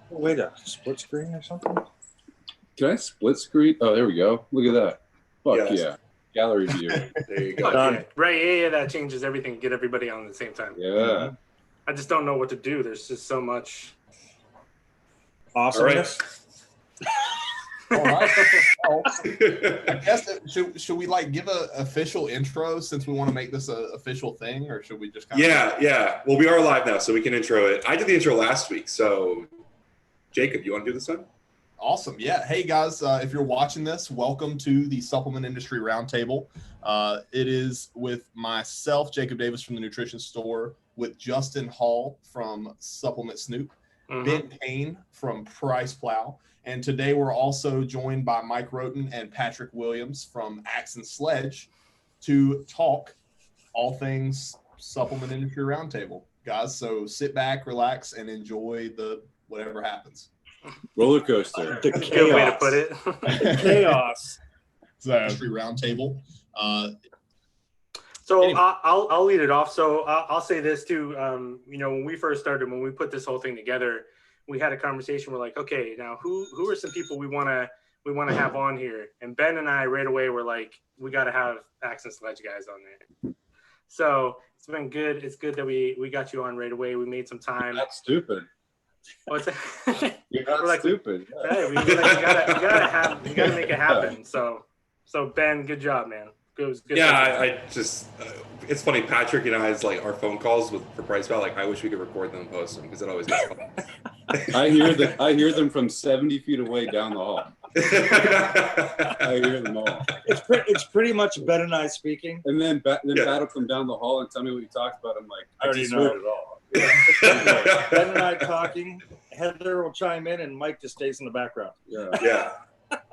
Wait, a split screen or something? Can I split screen? Oh, there we go. Look at that. Fuck Yes. yeah. Gallery view. There you go. Yeah. Right, yeah, that changes everything. Get everybody on at the same time. Yeah. I just don't know what to do. There's just so much awesomeness. All right. Well, I guess should we like give an official intro since we want to make this an official thing, or should we just kind of... Yeah. Well, we are live now, so we can intro it. I did the intro last week, so Jacob, you want to do this one? Awesome. Yeah. Hey guys, if you're watching this, welcome to the Supplement Industry Roundtable. It is with myself, Jacob Davis from the Nutrition Store, with Justin Hall from Supplement Snoop, Ben Payne from Price Plow, and today we're also joined by Mike Rhoten and Patrick Williams from Axe and Sledge to talk all things Supplement Industry Roundtable. Guys, so sit back, relax, and enjoy the whatever happens. Roller coaster. The good way to put it. Chaos. So, Industry Roundtable. So Anyway. I'll lead it off. So I'll say this too. When we first started, when we put this whole thing together, we had a conversation. We're like, okay, now who are some people we want to have on here? And Ben and I right away were like, we got to have Axe and Sledge guys on there. So it's been good. It's good that we got you on right away. We made some time. That's stupid. What's that? You're not We're like, stupid. Yeah. Hey, we gotta make it happen. So Ben, good job, man. Good. Yeah, I just it's funny. Patrick and I's like our phone calls for Price Plow. Like, I wish we could record them and post them because it always gets fun. I hear them from 70 feet away down the hall. I hear them all. It's pretty much Ben and I speaking. And then Pat will come down the hall and tell me what you talked about. I'm like, I already just know heard it it all. Ben and I talking. Heather will chime in, and Mike just stays in the background. Yeah.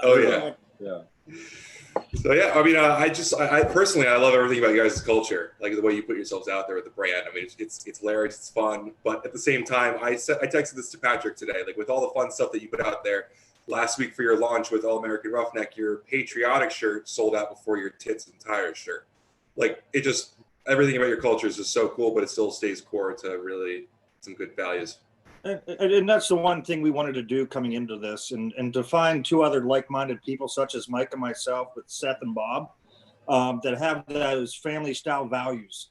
Oh yeah. Yeah. So yeah, I mean, I personally, I love everything about you guys' culture, like the way you put yourselves out there with the brand. I mean, it's hilarious, it's fun, but at the same time, I texted this to Patrick today, like with all the fun stuff that you put out there last week for your launch with All American Roughneck, your patriotic shirt sold out before your tits and tires shirt. Like, it just, everything about your culture is just so cool, but it still stays core to really some good values. And that's the one thing we wanted to do coming into this, and to find two other like-minded people such as Mike and myself with Seth and Bob that have those family-style values,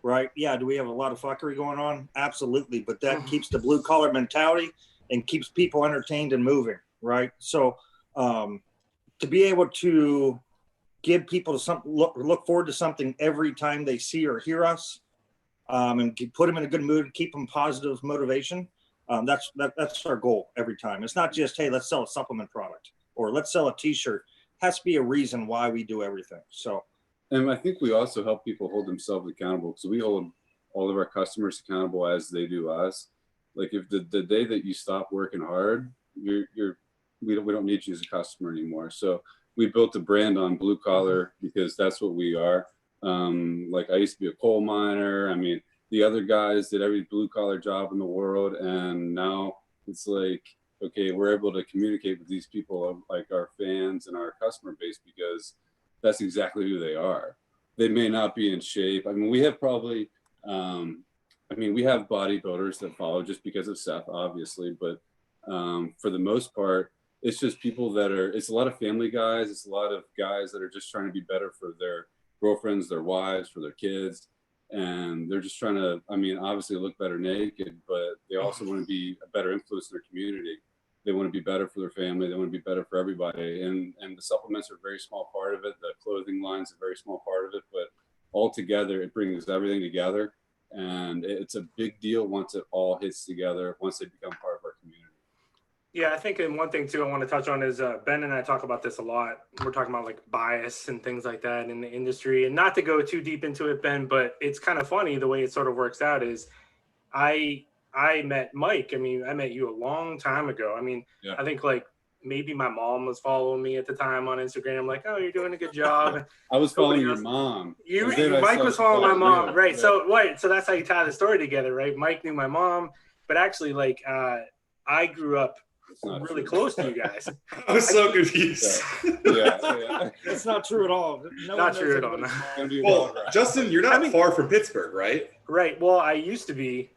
right? Yeah, do we have a lot of fuckery going on? Absolutely, but that keeps the blue-collar mentality and keeps people entertained and moving, right? So to be able to give people look forward to something every time they see or hear us, and put them in a good mood, keep them positive motivation. That's our goal every time. It's not just, hey, let's sell a supplement product or let's sell a t-shirt. It has to be a reason why we do everything. So, and I think we also help people hold themselves accountable, because we hold all of our customers accountable as they do us. Like, if the day that you stop working hard, we don't need you as a customer anymore. So we built a brand on blue collar because that's what we are. Like, I used to be a coal miner. I mean, the other guys did every blue collar job in the world, and now it's like, okay, we're able to communicate with these people, like our fans and our customer base, because that's exactly who they are. They may not be in shape. I mean, we have probably, we have bodybuilders that follow just because of Seth, obviously, but for the most part, it's just people that it's a lot of family guys. It's a lot of guys that are just trying to be better for their girlfriends, their wives, for their kids. And they're just trying to, obviously look better naked, but they also want to be a better influence in their community. They want to be better for their family. They want to be better for everybody. And the supplements are a very small part of it. The clothing line's a very small part of it, but all together, it brings everything together. And it's a big deal once it all hits together, once they become part of our community. Yeah, I think, and one thing too I want to touch on is Ben and I talk about this a lot. We're talking about like bias and things like that in the industry, and not to go too deep into it, Ben, but it's kind of funny the way it sort of works out is I met Mike. I met you a long time ago. Yeah. I think like maybe my mom was following me at the time on Instagram. I'm like, oh, you're doing a good job. I was following your mom. Mike was following my mom, right? Yeah. So that's how you tie the story together, right? Mike knew my mom, but actually, like, I grew up really close to you guys. I was so confused. Yeah. It's not true at all. Not true at all. Well, Justin, you're not far from Pittsburgh, right? Right. Well, I used to be.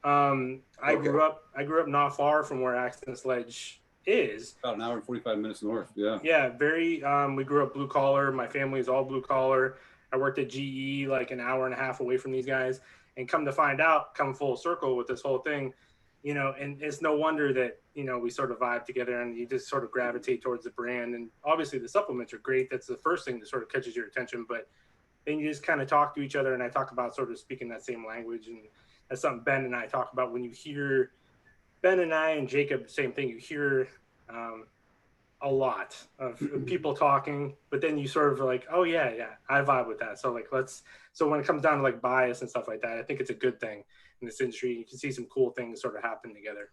I grew up not far from where Axe and Sledge is. About an hour and 45 minutes north. Yeah. Yeah, very. We grew up blue collar. My family is all blue collar. I worked at GE like an hour and a half away from these guys, and come to find out, come full circle with this whole thing, you know. And it's no wonder that, you know, we sort of vibe together and you just sort of gravitate towards the brand. And obviously the supplements are great. That's the first thing that sort of catches your attention. But then you just kind of talk to each other, and I talk about sort of speaking that same language, and that's something Ben and I talk about. When you hear Ben and I and Jacob, same thing. You hear a lot of people talking, but then you sort of like, oh yeah, I vibe with that. So like, so when it comes down to like bias and stuff like that, I think it's a good thing in this industry. You can see some cool things sort of happen together.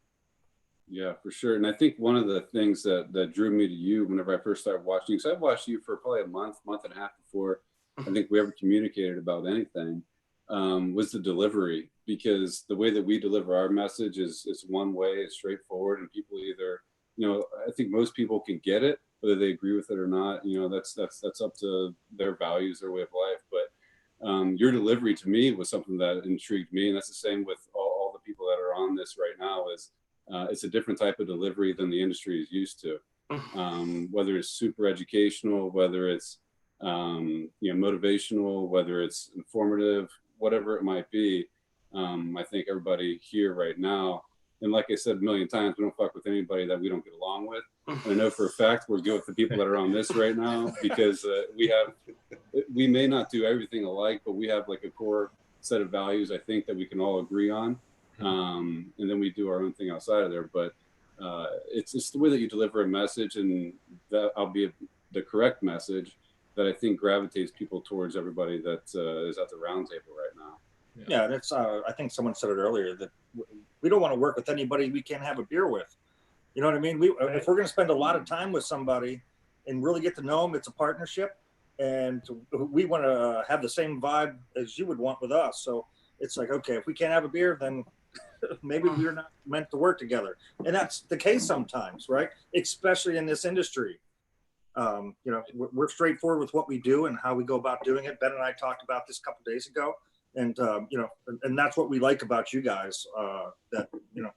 Yeah, for sure. And I think one of the things that drew me to you whenever I first started watching, because I've watched you for probably a month and a half before I think we ever communicated about anything, was the delivery. Because the way that we deliver our message is one way, it's straightforward, and people either, you know, I think most people can get it, whether they agree with it or not. You know, that's up to their values, their way of life. But your delivery to me was something that intrigued me, and that's the same with all the people that are on this right now. Is it's a different type of delivery than the industry is used to. Whether it's super educational, whether it's you know, motivational, whether it's informative, whatever it might be. I think everybody here right now, and like I said a million times, we don't fuck with anybody that we don't get along with. And I know for a fact we're good with the people that are on this right now, because we may not do everything alike, but we have like a core set of values, I think, that we can all agree on. And then we do our own thing outside of there. But it's the way that you deliver a message, and that albeit the correct message, that I think gravitates people towards everybody that is at the roundtable right now. Yeah, that's. I think someone said it earlier that we don't want to work with anybody we can't have a beer with. You know what I mean? If we're going to spend a lot of time with somebody and really get to know them, it's a partnership, and we want to have the same vibe as you would want with us. So it's like, okay, if we can't have a beer, then maybe we're not meant to work together, and that's the case sometimes, right? Especially in this industry. You know, we're straightforward with what we do and how we go about doing it. Ben and I talked about this a couple of days ago. And, you know, and that's what we like about you guys, that, you know,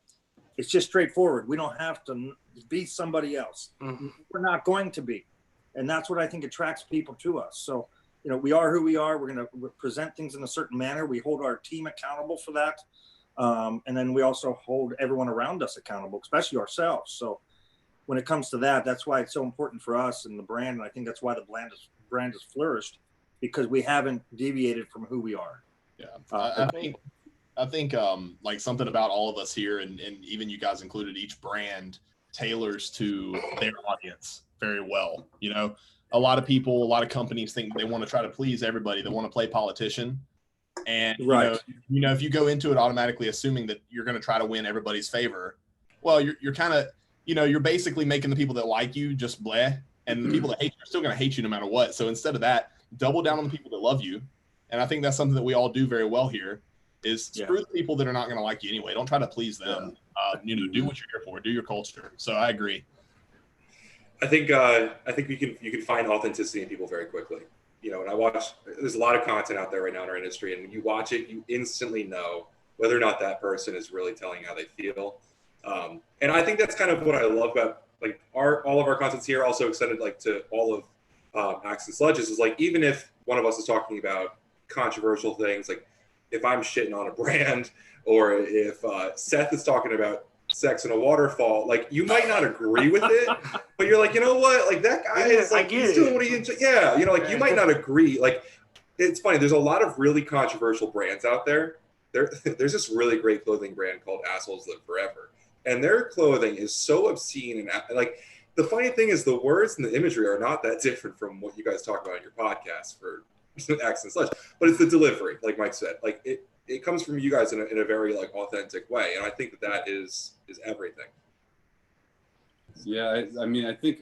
it's just straightforward. We don't have to be somebody else. We're not going to be. And that's what I think attracts people to us. So, you know, we are who we are. We're going to present things in a certain manner. We hold our team accountable for that. And then we also hold everyone around us accountable, especially ourselves. So when it comes to that, that's why it's so important for us and the brand. And I think that's why the brand has flourished, because we haven't deviated from who we are. Yeah, I think like something about all of us here, and even you guys included, each brand tailors to their audience very well. You know, a lot of people, a lot of companies think they want to try to please everybody. They want to play politician, and right. You know, if you go into it automatically assuming that you're going to try to win everybody's favor, well, you're kind of, you know, you're basically making the people that like you just bleh, and the people that hate you are still going to hate you no matter what. So instead of that, double down on the people that love you. And I think that's something that we all do very well here, is screw the people that are not going to like you anyway. Don't try to please them. You know, do what you're here for. Do your culture. So I agree. I think you can find authenticity in people very quickly. You know, and I watch, there's a lot of content out there right now in our industry, and when you watch it, you instantly know whether or not that person is really telling how they feel. And I think that's kind of what I love about like all of our contents here, also extended like to all of Axe and Sledges, is like, even if one of us is talking about controversial things, like if I'm shitting on a brand, or if Seth is talking about sex in a waterfall, like you might not agree with it, but you're like, you know what, like that guy is like, he's doing what he enjoys. Yeah, you know, like you might not agree. Like it's funny, there's a lot of really controversial brands out there. There's this really great clothing brand called Assholes Live Forever, and their clothing is so obscene, and like the funny thing is the words and the imagery are not that different from what you guys talk about in your podcast for Axe and Sledge, but it's the delivery, like Mike said. Like it comes from you guys in a very like authentic way, and I think that is everything. Yeah, I mean, I think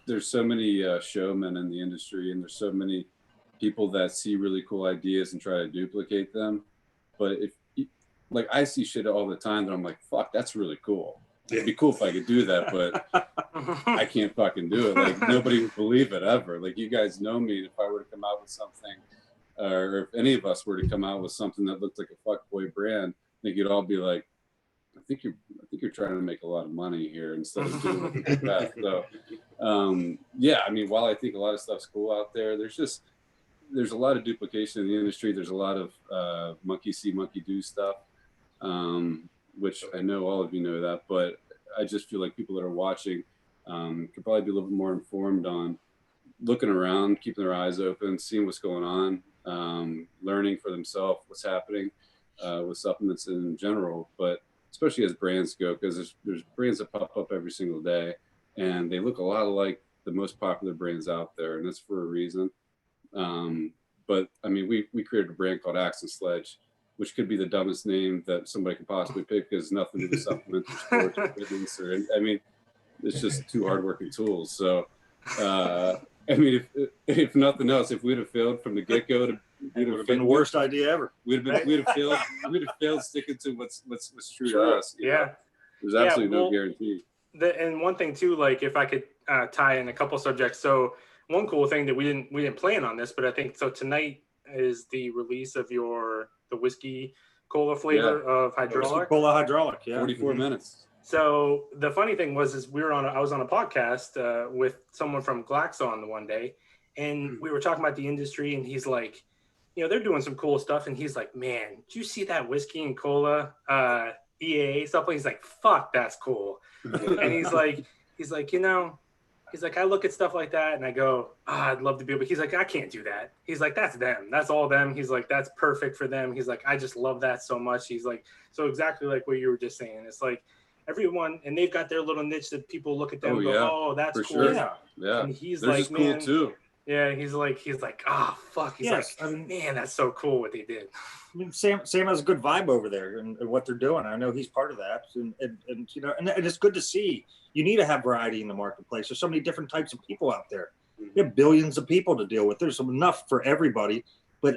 there's so many showmen in the industry, and there's so many people that see really cool ideas and try to duplicate them. But if like I see shit all the time that I'm like, fuck, that's really cool. It'd be cool if I could do that, but I can't fucking do it. Like nobody would believe it ever. Like you guys know me, and if I were to come out with something, or if any of us were to come out with something that looked like a fuckboy brand, I think you'd all be like, you're trying to make a lot of money here instead of doing what you best. So, yeah, I mean, while I think a lot of stuff's cool out there, there's a lot of duplication in the industry. There's a lot of monkey see, monkey do stuff, which I know all of you know that, but I just feel like people that are watching could probably be a little bit more informed on looking around, keeping their eyes open, seeing what's going on, learning for themselves what's happening with supplements in general, but especially as brands go, because there's brands that pop up every single day, and they look a lot like the most popular brands out there, and that's for a reason. But I mean, we created a brand called Sledge, which could be the dumbest name that somebody could possibly pick, because nothing to do with supplements or sports or fitness, or I mean, it's just two hardworking tools. So, I mean, if nothing else, if we'd have failed from the get go, it would have been the worst idea ever. We'd have failed sticking to what's true to us. Yeah, there's absolutely no guarantee. And one thing too, like if I could tie in a couple subjects. So one cool thing that we didn't plan on this, but I think so tonight is the release of the whiskey cola flavor of hydraulic. Cola hydraulic, 44 minutes. So the funny thing was I was on a podcast with someone from Glaxon one day, and we were talking about the industry, and he's like, they're doing some cool stuff, and he's like, man, did you see that whiskey and cola EAA stuff? He's like, fuck, that's cool. And he's like, I look at stuff like that and I go, I'd love to be able, he's like, I can't do that. He's like, that's them. That's all them. He's like, that's perfect for them. He's like, I just love that so much. He's like, so exactly like what you were just saying. It's like everyone, and they've got their little niche that people look at them and go, oh, that's for cool. Sure. Yeah. And he's they're like, just man, cool too. Yeah. He's like, fuck. He's like, I mean, man, that's so cool what they did. I mean, Sam has a good vibe over there and what they're doing. I know he's part of that, and it's good to see. You need to have variety in the marketplace. There's so many different types of people out there. You have billions of people to deal with. There's enough for everybody, but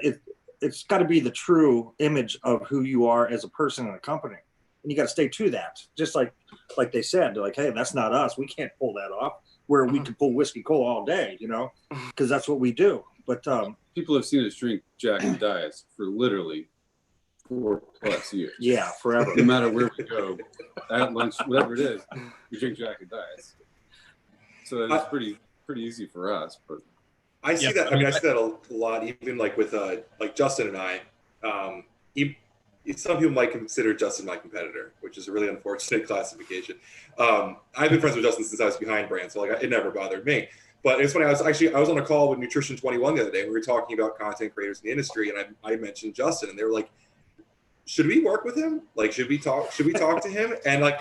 it's got to be the true image of who you are as a person in a company, and you got to stay to that. Just like they said, they're like, hey, that's not us. We can't pull that off. Where we can pull whiskey cola all day, because that's what we do. But people have seen us drink Jack and Diets for literally 4+ years. Yeah, forever. No matter where we go, at lunch, whatever it is, we drink Jack and Diets. So it's pretty easy for us. But I see that. I mean, I see that a lot, even like with like Justin and I. Some people might consider Justin my competitor, which is a really unfortunate classification. I've been friends with Justin since I was behind brand, so it never bothered me. But it's funny. I was on a call with Nutrition 21 the other day. And we were talking about content creators in the industry, and I mentioned Justin, and they were like, "Should we work with him? Like, should we talk to him?" And like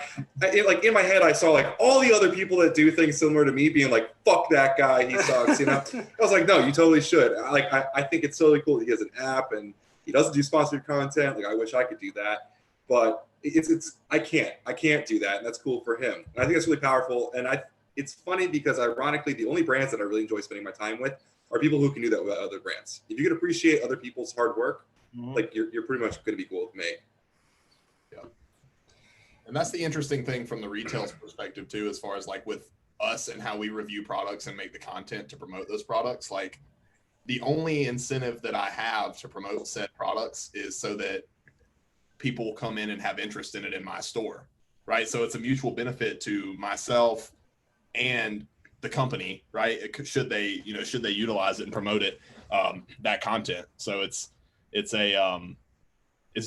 in my head, I saw like all the other people that do things similar to me being like, "Fuck that guy, he sucks." I was like, "No, you totally should." I think it's totally cool that he has an app and he doesn't do sponsored content. Like, I wish I could do that, but I can't do that, and that's cool for him. And I think that's really powerful. And it's funny because ironically, the only brands that I really enjoy spending my time with are people who can do that with other brands. If you can appreciate other people's hard work, like you're pretty much going to be cool with me. Yeah, and that's the interesting thing from the retail's perspective too, as far as like with us and how we review products and make the content to promote those products. Like, the only incentive that I have to promote said products is so that people will come in and have interest in it in my store, right? So it's a mutual benefit to myself and the company, right? Should they utilize it and promote it, that content. So it's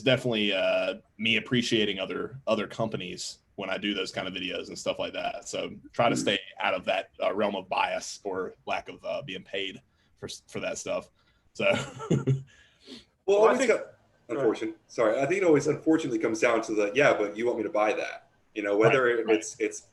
definitely me appreciating other companies when I do those kind of videos and stuff like that. So try to stay out of that realm of bias or lack of being paid for that stuff. So well, I think I think it always unfortunately comes down to but you want me to buy that, whether it's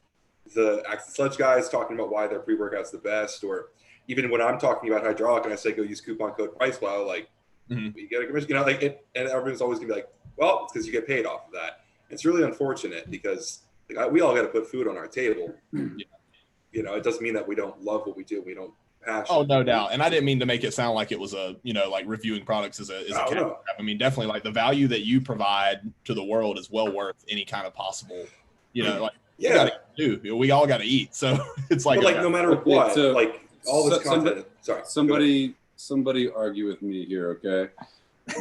the Sledge guys talking about why their pre-workout's the best, or even when I'm talking about hydraulic and I say go use coupon code PriceFlow, like you get a commission, and everyone's always gonna be like, well, it's because you get paid off of that. It's really unfortunate because we all got to put food on our table. It doesn't mean that we don't love what we do. We don't. Passion. Oh, no doubt. And I didn't mean to make it sound like it was like reviewing products is a cash grab. I mean, definitely like the value that you provide to the world is well worth any kind of possible, we all got to eat. So it's like, no matter what, like all this content. Somebody argue with me here. Okay.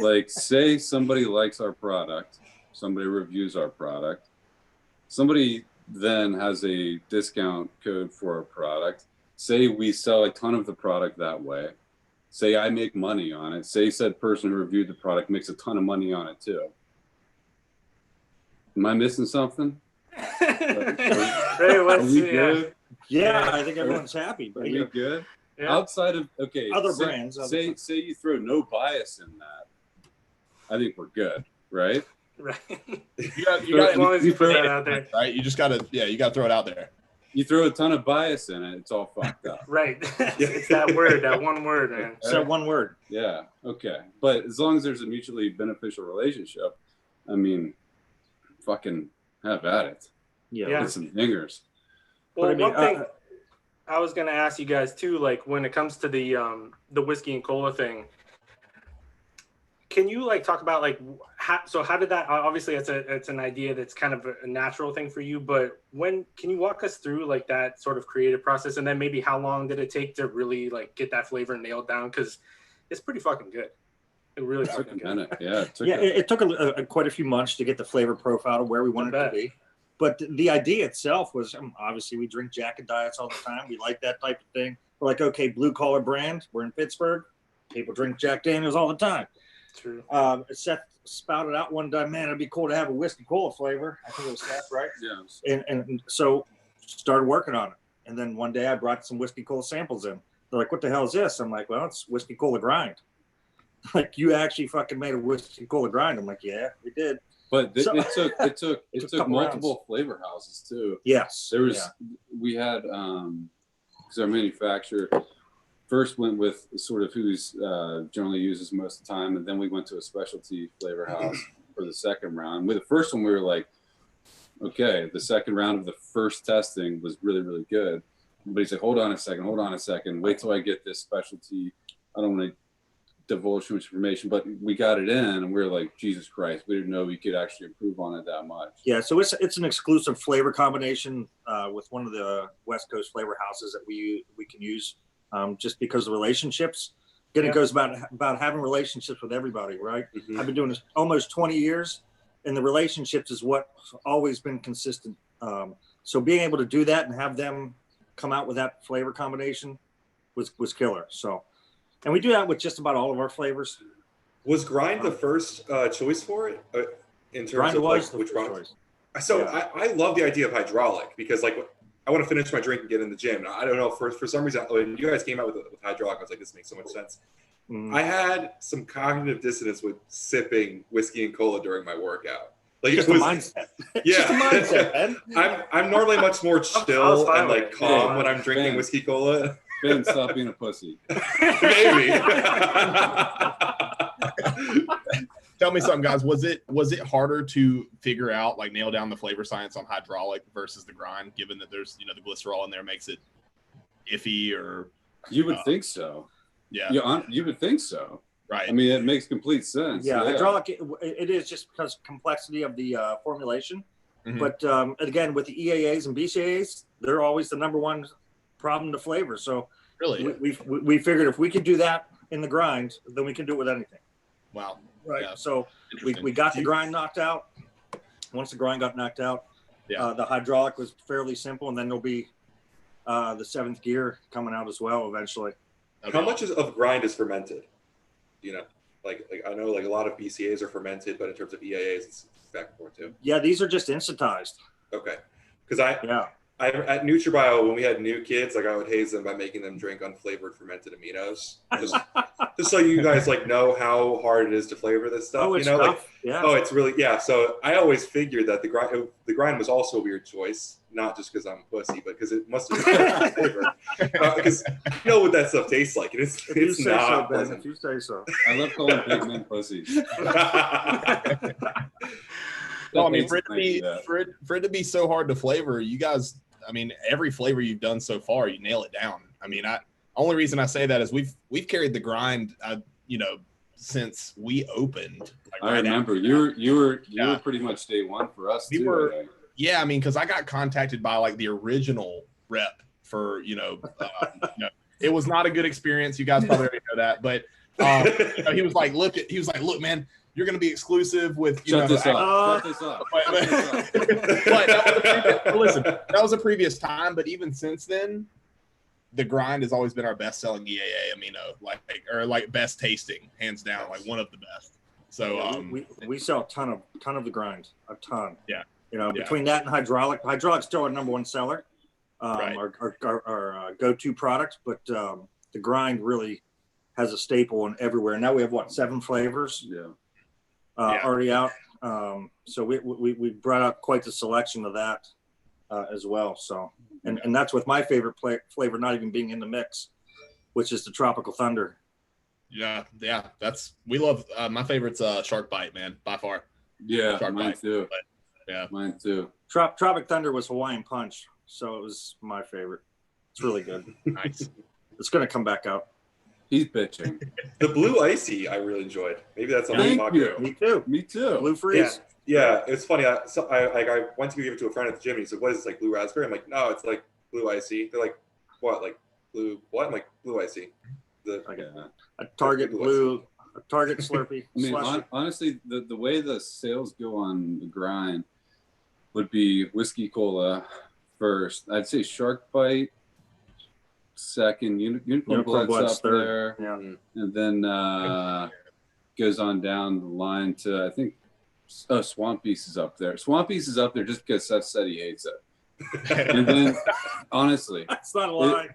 Like say somebody likes our product, somebody reviews our product. somebody then has a discount code for a product. Say we sell a ton of the product that way. Say I make money on it. Say said person who reviewed the product makes a ton of money on it too. Am I missing something? Ray, what's, Are we good? Yeah, I think everyone's happy. Are But we good? Yeah. Outside of Other say, brands, other say brands. say you throw no bias in that, I think we're good, right? Right. You got, As long as you put that out there. right? You just gotta, you gotta throw it out there. You throw a ton of bias in it, it's all fucked up. Right. It's that word, that one word, man. So one word. Yeah, okay. But as long as there's a mutually beneficial relationship, I mean, fucking have at it. Yeah. Yeah. Get some dingers. Well, But I mean, one thing I was gonna ask you guys too, like when it comes to the whiskey and cola thing, can you like talk about like how did that? Obviously, it's an idea that's kind of a natural thing for you, but can you walk us through like that sort of creative process, and then maybe how long did it take to really like get that flavor nailed down? Because it's pretty fucking good. It really Took fucking a good. minute. Yeah, It took quite a few months to get the flavor profile to where we wanted it to be. But the idea itself was, obviously we drink Jack and Diets all the time. We like that type of thing. We're like, okay, blue collar brand. We're in Pittsburgh. People drink Jack Daniels all the time. True. Seth spouted out one day, man, it'd be cool to have a whiskey cola flavor. I think it was Seth, right? Yeah. And so started working on it. And then one day I brought some whiskey cola samples in. They're like, what the hell is this? I'm like, well, it's whiskey cola grind. Like, you actually fucking made a whiskey cola grind. I'm like, yeah, we did. But So- it took a couple multiple flavor houses too. Yes. There was we had because our manufacturer first went with sort of who's generally uses most of the time, and then we went to a specialty flavor house for the second round. With the first one, we were like, okay, the second round of the first testing was really, really good. But he's like, hold on a second, wait till I get this specialty. I don't want to divulge too much information, but we got it in, and we were like, Jesus Christ, we didn't know we could actually improve on it that much. Yeah, so it's an exclusive flavor combination with one of the West Coast flavor houses that we can use just because of relationships. Again, it goes about having relationships with everybody, right? Mhm. I've been doing this almost 20 years, and the relationships is what's always been consistent. So being able to do that and have them come out with that flavor combination was killer. So, and we do that with just about all of our flavors. Was grind the first choice for it in terms Grind of was like the which first round? choice. So Yeah. I love the idea of hydraulic because like I want to finish my drink and get in the gym. And I don't know for some reason when you guys came out with hydraulic, I was like, this makes so much sense. Mhm. I had some cognitive dissonance with sipping whiskey and cola during my workout. Like Just it a was, mindset. yeah. Just a mindset, man. I'm normally much more I was chill fine and with like it. calm Yeah. when I'm drinking Ben. whiskey cola. Ben, stop being a pussy. Maybe. Tell me something, guys. Was it harder to figure out, like nail down the flavor science on hydraulic versus the grind, given that there's the glycerol in there makes it iffy or You would think so. yeah, You would think so. right? I mean, it makes complete sense. Yeah, hydraulic, it is just because complexity of the formulation. Mhm. But again, with the EAAs and BCAAs, they're always the number one problem to flavor. So Really? we figured if we could do that in the grind, then we can do it with anything. Wow. Right. Yeah. So Interesting. we got the grind knocked out. Once the grind got knocked out, Yeah. the hydraulic was fairly simple, and then there'll be the seventh gear coming out as well eventually. Okay. How much of grind is fermented? You know, like I know like a lot of BCAs are fermented, but in terms of EAAs, it's back and forth too. Yeah, these are just instantized. Okay, because I Yeah. at NutriBio when we had new kids, like I would haze them by making them drink unflavored fermented aminos, just so you guys like know how hard it is to flavor this stuff. Oh, it's you know, like tough. Yeah. oh, it's really So I always figured that the grind was also a weird choice, not just because I'm a pussy, but because it must have been flavor. Because you know what that stuff tastes like, and it's If you say so, not Ben. pleasant. If you say so. I love calling big men pussies. No, I mean for Thank you, it to be so hard to flavor, you guys. I mean, every flavor you've done so far, you nail it down. I mean, only reason I say that is we've carried the grind, since we opened. Like, I right remember after you were Yeah. pretty much day one for us We too. were- I think. Yeah, I mean, because I got contacted by like the original rep for, it was not a good experience. You guys probably already know that, but He was like, look, man, you're going to be exclusive with, Shut this off. But that was a previous time. But even since then, the grind has always been our best selling EAA amino, like best tasting, hands down, like one of the best. So we sell a ton of the grind, a ton. Yeah. Between that and hydraulic's still our number one seller, Right. our go-to product, but the grind really has a staple in everywhere. Now we have 7 flavors already out. So we brought out quite the selection of that as well. So and that's with my favorite flavor not even being in the mix, which is the Tropical Thunder. Yeah, we love my favorite's Shark Bite, man, by far. Yeah, Shark mine Bite. too. But, yeah, mine too. Tropic Thunder was Hawaiian Punch, so it was my favorite. It's really good. Nice. It's gonna come back out. He's bitching. The Blue Icy I really enjoyed. Maybe that's something popular. Me too. Me too. Blue Freeze. Yeah, it's funny. I went to give it to a friend at the gym. And he said, "What is this, like blue raspberry?" I'm like, "No, it's like Blue Icy." They're like, "What? Like blue? What?" I'm like, "Blue Icy." A Target Blue, a Target Slurpee. I mean, honestly, the way the sales go on the grind would be Whiskey Cola first. I'd say Shark Bite second. Unicorn Blood's up there. Yeah. And then goes on down the line to, I think, Swamp Beast is up there. Swamp Beast is up there just because Seth said he hates it. And then, honestly, that's not a lie.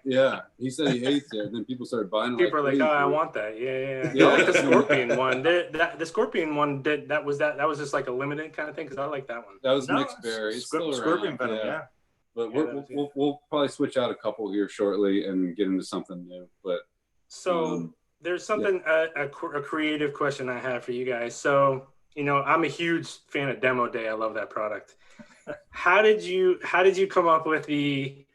He said he hates it. And then people started buying it. People are like, "Oh, I want that." Yeah. I like the Scorpion one. The Scorpion one that was just like a limited kind of thing because I like that one. That was mixed berry. It's still Scorpion around. venom, yeah. But we'll probably switch out a couple here shortly and get into something new. But so there's something a creative question I have for you guys. So I'm a huge fan of Demo Day. I love that product. How did you come up with the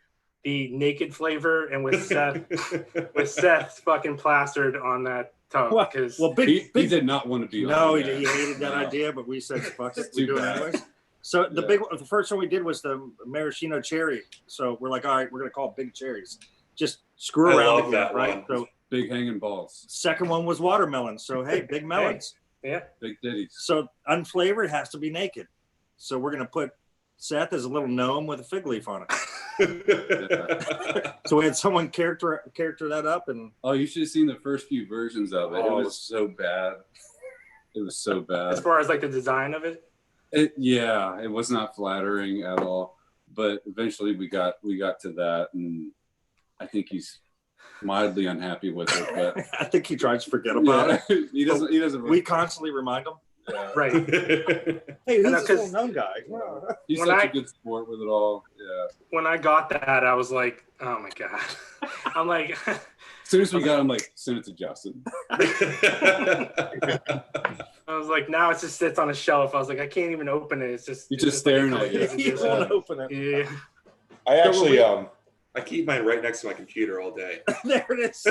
naked flavor and with Seth fucking plastered on that tub? Because he did not want to be. No, he hated that idea, but we said fuck it, we do it anyways. So the first one we did was the maraschino cherry. So we're like, all right, we're gonna call it Big Cherries. Just screw around with that, right? So big hanging balls. Second one was watermelon. So hey, big melons. Yeah. Big ditties. So unflavored has to be naked. So we're gonna put Seth as a little gnome with a fig leaf on it. So we had someone character that up, and you should have seen the first few versions of it. It was so bad. It was so bad. As far as like the design of it. It was not flattering at all. But eventually we got to that, and I think he's mildly unhappy with it. But I think he tries to forget about it. He doesn't. We constantly remind him. Yeah. Right. Hey, who's this little known guy? He's such a good sport with it all. Yeah. When I got that, I was like, oh my God. I'm like, as soon as we got him, like, send it to Justin. I was like, now it just sits on a shelf. I was like, I can't even open it. It's just staring at you. You won't open it. Yeah. I actually I keep mine right next to my computer all day. There it is.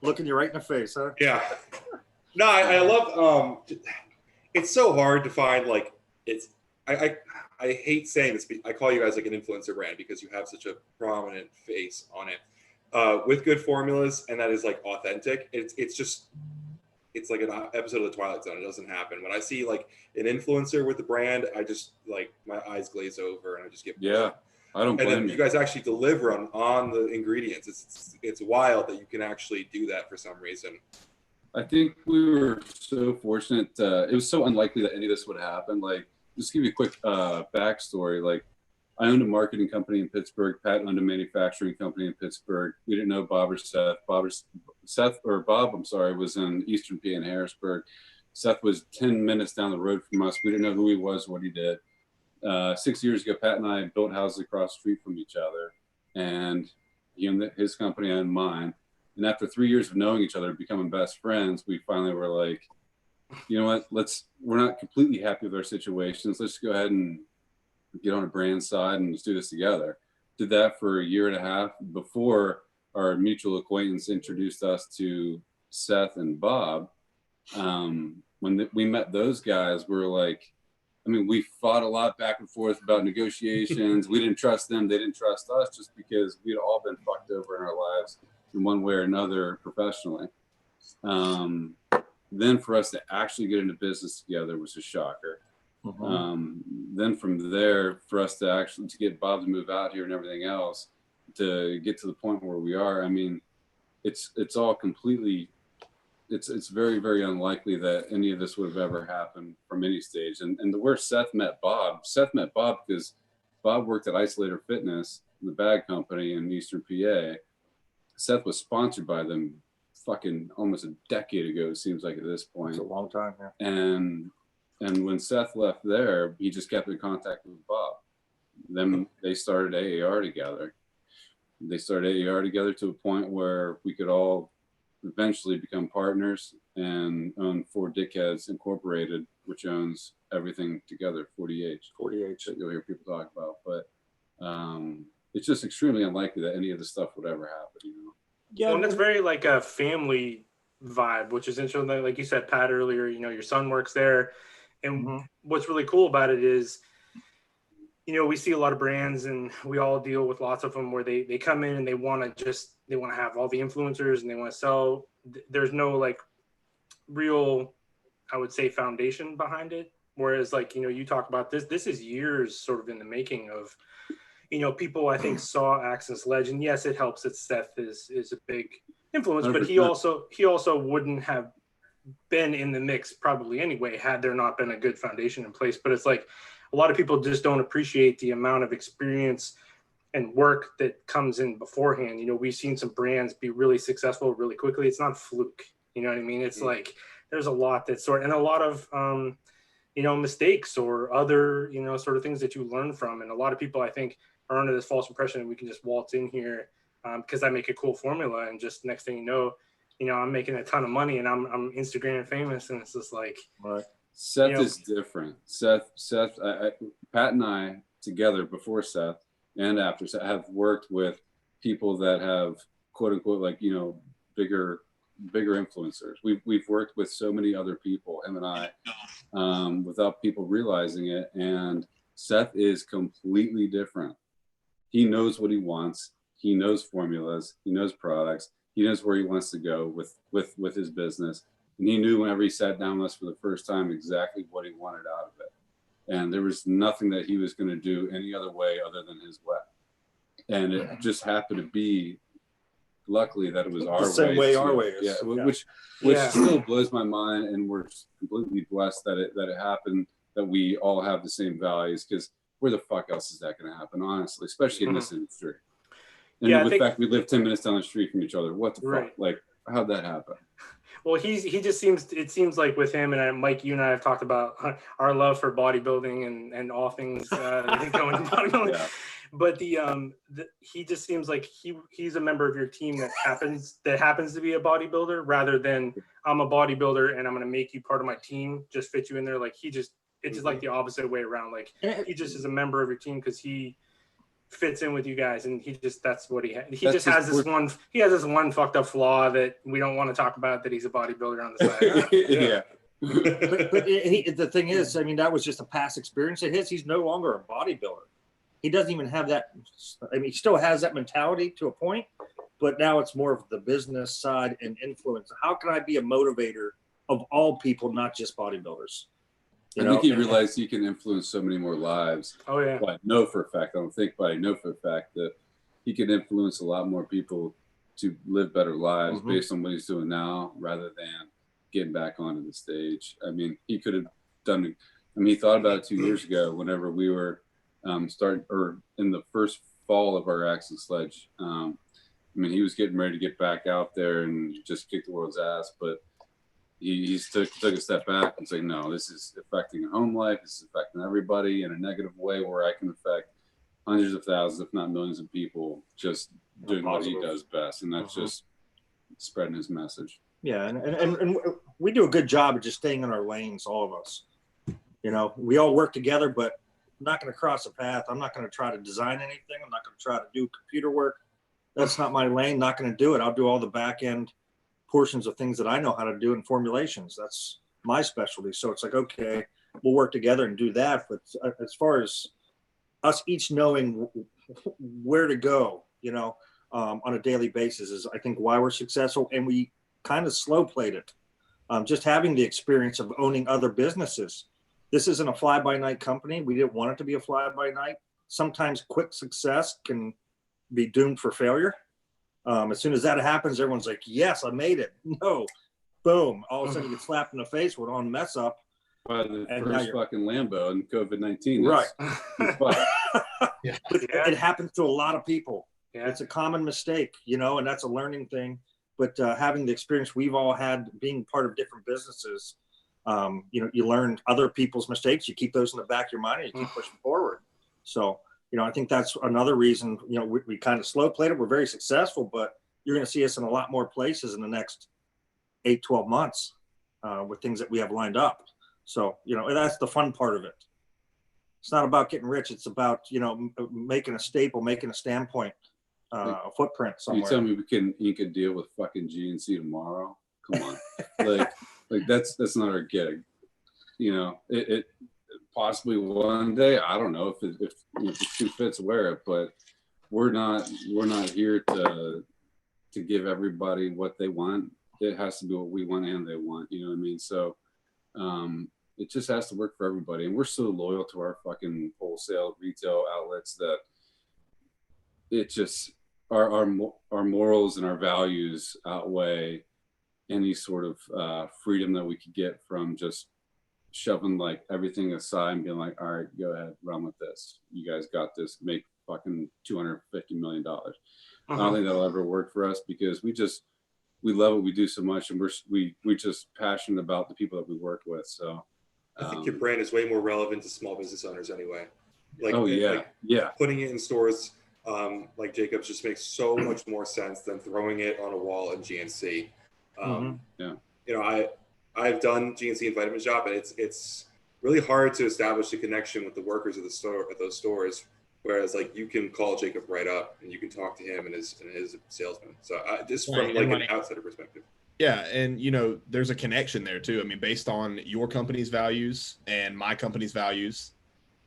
Looking you right in the face, huh? Yeah. No, I love it's so hard to find I hate saying this, but I call you guys like an influencer brand because you have such a prominent face on it. With good formulas, and that is like authentic. It's like an episode of the Twilight Zone. It doesn't happen. When I see like an influencer with the brand, I just like my eyes glaze over and I just get I don't blame you guys actually deliver on the ingredients. It's wild that you can actually do that for some reason. I think we were so fortunate. It was so unlikely that any of this would happen. Like, just give you a quick backstory. Like, I owned a marketing company in Pittsburgh. Pat owned a manufacturing company in Pittsburgh. We didn't know Bob or Seth. Bob, was in Eastern PA in Harrisburg. Seth was 10 minutes down the road from us. We didn't know who he was, what he did. 6 years ago, Pat and I built houses across the street from each other, and he owned his company and mine. And after 3 years of knowing each other, becoming best friends, we finally were like, you know what? We're not completely happy with our situations. Let's go ahead and get on a brand side and let's do this together. Did that for a year and a half before our mutual acquaintance introduced us to Seth and Bob. When we met those guys, we were like, mean, we fought a lot back and forth about negotiations. We didn't trust them. They didn't trust us, just because we'd all been fucked over in our lives in one way or another professionally. Then for us to actually get into business together was a shocker. Then from there, for us to get Bob to move out here and everything else, to get to the point where we are, I mean, it's all completely, it's very, very unlikely that any of this would have ever happened from any stage. And where Seth met Bob because Bob worked at Isolator Fitness, the bag company in Eastern PA. Seth was sponsored by them fucking almost a decade ago, it seems like at this point. It's a long time, yeah. And when Seth left there, he just kept in contact with Bob. Then they started AAR together. They started AAR together to a point where we could all eventually become partners and own 4 Dickheads Incorporated, which owns everything together, 40H that you'll hear people talk about. But it's just extremely unlikely that any of this stuff would ever happen, you know? Yeah, and it's very like a family vibe, which is interesting. Like you said, Pat, earlier, you know, your son works there. And what's really cool about it is, you know, we see a lot of brands and we all deal with lots of them where they come in and they want to have all the influencers and they want to sell. There's no like real, I would say, foundation behind it. Whereas like, you know, you talk about this is years sort of in the making of, you know, people I think saw Axe and Sledge, and yes, it helps that Seth is a big influence, but he also wouldn't have been in the mix probably anyway had there not been a good foundation in place. But it's like a lot of people just don't appreciate the amount of experience and work that comes in beforehand. You know, we've seen some brands be really successful really quickly. It's not a fluke. You know what I mean? It's like there's a lot and a lot of you know, mistakes or other, you know, sort of things that you learn from. And a lot of people I think are under this false impression that we can just waltz in here because I make a cool formula and just next thing you know, I'm making a ton of money and I'm Instagram famous, and it's just like, right. Seth is different. Seth, Pat and I together before Seth and after Seth have worked with people that have quote unquote like, you know, bigger influencers. We've worked with so many other people, him and I, without people realizing it. And Seth is completely different. He knows what he wants. He knows formulas. He knows products. He knows where he wants to go with his business. And he knew whenever he sat down with us for the first time exactly what he wanted out of it. And there was nothing that he was going to do any other way other than his way. And it just happened to be, luckily, that it was our way. The same way our way is. Yeah, which still blows my mind. And we're completely blessed that it happened, that we all have the same values, because where the fuck else is that going to happen, honestly, especially in this industry? And the fact we live 10 minutes down the street from each other, what the fuck? Like, how'd that happen? Well, it seems like with him and Mike, you and I have talked about our love for bodybuilding and all things going into bodybuilding. Yeah. But he just seems like he's a member of your team that happens to be a bodybuilder, rather than I'm a bodybuilder and I'm going to make you part of my team, just fit you in there. Like it's just like the opposite way around. Like he just is a member of your team because he fits in with you guys, and that's what he has. He has this one fucked up flaw that we don't want to talk about, that he's a bodybuilder on the side. Yeah. but the thing is, I mean, that was just a past experience of his. He's no longer a bodybuilder. He doesn't even have that. I mean, he still has that mentality to a point, but now it's more of the business side and influence. How can I be a motivator of all people, not just bodybuilders? I think he realized he can influence so many more lives. Oh yeah. But I know for a fact that he can influence a lot more people to live better lives based on what he's doing now, rather than getting back onto the stage. I mean, he could have done. I mean, he thought about it 2 years ago, whenever we were in the first fall of our Axe and Sledge. I mean, he was getting ready to get back out there and just kick the world's ass, but he took a step back and said, no, this is affecting home life. This is affecting everybody in a negative way, where I can affect hundreds of thousands, if not millions of people, just doing what he does best. And that's just spreading his message. Yeah. And we do a good job of just staying in our lanes, all of us. You know, we all work together, but I'm not going to cross a path. I'm not going to try to design anything. I'm not going to try to do computer work. That's not my lane. Not going to do it. I'll do all the back end portions of things that I know how to do in formulations. That's my specialty. So it's like, okay, we'll work together and do that. But as far as us each knowing where to go, on a daily basis is, I think, why we're successful. And we kind of slow played it. Just having the experience of owning other businesses. This isn't a fly-by-night company. We didn't want it to be a fly-by-night. Sometimes quick success can be doomed for failure. As soon as that happens, everyone's like, yes, I made it. No, boom. All of a sudden you get slapped in the face with on mess up. By the first fucking Lambo in COVID-19. Right. Yeah. It happens to a lot of people. Yeah. It's a common mistake, and that's a learning thing. But having the experience we've all had being part of different businesses, you learn other people's mistakes. You keep those in the back of your mind and you keep pushing forward. So, I think that's another reason, we kind of slow played it. We're very successful, but you're going to see us in a lot more places in the next 8-12 months with things that we have lined up. So, that's the fun part of it. It's not about getting rich. It's about, making a staple, making a standpoint, a footprint somewhere. You tell me you could deal with fucking GNC tomorrow? Come on. like that's not our gig. It possibly one day, I don't know if the shoe fits, wear it, but we're not here to give everybody what they want. It has to be what we want and they want, you know what I mean? So it just has to work for everybody. And we're so loyal to our fucking wholesale retail outlets that it just our morals and our values outweigh any sort of freedom that we could get from just shoving like everything aside and being like, all right, go ahead, run with this. You guys got this, make fucking $250 million. I don't think that'll ever work for us because we love what we do so much, and we're just passionate about the people that we work with. So I think your brand is way more relevant to small business owners anyway. Putting it in stores like Jacob's just makes so much more sense than throwing it on a wall in GNC. I've done GNC and Vitamin Shop, and it's really hard to establish a connection with the workers of the store at those stores. Whereas like you can call Jacob right up and you can talk to him and his salesman. So just from like an outsider perspective. Yeah. And, there's a connection there too. I mean, based on your company's values and my company's values,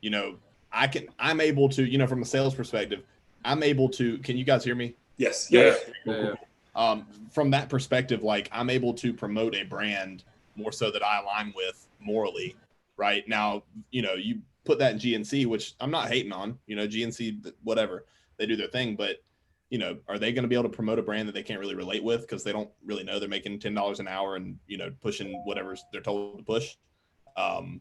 I'm able to, from a sales perspective, I'm able to, can you guys hear me? Yes. Yeah. From that perspective, like I'm able to promote a brand more so that I align with morally right now. You put that in GNC, which I'm not hating on, GNC, whatever, they do their thing, but are they going to be able to promote a brand that they can't really relate with because they don't really know they're making $10 an hour and pushing whatever they're told to push? I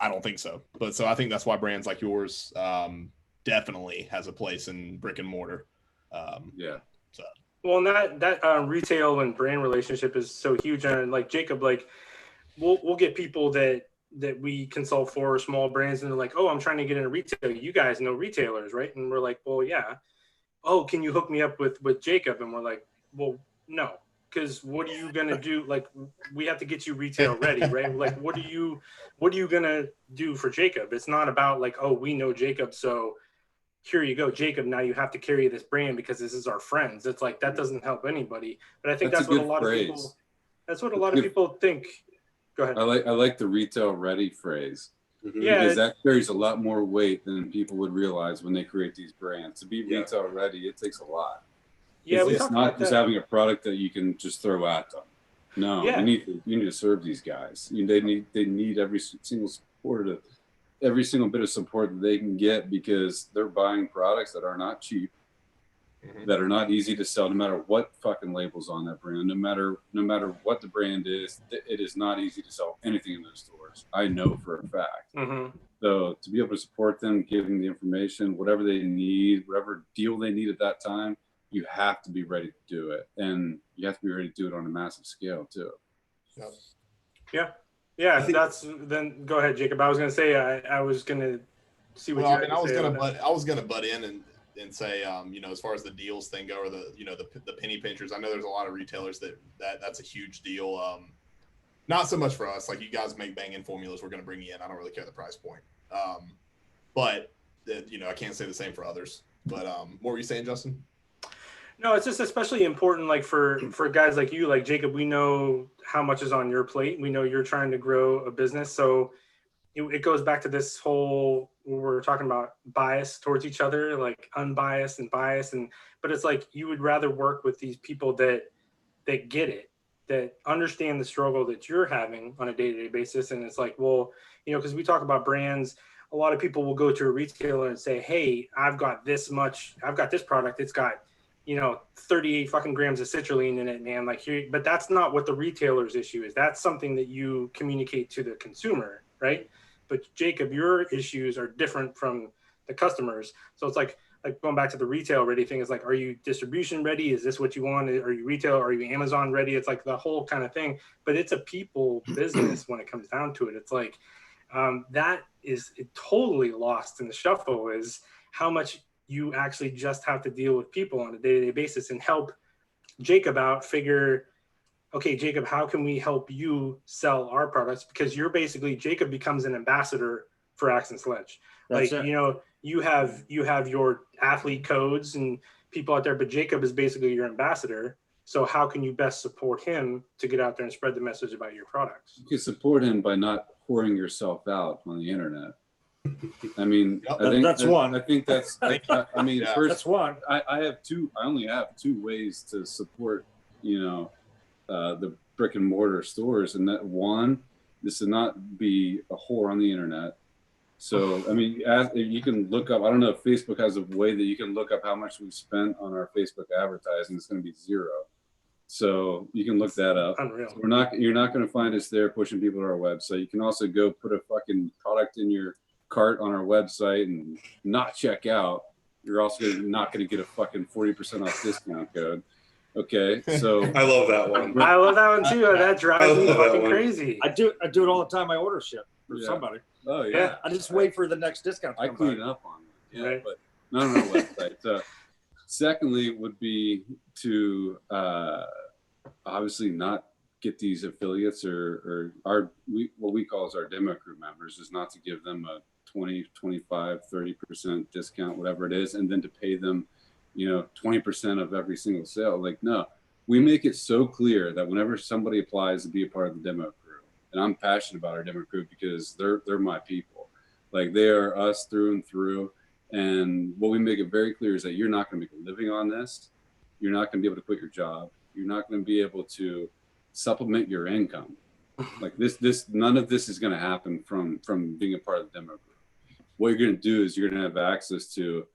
don't think so. But so I think that's why brands like yours definitely has a place in brick and mortar. So. Well, and that retail and brand relationship is so huge. And like Jacob, like we'll get people that we consult for small brands, and they're like, oh, I'm trying to get into retail. You guys know retailers, right? And we're like, well, yeah. Oh, can you hook me up with Jacob? And we're like, well, no, because what are you gonna do? Like, we have to get you retail ready, right? Like, what are you gonna do for Jacob? It's not about like, oh, we know Jacob, so here you go, Jacob. Now you have to carry this brand because this is our friends. It's like that doesn't help anybody. But I think that's what a lot of people. That's what a lot of people think. Go ahead. I like the retail ready phrase. Yeah, because that carries a lot more weight than people would realize when they create these brands. To be retail ready, it takes a lot. Yeah, it's not just having a product that you can just throw at them. No, you need to serve these guys. They need every single bit of support that they can get because they're buying products that are not cheap, that are not easy to sell, no matter what fucking label's on that brand, no matter what the brand is. It is not easy to sell anything in those stores. I know for a fact. So to be able to support them, give them the information, whatever they need, whatever deal they need at that time, you have to be ready to do it. And you have to be ready to do it on a massive scale too. Yeah, then go ahead, Jacob. I was going to say, I was going to see what I was going to butt in and say, as far as the deals thing go, or the penny pinchers, I know there's a lot of retailers that's a huge deal. Not so much for us. Like, you guys make banging formulas, we're going to bring you in. I don't really care the price point. But I can't say the same for others. But what were you saying, Justin? No, it's just especially important, like for guys like you, like Jacob. We know how much is on your plate. We know you're trying to grow a business, so it goes back to this whole, we're talking about bias towards each other, like unbiased and biased. But it's like, you would rather work with these people that get it, that understand the struggle that you're having on a day-to-day basis. And it's like, well, because we talk about brands, a lot of people will go to a retailer and say, hey, I've got this product. It's got, 38 fucking grams of citrulline in it, man. Like, but that's not what the retailer's issue is. That's something that you communicate to the consumer, right? But Jacob, your issues are different from the customers. So it's like going back to the retail ready thing, is like, are you distribution ready? Is this what you want? Are you retail? Are you Amazon ready? It's like the whole kind of thing, but it's a people business when it comes down to it. It's like, that is totally lost in the shuffle, is how much you actually just have to deal with people on a day-to-day basis and help Jacob out, figure, okay, Jacob, how can we help you sell our products? Because you're basically, Jacob becomes an ambassador for Axe and Sledge. That's like, it. you have your athlete codes and people out there, but Jacob is basically your ambassador. So how can you best support him to get out there and spread the message about your products? You can support him by not pouring yourself out on the internet. I mean, Yep. I think That's one. I think that's, I mean, Yeah. first, That's one. I only have two ways to support, the brick and mortar stores. And that one is to not be a whore on the internet. So, I mean, you can look up, I don't know if Facebook has a way that you can look up how much we've spent on our Facebook advertising. It's going to be 0. So you can look that up. Unreal. So you're not going to find us there pushing people to our website. You can also go put a fucking product in your cart on our website and not check out. You're also not going to get a fucking 40% off discount code. Okay, so I love that one. I love that one too. That drives me love that fucking one. crazy. I do it all the time. I order shit for Yeah. somebody. oh Yeah. yeah, I just wait for the next discount to I come clean back. up on it. Yeah, Right. but not on our website. So, secondly, would be to obviously not get these affiliates or what we call as our demo crew members, is not to give them a 20, 25, 30% discount, whatever it is, and then to pay them, 20% of every single sale. Like, no, we make it so clear that whenever somebody applies to be a part of the demo crew, and I'm passionate about our demo crew because they're my people. Like, they are us through and through. And what we make it very clear is that you're not going to make a living on this. You're not going to be able to quit your job. You're not going to be able to supplement your income. Like none of this is going to happen from being a part of the demo group. What you're going to do is you're going to have access to,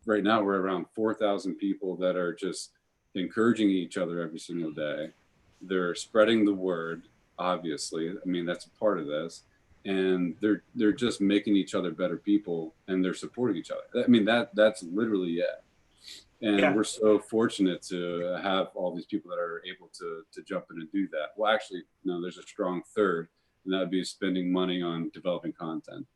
right now we're around 4,000 people that are just encouraging each other every single day. They're spreading the word, obviously. I mean, that's a part of this. And they're just making each other better people, and they're supporting each other. I mean, that's literally it. And Yeah. we're so fortunate to have all these people that are able to jump in and do that. Well, actually, no, there's a strong third, and that would be spending money on developing content.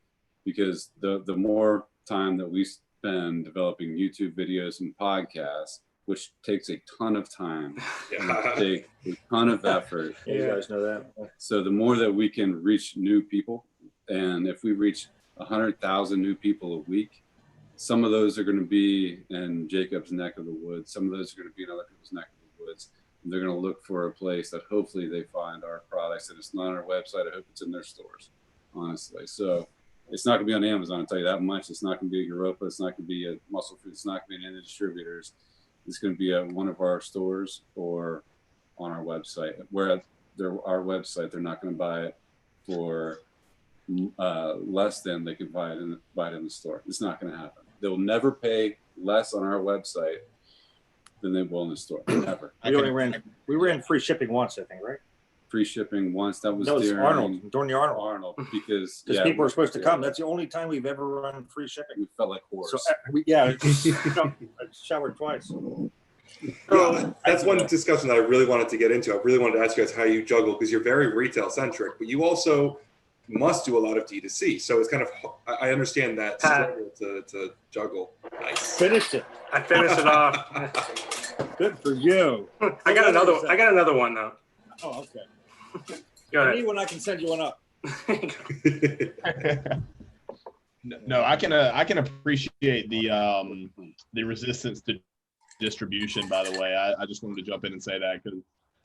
Because the more time that we spend developing YouTube videos and podcasts, which takes a ton of time, Yeah. take a ton of effort. Yeah, you guys know that. So the more that we can reach new people, and if we reach 100,000 new people a week, some of those are going to be in Jacob's neck of the woods. Some of those are going to be in other people's neck of the woods. And they're going to look for a place that hopefully they find our products. And it's not on our website. I hope it's in their stores, honestly. So it's not going to be on Amazon, I'll tell you that much. It's not going to be at Europa. It's not going to be at Muscle Food. It's not going to be in any distributors. It's going to be at one of our stores or on our website. Where our website, they're not going to buy it for less than they can buy it in the store. It's not going to happen. They'll never pay less on our website than they will in the store. Never. We ran free shipping once, I think, right? Free shipping once. That was No, it's during Arnold, during the Arnold. because People were supposed to come. That's the only time we've ever run free shipping. We felt like whores. So I showered twice. Yeah, that's one discussion that I really wanted to get into. I really wanted to ask you guys how you juggle, because you're very retail centric, but you also must do a lot of D2C. So it's kind of, I understand that struggle to juggle. Nice. Finished it. I finished it off. Good for you. I got another one though. Oh, okay. Go I ahead. need one. I can send you one up. No, I can appreciate the resistance to distribution. By the way, I just wanted to jump in and say that because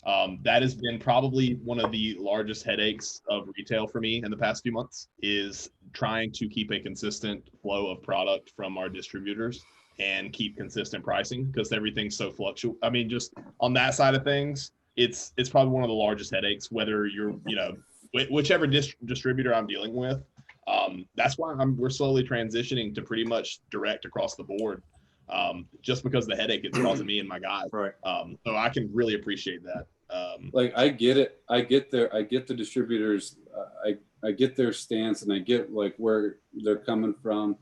That has been probably one of the largest headaches of retail for me in the past few months, is trying to keep a consistent flow of product from our distributors and keep consistent pricing, because everything's so fluctuating. I mean, just on that side of things, it's probably one of the largest headaches, whether you're, whichever distributor I'm dealing with. That's why we're slowly transitioning to pretty much direct across the board, just because the headache it's causing me and my guys. Right. So I can really appreciate that. Like, I get it. I get the distributors. I get their stance, and I get like where they're coming from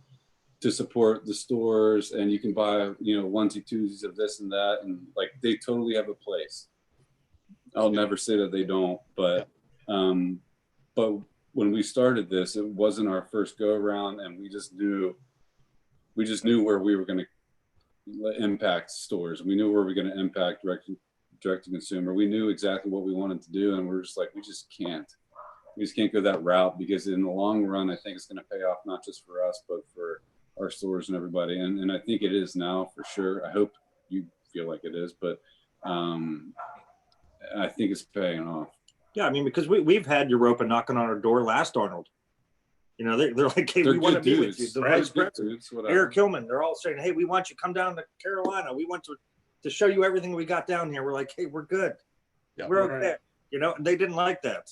to support the stores, and you can buy, onesie twosies of this and that, and like they totally have a place. I'll never say that they don't, but when we started this, it wasn't our first go around, and we just knew where we were going to impact stores. We knew where we were going to impact direct to consumer. We knew exactly what we wanted to do, and we're just like, we just can't go that route, because in the long run, I think it's going to pay off, not just for us, but for our stores and everybody. And I think it is now, for sure. I hope you feel like it is, but I think it's paying off. Yeah, I mean, because we've had Europa knocking on our door last, Arnold. They're like, hey, we want to be with you. The vice president, Eric Hillman, they're all saying, hey, we want you to come down to Carolina. We want to show you everything we got down here. We're like, hey, we're good. Yeah, we're okay. And they didn't like that.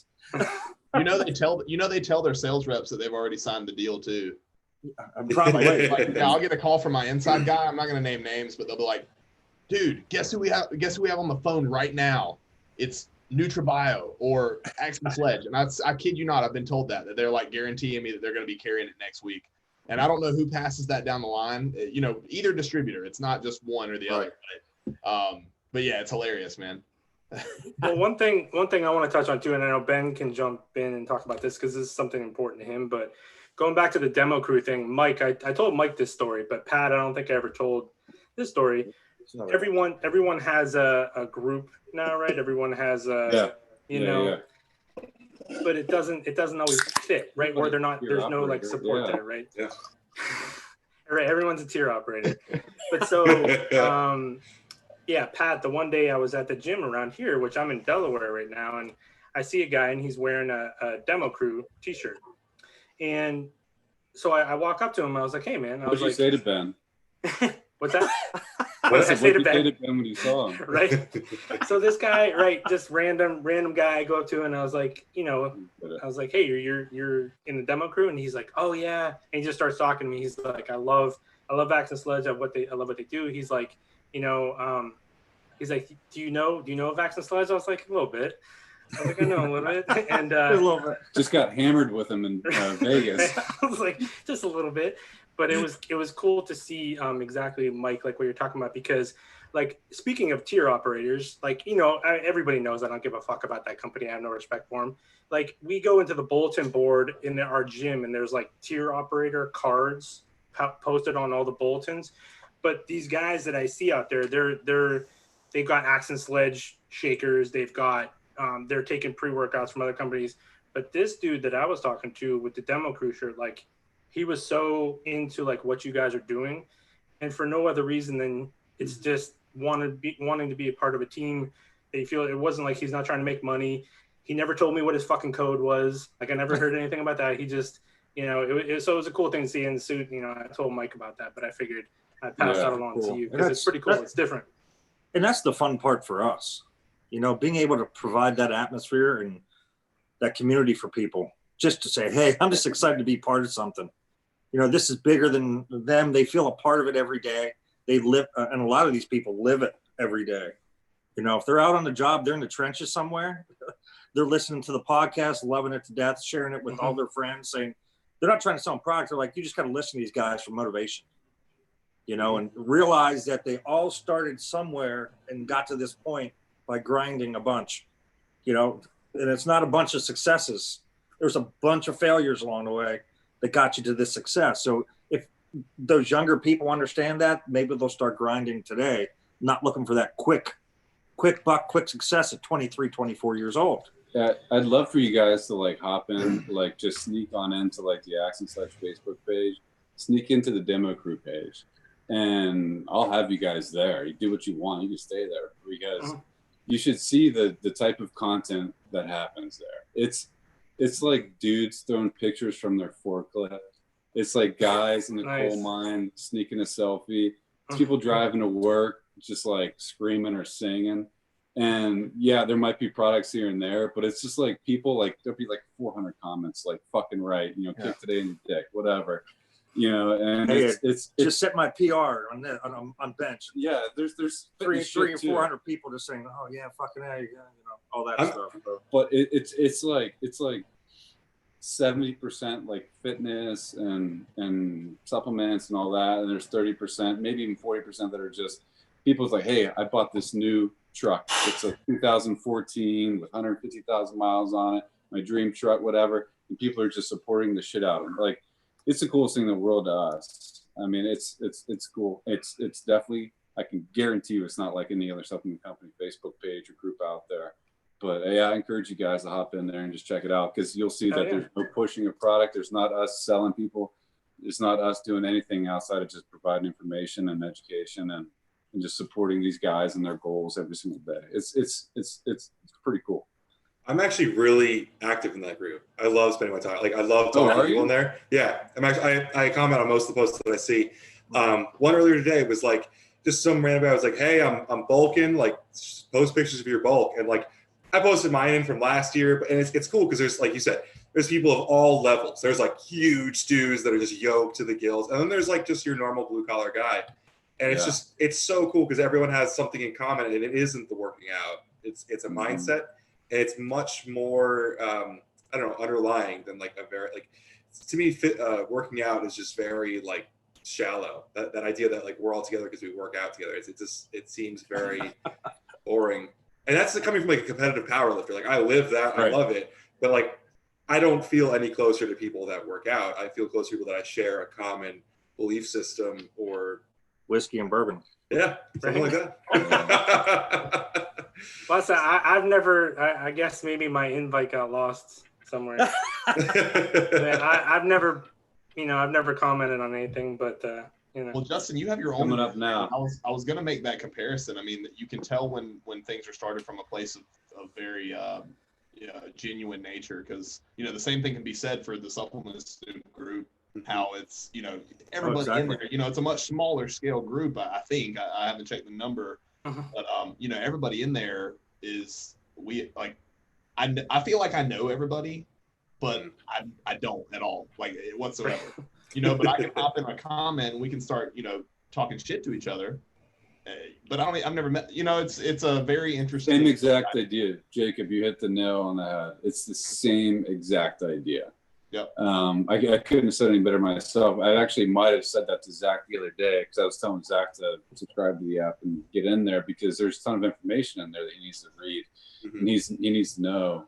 They tell their sales reps that they've already signed the deal too. Probably. I'll get a call from my inside guy. I'm not going to name names, but they'll be like, dude, guess who we have on the phone right now? It's NutriBio or Action Sledge. And I kid you not, I've been told that they're like guaranteeing me that they're going to be carrying it next week. And I don't know who passes that down the line. Either distributor. It's not just one or the other. But yeah, it's hilarious, man. Well, one thing I want to touch on too, and I know Ben can jump in and talk about this because this is something important to him, but going back to the demo crew thing, Mike, I told Mike this story, but Pat, I don't think I ever told this story. Everyone has a group now, right? Everyone has but it doesn't always fit, right? Or there's no like support there, right? Yeah. Right, everyone's a tier operator. But so Pat, the one day I was at the gym around here, which I'm in Delaware right now, and I see a guy and he's wearing a demo crew t-shirt. And so I walk up to him. I was like, hey, man. What'd you say to Ben? What's that? What did I say to Ben when you saw him? Right. So this guy, right, just random guy, I go up to him and I was like, I was like, hey, you're in the demo crew? And he's like, oh, yeah. And he just starts talking to me. He's like, I love Axe and Sledge. I love what they do. He's like, he's like, do you know of Axe and Sledge? I was like, a little bit. I was like, I know a little bit. And a little bit. Just got hammered with him in Vegas. I was like, just a little bit. But it was cool to see exactly, Mike, like what you're talking about, because like, speaking of tier operators, like, everybody knows I don't give a fuck about that company. I have no respect for them. Like, we go into the bulletin board in our gym and there's like tier operator cards posted on all the bulletins. But these guys that I see out there, they've got Axe and Sledge shakers. They've got, they're taking pre-workouts from other companies. But this dude that I was talking to with the demo crew shirt, like, he was so into like what you guys are doing, and for no other reason than it's just wanting to be a part of a team. They feel it wasn't like he's not trying to make money. He never told me what his fucking code was. Like, I never heard anything about that. He just, so it was a cool thing to see in the suit. I told Mike about that, but I figured I'd pass that along to you because it's pretty cool. It's different. And that's the fun part for us, being able to provide that atmosphere and that community for people, just to say, hey, I'm just excited to be part of something. This is bigger than them. They feel a part of it every day. They live, and a lot of these people live it every day. If they're out on the job, they're in the trenches somewhere. They're listening to the podcast, loving it to death, sharing it with all their friends, saying they're not trying to sell products. They're like, you just got to listen to these guys for motivation, and realize that they all started somewhere and got to this point by grinding a bunch, and it's not a bunch of successes. There's a bunch of failures along the way that got you to this success. So if those younger people understand that, maybe they'll start grinding today, not looking for that quick buck, quick success at 23, 24 years old. Yeah, I'd love for you guys to like hop in, like just sneak on into like the Axe and Sledge Facebook page, sneak into the demo crew page, and I'll have you guys there. You do what you want. You can stay there because you should see the type of content that happens there. It's like dudes throwing pictures from their forklift. It's like guys in the Nice. coal mine sneaking a selfie. It's people driving to work just like screaming or singing. And yeah, there might be products here and there, but it's just like people, like there'll be like 400 comments like fucking right, you know, kick today in the dick, whatever, you know. And Hey, it's just set my PR on that on bench. yeah, there's Three or too. 400 people just saying, oh yeah, fucking yeah, you know, all that stuff. But it's like 70% like fitness and supplements and all that, and there's 30%, maybe even 40% that are just people's like, hey, I bought this new truck. It's a 2014 with 150,000 miles on it, my dream truck, whatever. And people are just supporting the shit out of them. Like, it's the coolest thing in the world to us. I mean, it's cool. It's definitely, I can guarantee you, it's not like any other supplement company Facebook page or group out there. But yeah, I encourage you guys to hop in there and just check it out, because you'll see that there's no pushing a product. There's not us selling people. It's not us doing anything outside of just providing information and education and just supporting these guys and their goals every single day. It's pretty cool. I'm actually really active in that group. I love spending my time. Like, I love talking to people in there. Yeah, I comment on most of the posts that I see. One earlier today was like just some random guy was like, "Hey, I'm bulking. Like, post pictures of your bulk." And like, I posted mine in from last year, and it's cool because there's, like you said, there's people of all levels. There's like huge dudes that are just yoked to the gills, and then there's like just your normal blue collar guy. And it's so cool because everyone has something in common, and it isn't the working out. It's a mindset, and it's much more I don't know, underlying than like a very, like, to me, working out is just very like shallow. That idea that like we're all together because we work out together. It seems very boring. And that's coming from like a competitive powerlifter. Like, I live that, I love it, but like I don't feel any closer to people that work out. I feel closer to people that I share a common belief system or Whiskey and bourbon. Yeah, something like that. Plus, I've never. I guess maybe my invite got lost somewhere. I've never commented on anything, but you know. Well, Justin, you have your own coming up now. I was gonna make that comparison. I mean, you can tell when things are started from a place of very genuine nature, because you know the same thing can be said for the supplement student group. How it's, you know, everybody in there, you know, it's a much smaller scale group. I think I haven't checked the number, but you know, everybody in there is, I feel like I know everybody, but I don't at all, like, whatsoever, you know. But I can hop in a comment and we can start, you know, talking shit to each other. But I've never met, you know, it's a very interesting. Same exact idea, Jacob. You hit the nail on the head. It's the same exact idea. Yep. I couldn't have said any better myself. I actually might have said that to Zach the other day, because I was telling Zach to subscribe to the app and get in there, because there's a ton of information in there that he needs to read. And he needs to know,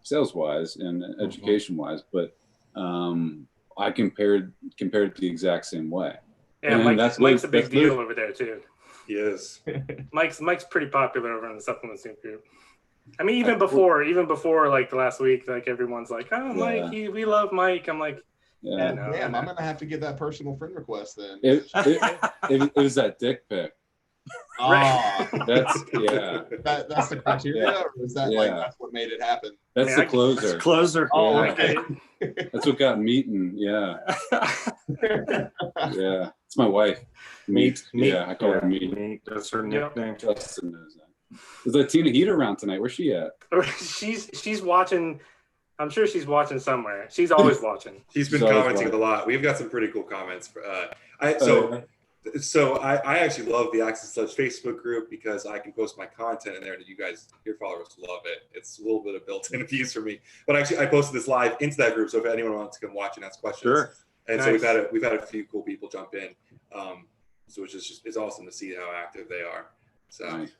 sales wise and education wise. But I compared it the exact same way. Yeah, Mike's a big deal over there too. He is. Mike's pretty popular over in the supplement group. I mean, even before like the last week, like everyone's like, "Oh, Mike, we love Mike." I'm like, "Yeah, no, damn, I'm gonna have to get that personal friend request then." It was that dick pic. Oh, that's that's the criteria, or is that like that's what made it happen? That's the closer. That's closer. Oh, okay. That's what got Meaton. Yeah. Yeah, it's my wife. Meat. Yeah, I call her Meat. That's her nickname. Justin knows that. Is that Tina Heater around tonight? Where's she at? She's watching. I'm sure she's watching somewhere. She's always watching. She's been commenting a lot. We've got some pretty cool comments. So I actually love the Access Sledge Facebook group, because I can post my content in there, and your followers love it. It's a little bit of built-in views for me. But actually, I posted this live into that group, so if anyone wants to come watch and ask questions. Sure. And nice. So we've had a few cool people jump in. So it's awesome to see how active they are. So. Nice.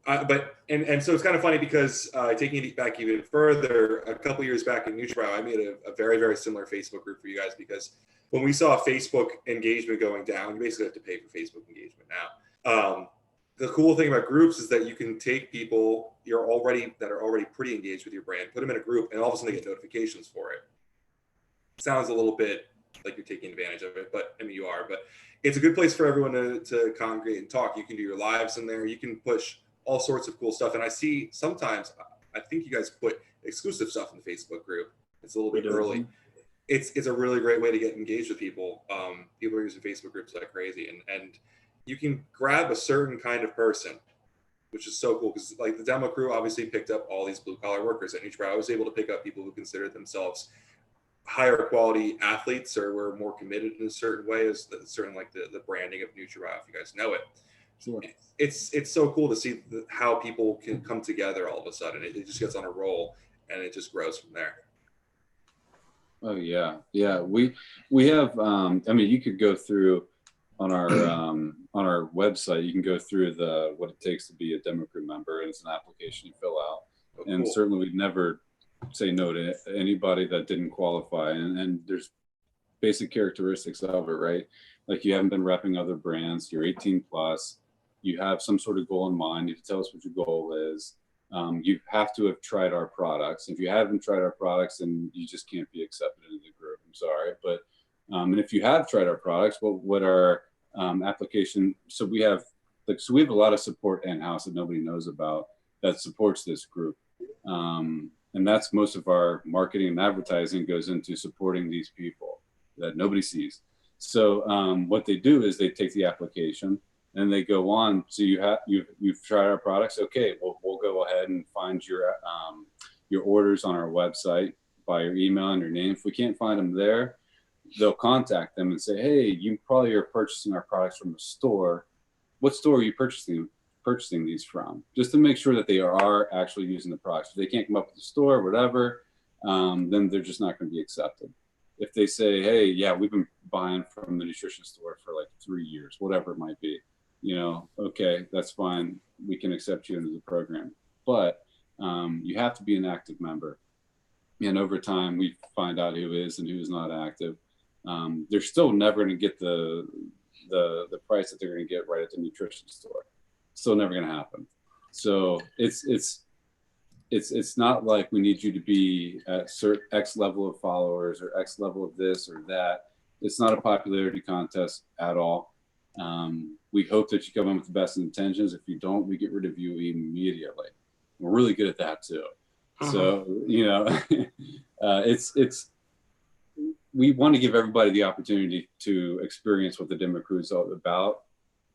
But so it's kind of funny, because taking it back even further, a couple years back in Nutri-Bio, I made a very, very similar Facebook group for you guys, because when we saw Facebook engagement going down, you basically have to pay for Facebook engagement now. The cool thing about groups is that you can take people that are already pretty engaged with your brand, put them in a group, and all of a sudden they get notifications for it. Sounds a little bit like you're taking advantage of it, but I mean, you are. But it's a good place for everyone to congregate and talk. You can do your lives in there. You can push all sorts of cool stuff. And I see sometimes, I think you guys put exclusive stuff in the Facebook group. It's a little bit early. It's a really great way to get engaged with people. People are using Facebook groups like crazy, and you can grab a certain kind of person, which is so cool, because like the demo crew obviously picked up all these blue collar workers, and I was able to pick up people who considered themselves higher quality athletes or were more committed in a certain way, as certain like the branding of NutriBio, if you guys know it. Sure. It's so cool to see how people can come together all of a sudden. It just gets on a roll and it just grows from there. Oh yeah. We have, I mean, you could go through on our website, you can go through what it takes to be a demo crew member, and it's an application you fill out. Oh, and cool. certainly we'd never say no to anybody that didn't qualify. And there's basic characteristics of it, right? Like you haven't been repping other brands, you're 18 plus, you have some sort of goal in mind, you have to tell us what your goal is. You have to have tried our products. If you haven't tried our products, then you just can't be accepted into the group. I'm sorry. But, and if you have tried our products, what our application, so we have a lot of support in-house that nobody knows about that supports this group. And that's most of our marketing and advertising goes into supporting these people that nobody sees. So what they do is they take the application and they go on. So you've tried our products. Okay, well, we'll go ahead and find your orders on our website by your email and your name. If we can't find them there, they'll contact them and say, hey, you probably are purchasing our products from a store. What store are you purchasing these from? Just to make sure that they are actually using the products. If they can't come up with the store or whatever, then they're just not going to be accepted. If they say, hey, yeah, we've been buying from the nutrition store for like 3 years, whatever it might be, okay, that's fine. We can accept you into the program. But you have to be an active member. And over time, we find out who is and who is not active. They're still never going to get the price that they're going to get right at the nutrition store. Still never going to happen. So it's not like we need you to be at certain X level of followers or X level of this or that. It's not a popularity contest at all. We hope that you come in with the best intentions. If you don't, we get rid of you immediately. We're really good at that too. So, we want to give everybody the opportunity to experience what the demo crew is all about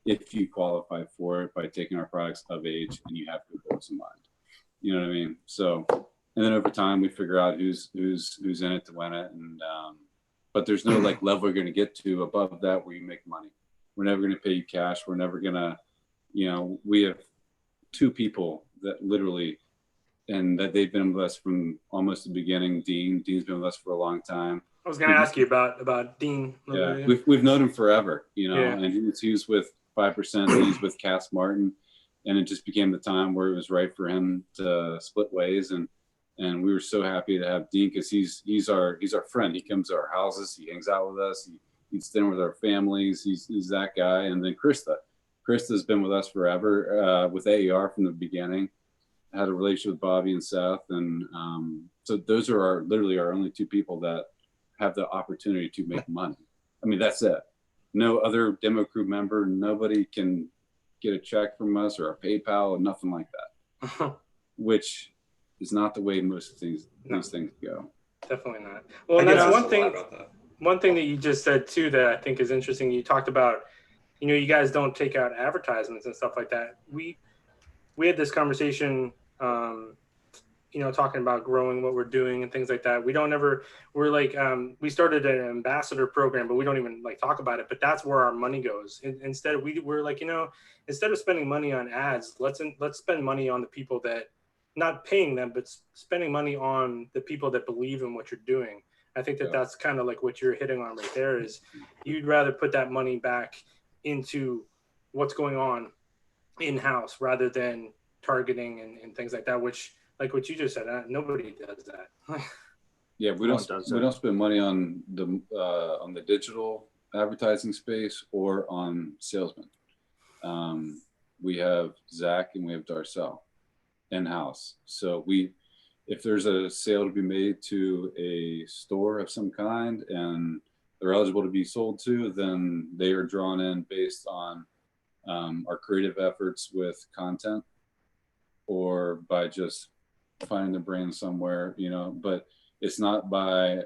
if you qualify for it by taking our products of age and you have good goals in mind. You know what I mean? So, and then over time we figure out who's in it to win it. And, but there's no like level you're going to get to above that where you make money. We're never going to pay you cash. We're never going to, we have 2 people that literally, and that they've been with us from almost the beginning. Dean's been with us for a long time. I was going to ask you about Dean. Yeah, we've known him forever, and he was with 5%, he's with Cass Martin, and it just became the time where it was right for him to split ways. And we were so happy to have Dean, because he's our friend. He comes to our houses, he hangs out with us, he eats dinner with our families. He's that guy. And then Krista's been with us forever, with AER from the beginning. Had a relationship with Bobby and Seth, and so those are literally our only 2 people that have the opportunity to make money. I mean, that's it. No other demo crew member, nobody can get a check from us or a PayPal or nothing like that, which is not the way most these things go. Definitely not. Well, and that's one thing that you just said too that I think is interesting. You talked about, you guys don't take out advertisements and stuff like that. We had this conversation, talking about growing what we're doing and things like that. We're like, we started an ambassador program, but we don't even like talk about it, but that's where our money goes. Instead, we're like, instead of spending money on ads, let's spend money on the people that, not paying them, but spending money on the people that believe in what you're doing. I think that's kind of like what you're hitting on right there, is you'd rather put that money back into what's going on in-house rather than targeting and things like that, which, like what you just said, nobody does that. Yeah, we don't spend money on the digital advertising space or on salesmen. We have Zach and we have Darcel in-house. So if there's a sale to be made to a store of some kind and they're eligible to be sold to, then they are drawn in based on our creative efforts with content or by just finding the brand somewhere, but it's not by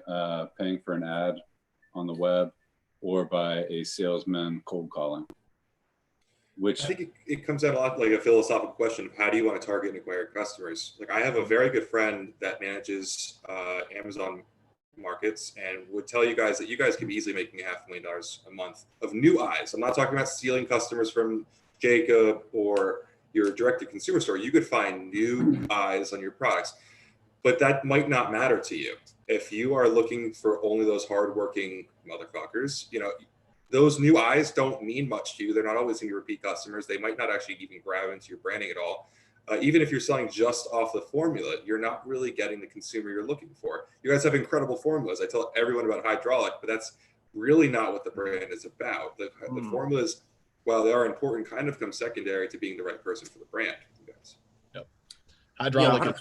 paying for an ad on the web or by a salesman cold calling. Which I think it comes down a lot like a philosophical question of how do you want to target and acquire customers? Like I have a very good friend that manages Amazon markets and would tell you guys that you guys could be easily making $500,000 a month of new eyes. I'm not talking about stealing customers from Jacob or your direct-to-consumer store. You could find new eyes on your products, but that might not matter to you. If you are looking for only those hardworking motherfuckers, those new eyes don't mean much to you. They're not always going to be repeat customers. They might not actually even grab into your branding at all. Even if you're selling just off the formula, you're not really getting the consumer you're looking for. You guys have incredible formulas. I tell everyone about hydraulic, but that's really not what the brand is about. The formulas, while they are important, kind of come secondary to being the right person for the brand. You guys. Yep. Hydraulic.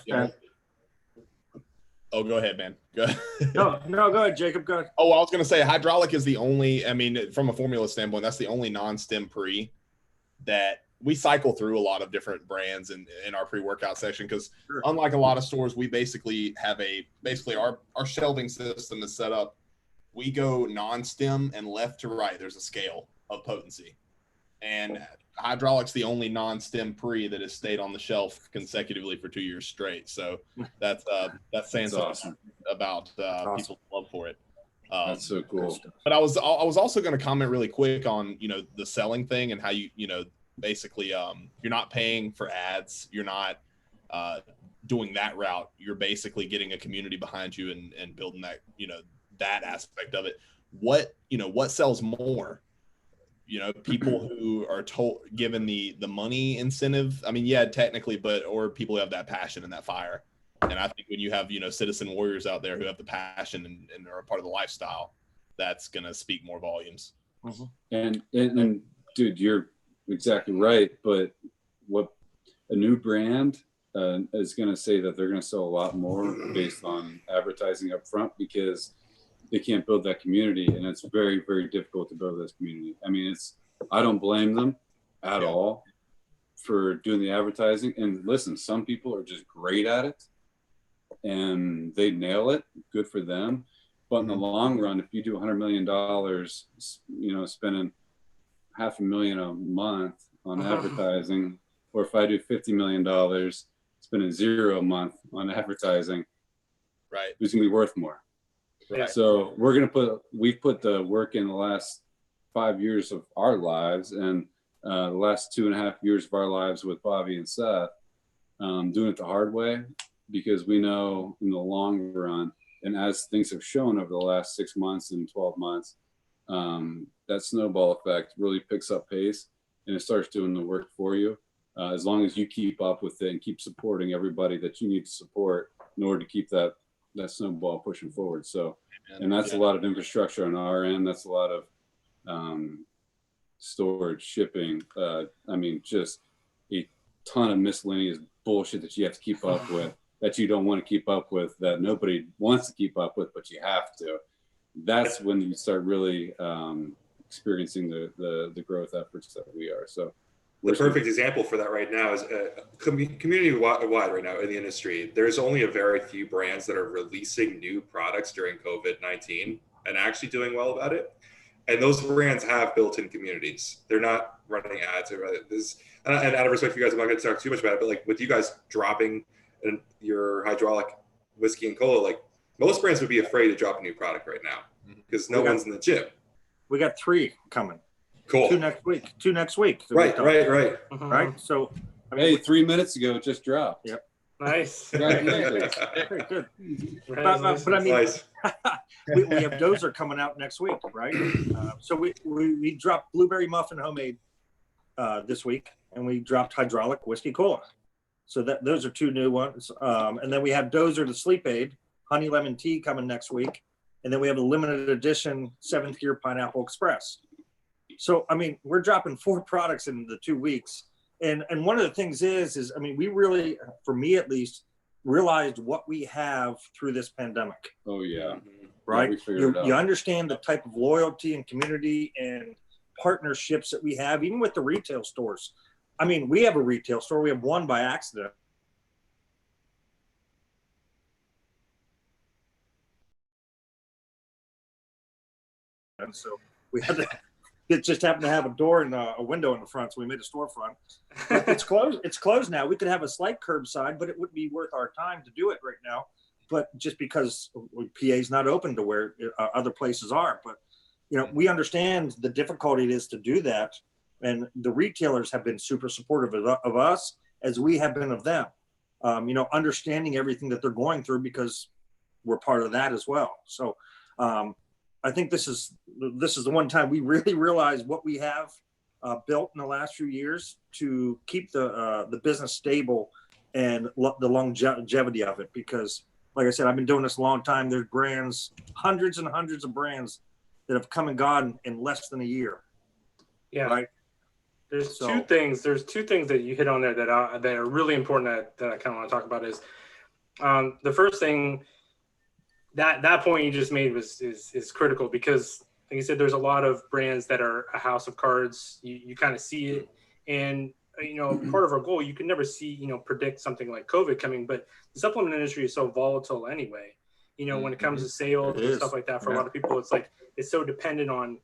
Oh, go ahead, man. Go ahead. No, go ahead, Jacob. Go ahead. Oh, I was going to say hydraulic is the only, from a formula standpoint, that's the only non-stem pre that we cycle through a lot of different brands in our pre-workout section. Because unlike a lot of stores, we basically have our shelving system is set up. We go non-stem and left to right. There's a scale of potency. And hydraulic's the only non-stem pre that has stayed on the shelf consecutively for 2 years straight. So that's saying something awesome about people's love for it. That's so cool. But I was also going to comment really quick on the selling thing and how you basically you're not paying for ads, you're not doing that route. You're basically getting a community behind you and building that that aspect of it. What sells more? People who are given the money incentive. Technically, or people who have that passion and that fire. And I think when you have, citizen warriors out there who have the passion and are a part of the lifestyle, that's going to speak more volumes. Mm-hmm. And dude, you're exactly right. But what a new brand is going to say that they're going to sell a lot more based on advertising up front because they can't build that community, and it's very, very difficult to build this community. I don't blame them at all for doing the advertising. And listen, some people are just great at it and they nail it. Good for them. But in the long run, if you do $100 million, spending $500,000 a month on advertising, or if I do $50 million, spending $0 a month on advertising, right, who's going to be worth more? Right. So we've put the work in the last 5 years of our lives and the last 2.5 years of our lives with Bobby and Seth, doing it the hard way, because we know in the long run, and as things have shown over the last 6 months and 12 months, that snowball effect really picks up pace and it starts doing the work for you. As long as you keep up with it and keep supporting everybody that you need to support in order to keep that snowball pushing forward. So, and that's a lot of infrastructure on our end. That's a lot of storage, shipping. Just a ton of miscellaneous bullshit that you have to keep up with, that you don't want to keep up with, that nobody wants to keep up with, but you have to. That's when you start really experiencing the growth efforts that we are. So the perfect example for that right now is community-wide right now in the industry. There's only a very few brands that are releasing new products during COVID-19 and actually doing well about it. And those brands have built-in communities. They're not running ads. And out of respect for you guys, I'm not going to talk too much about it, but like with you guys dropping your hydraulic whiskey and cola, like most brands would be afraid to drop a new product right now because no one's in the gym. We got 3 coming. Cool. 2 next week. Right. Right. So, hey, 3 minutes ago, it just dropped. Yep. Nice. Very good. But I mean, nice. we have Dozer coming out next week, right? So we dropped Blueberry Muffin Homemade this week, and we dropped Hydraulic Whiskey Cola. So those are 2 new ones. And then we have Dozer the Sleep Aid Honey Lemon Tea coming next week. And then we have a limited edition 7th Gear Pineapple Express. So, I mean, we're dropping 4 products in the 2 weeks. And one of the things is, I mean, we really, for me at least, realized what we have through this pandemic. Oh, yeah. Right? Yeah, you understand the type of loyalty and community and partnerships that we have, even with the retail stores. I mean, we have a retail store. We have one by accident, so we had to. It just happened to have a door and a window in the front, so we made a storefront. But it's closed. It's closed now. We could have a slight curbside, but it wouldn't be worth our time to do it right now. But just because PA's not open to where other places are, but we understand the difficulty it is to do that, and the retailers have been super supportive of us as we have been of them. Understanding everything that they're going through because we're part of that as well. So. I think this is the one time we really realize what we have built in the last few years to keep the business stable and the longevity of it. Because, like I said, I've been doing this a long time. There's brands, hundreds and hundreds of brands that have come and gone in less than a year. Yeah. Right. There's two things. There's two things that you hit on there that are really important that I kind of want to talk about. Is the first thing. That point you just made is critical because, like you said, there's a lot of brands that are a house of cards. You kind of see it, and part of our goal, you can never see predict something like COVID coming, but the supplement industry is so volatile anyway. When it comes to sales and stuff like that, for a lot of people, it's like it's so dependent on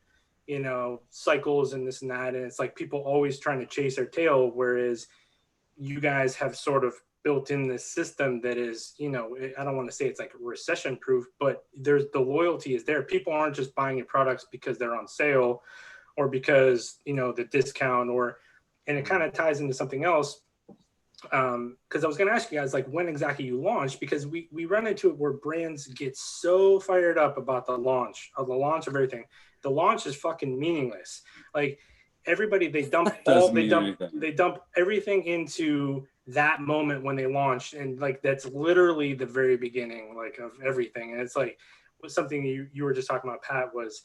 cycles and this and that, and it's like people always trying to chase their tail, whereas you guys have sort of built in this system that is, I don't want to say it's like recession proof, but there's the loyalty is there. People aren't just buying your products because they're on sale or because, the discount and it kind of ties into something else. Because I was going to ask you guys, like, when exactly you launched, because we run into it where brands get so fired up about the launch of everything. The launch is fucking meaningless. Like everybody, they dump everything into that moment when they launched, and like that's literally the very beginning like of everything. And it's like something you were just talking about, Pat, was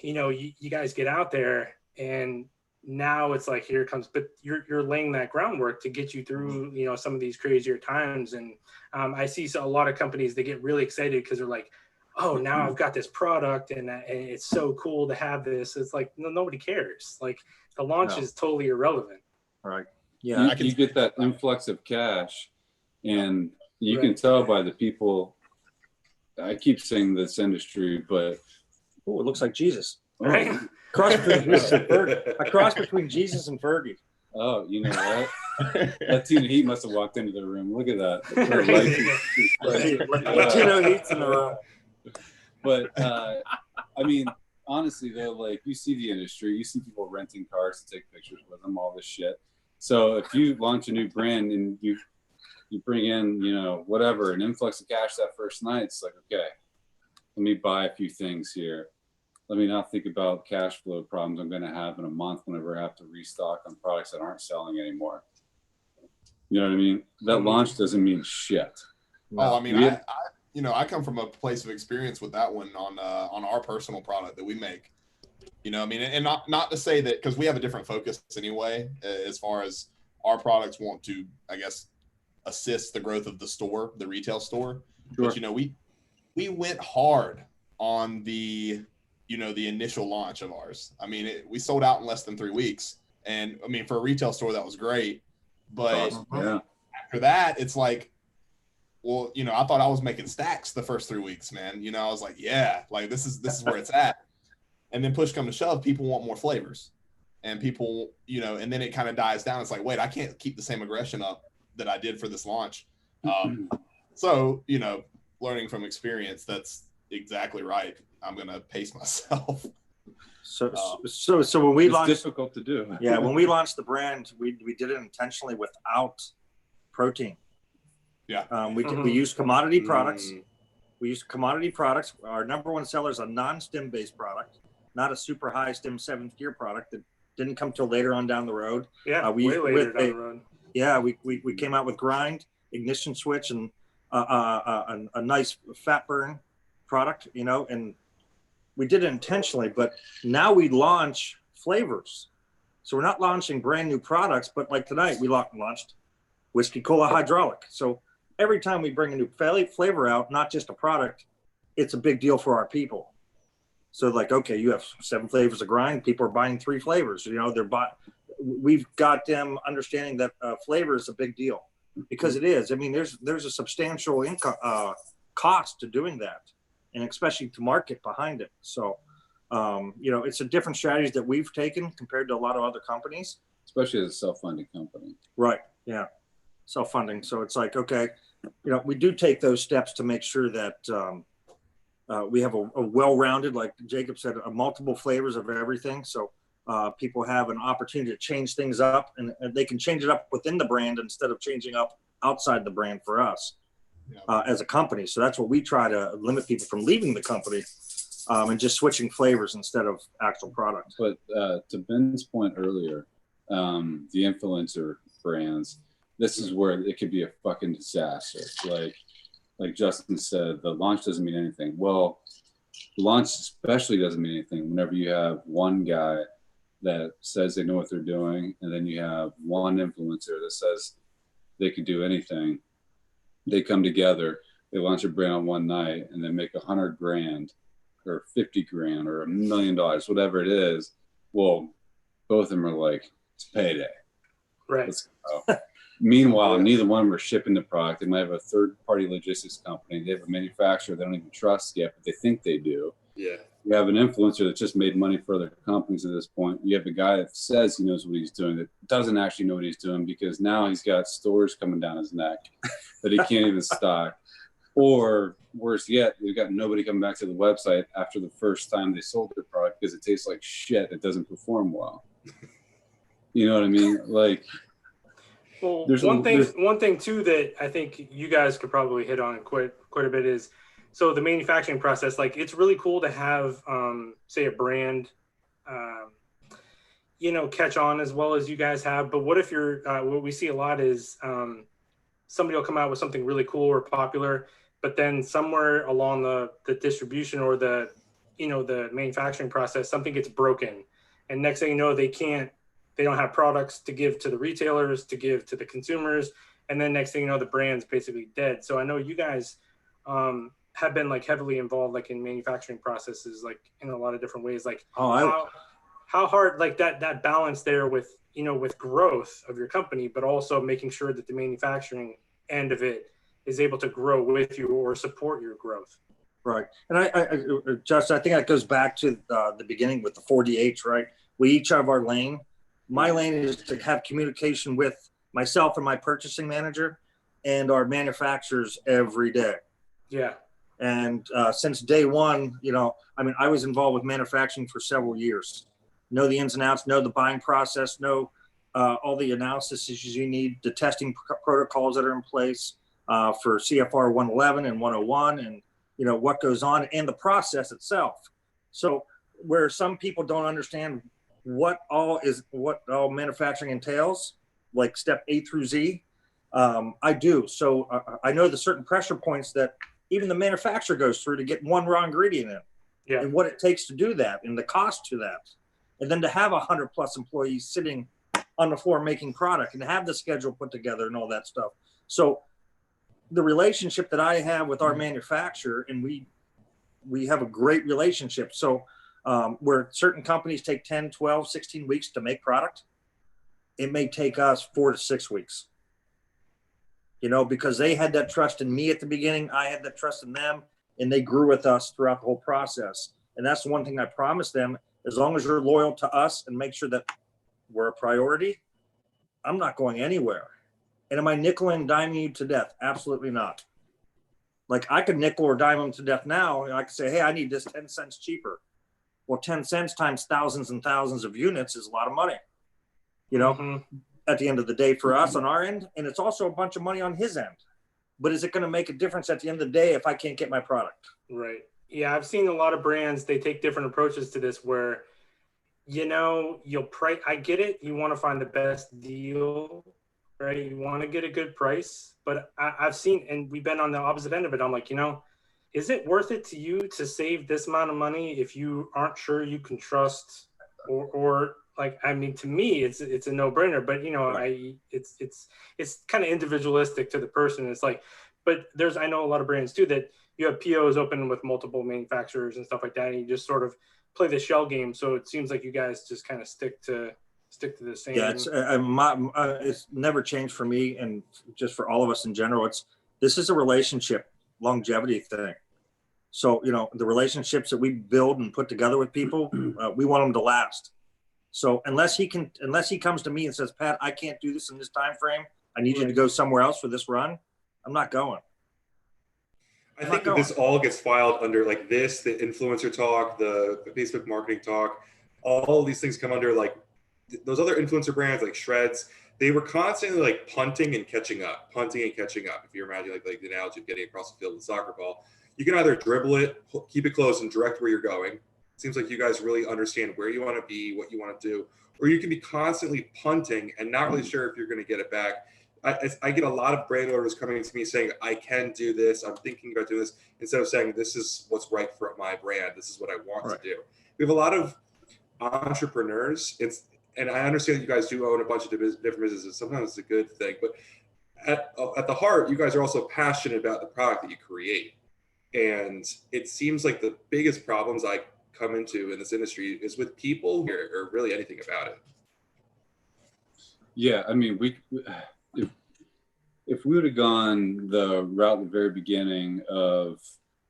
you guys get out there and now it's like here it comes, but you're laying that groundwork to get you through some of these crazier times. And I see a lot of companies, they get really excited because they're like, oh, now I've got this product and it's so cool to have this. It's like nobody cares. Like the launch is totally irrelevant. Right. Yeah, you get that influx of cash, and you can tell by the people. I keep saying this industry, but it looks like Jesus. Right? A cross between Jesus and Fergie. Oh, you know what? Latino Heat must have walked into the room. Look at that. Latino Heat's in the room. But I mean, honestly though, like you see the industry, you see people renting cars to take pictures with them, all this shit. So if you launch a new brand and you bring in, whatever, an influx of cash that first night, it's like, okay, let me buy a few things here. Let me not think about cash flow problems I'm going to have in a month whenever I have to restock on products that aren't selling anymore. You know what I mean? That launch doesn't mean shit. Oh, I mean, I come from a place of experience with that one on our personal product that we make. And not to say that, because we have a different focus anyway, as far as our products want to, I guess, assist the growth of the store, the retail store. Sure. But, we went hard on the initial launch of ours. I mean, we sold out in less than 3 weeks. And I mean, for a retail store, that was great. But after that, it's like, well, I thought I was making stacks the first 3 weeks, man. I was like, yeah, like this is where it's at. And then push come to shove, people want more flavors, and people, and then it kind of dies down. It's like, wait, I can't keep the same aggression up that I did for this launch. So, learning from experience, that's exactly right. I'm going to pace myself. So when we launched, it's difficult to do. Yeah. When we launched the brand, we did it intentionally without protein. Yeah. We used commodity products. We used commodity products. Our number one seller is a non-stem based product, not a super high stem 7th gear product that didn't come till later on down the road. Yeah, way later down the road. Yeah, we came out with grind, ignition switch, and a nice fat burn product, and we did it intentionally. But now we launch flavors, so we're not launching brand new products. But like tonight, we launched whiskey cola hydraulic. So every time we bring a new flavor out, not just a product, it's a big deal for our people. So like, okay, you have 7 flavors of grind. People are buying 3 flavors. We've got them understanding that flavor is a big deal, because it is. I mean, there's a substantial cost to doing that, and especially to market behind it. So It's a different strategies that we've taken compared to a lot of other companies. Especially as a self-funded company. Right. Yeah. Self-funding. So it's like, okay, we do take those steps to make sure that we have a well-rounded, like Jacob said, multiple flavors of everything. So people have an opportunity to change things up, and they can change it up within the brand instead of changing up outside the brand for us as a company. So that's what we try to limit people from leaving the company and just switching flavors instead of actual product. But to Ben's point earlier, the influencer brands, this is where it could be a fucking disaster. Like Justin said, the launch doesn't mean anything. Well, the launch especially doesn't mean anything whenever you have one guy that says they know what they're doing, and then you have one influencer that says they could do anything. They come together, they launch a brand on one night, and they make $100,000 or $50,000 or $1 million, whatever it is. Well, both of them are like, it's payday. Right. Let's go. Meanwhile, neither one of them are shipping the product. They might have a third-party logistics company. They have a manufacturer they don't even trust yet, but they think they do. Yeah. You have an influencer that just made money for other companies at this point. You have a guy that says he knows what he's doing that doesn't actually know what he's doing because now he's got stores coming down his neck that he can't even stock. Or worse yet, they've got nobody coming back to the website after the first time they sold their product because it tastes like shit. It doesn't perform well. You know what I mean? Like, well, one thing too that I think you guys could probably hit on quite a bit is, so the manufacturing process. Like, it's really cool to have, say, a brand, catch on as well as you guys have. But what if you're, what we see a lot is somebody will come out with something really cool or popular, but then somewhere along the distribution or the manufacturing process, something gets broken, and next thing you know, they don't have products to give to the retailers, to give to the consumers. And then next thing you know, the brand's basically dead. So I know you guys have been like heavily involved, like in manufacturing processes, like in a lot of different ways. Like how hard, like that balance there with growth of your company, but also making sure that the manufacturing end of it is able to grow with you or support your growth. Right. And Justin, I think that goes back to the beginning with the 4DH, right? We each have our lane. My lane is to have communication with myself and my purchasing manager and our manufacturers every day. Yeah. And since day one, I was involved with manufacturing for several years. Know the ins and outs, know the buying process, know all the analysis issues you need, the testing protocols that are in place for CFR 111 and 101, and what goes on and the process itself. So where some people don't understand what all manufacturing entails, like step A through Z, I do. So I know the certain pressure points that even the manufacturer goes through to get one raw ingredient in, and what it takes to do that, and the cost to that, and then to have 100+ employees sitting on the floor making product and have the schedule put together and all that stuff. So the relationship that I have with our manufacturer, and we have a great relationship. So where certain companies take 10, 12, 16 weeks to make product, it may take us 4 to 6 weeks. Because they had that trust in me at the beginning, I had that trust in them, and they grew with us throughout the whole process. And that's the one thing I promised them: as long as you're loyal to us and make sure that we're a priority, I'm not going anywhere. And am I nickel and diming you to death? Absolutely not. Like, I could nickel or dime them to death now, and I could say, hey, I need this 10 cents cheaper. Well, 10 cents times thousands and thousands of units is a lot of money, at the end of the day for us on our end. And it's also a bunch of money on his end. But is it going to make a difference at the end of the day if I can't get my product? Right. Yeah, I've seen a lot of brands, they take different approaches to this where, you'll price. I get it. You want to find the best deal, right? You want to get a good price. But I've seen, and we've been on the opposite end of it. I'm like, is it worth it to you to save this amount of money if you aren't sure you can trust or like, I mean, to me, it's a no-brainer, but it's kind of individualistic to the person. It's like, but I know a lot of brands too that you have POs open with multiple manufacturers and stuff like that, and you just sort of play the shell game. So it seems like you guys just kind of stick to the same. Yeah, it's never changed for me, and just for all of us in general. This is a relationship longevity thing. So, the relationships that we build and put together with people, we want them to last. So unless he comes to me and says, Pat, I can't do this in this time frame, I need you to go somewhere else for this run, I'm not going. I think that this all gets filed under like this, the influencer talk, the Facebook marketing talk, all of these things come under like those other influencer brands like Shreds. They were constantly like punting and catching up. If you imagine like the analogy of getting across the field with a soccer ball, you can either dribble it, keep it close and direct where you're going. It seems like you guys really understand where you want to be, what you want to do, or you can be constantly punting and not really sure if you're going to get it back. I get a lot of brand owners coming to me saying, I can do this. I'm thinking about doing this, instead of saying, this is what's right for my brand. This is what I want to do. We have a lot of entrepreneurs. And I understand that you guys do own a bunch of different businesses. Sometimes it's a good thing, but at the heart, you guys are also passionate about the product that you create. And it seems like the biggest problems I come into in this industry is with people or really anything about it. Yeah, I mean, if we would have gone the route at the very beginning of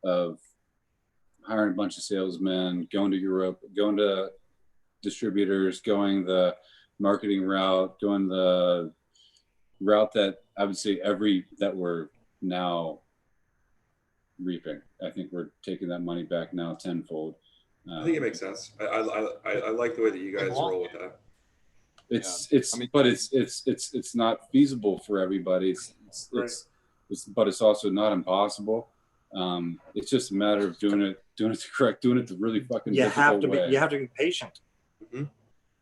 hiring a bunch of salesmen, going to Europe, going to distributors, going the marketing route, going the route that I would say that we're now reaping. I think we're taking that money back now tenfold. I think it makes sense. I like the way that you guys roll with that. It's not feasible for everybody. But it's also not impossible. It's just a matter of doing it the really fucking difficult way. You have to be patient. Mm-hmm.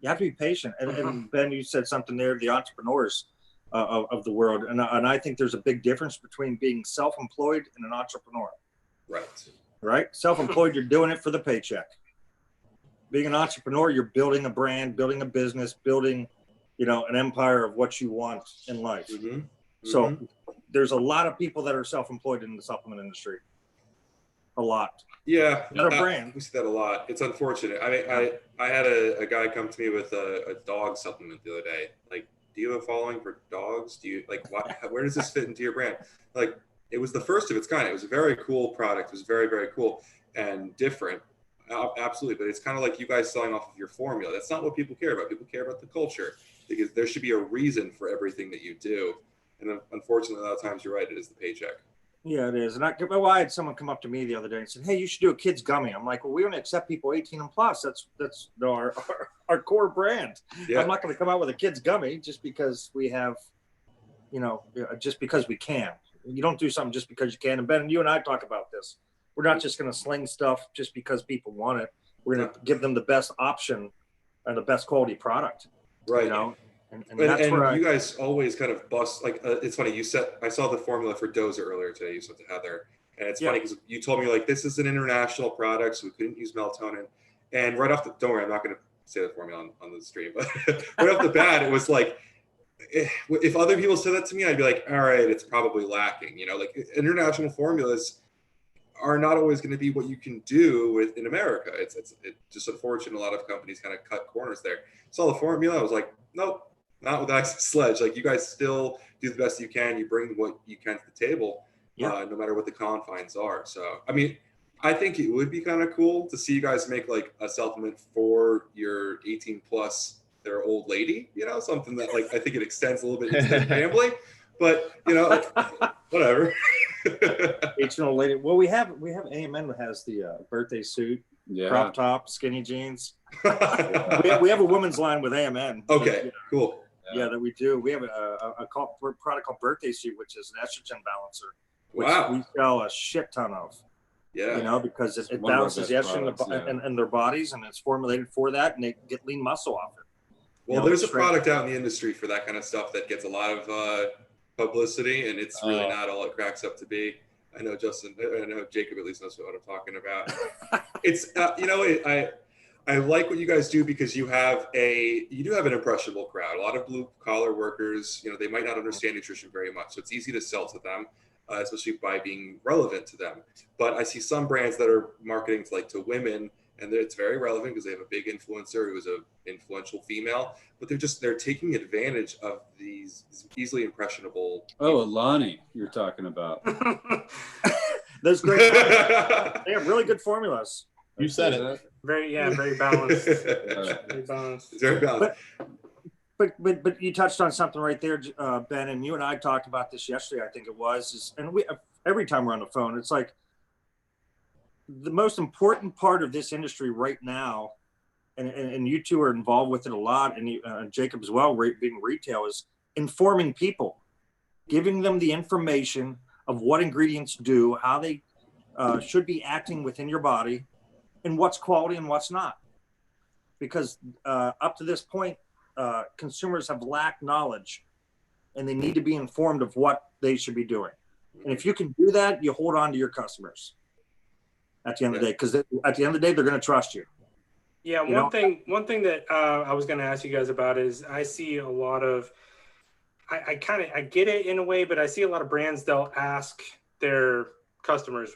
You have to be patient. And Ben, you said something there, the entrepreneurs of the world. And I think there's a big difference between being self-employed and an entrepreneur. Right? Self-employed, you're doing it for the paycheck. Being an entrepreneur, you're building a brand, building a business, building, an empire of what you want in life. Mm-hmm. So there's a lot of people that are self-employed in the supplement industry. A lot. Yeah. Not a brand. We see that a lot. It's unfortunate. I mean, I had a guy come to me with a dog supplement the other day. Like, do you have a following for dogs? Do you where does this fit into your brand? Like, it was the first of its kind. It was a very cool product. It was very, very cool and different. Absolutely. But it's kind of like you guys selling off of your formula. That's not what people care about. People care about the culture, because there should be a reason for everything that you do. And unfortunately, a lot of times you're right. It is the paycheck. Yeah, it is. And I had someone come up to me the other day and said, "Hey, you should do a kids gummy." I'm like, "Well, we only accept people 18 and plus. That's our core brand. Yeah. I'm not going to come out with a kids gummy just because we have, just because we can. You don't do something just because you can." And Ben, you and I talk about this. We're not just going to sling stuff just because people want it. We're going to give them the best option and the best quality product. Right. And that's where you guys always kind of bust. Like, it's funny. I saw the formula for Dozer earlier today. You sent to Heather, and it's funny because you told me like this is an international product, so we couldn't use melatonin. And right off don't worry, I'm not going to say the formula on the stream, but right off the bat, it was like, if other people said that to me, I'd be like, all right, it's probably lacking. Like international formulas are not always going to be what you can do in America. It's just unfortunate. A lot of companies kind of cut corners there. Saw the formula. I was like, nope, not with Access Sledge. Like, you guys still do the best you can. You bring what you can to the table, no matter what the confines are. So, I mean, I think it would be kind of cool to see you guys make like a supplement for your 18 plus, their old lady, something that like, I think it extends a little bit into the family, but whatever. 18-year-old lady. Well, we have AMN that has the birthday suit, crop top, skinny jeans. we have a women's line with AMN. Okay, cool. Yeah, that we do. We have a product called Birthday Suit, which is an estrogen balancer, which we sell a shit ton of. Yeah, because it balances the estrogen in their bodies, and it's formulated for that, and they get lean muscle off it. Well, there's a product out in the industry for that kind of stuff that gets a lot of publicity, and it's really not all it cracks up to be. I know Jacob at least knows what I'm talking about. It's I like what you guys do because you do have an impressionable crowd. A lot of blue collar workers, they might not understand nutrition very much, so it's easy to sell to them, especially by being relevant to them. But I see some brands that are marketing to women, and it's very relevant because they have a big influencer who is an influential female, but they're taking advantage of these easily impressionable people. Alani, you're talking about. Those great formulas. They have really good formulas. You said it. Very balanced. Very balanced. It's very balanced. But you touched on something right there, Ben, and you and I talked about this yesterday. I think it was, and we every time we're on the phone, it's like the most important part of this industry right now, and you two are involved with it a lot, and Jacob as well, being retail, is informing people, giving them the information of what ingredients do, how they should be acting within your body, and what's quality and what's not. Because up to this point, consumers have lacked knowledge, and they need to be informed of what they should be doing. And if you can do that, you hold on to your customers at the end of the day, because at the end of the day, they're going to trust you. Yeah, one thing that I was going to ask you guys about is I see a lot of, I get it in a way, but I see a lot of brands, they'll ask their customers,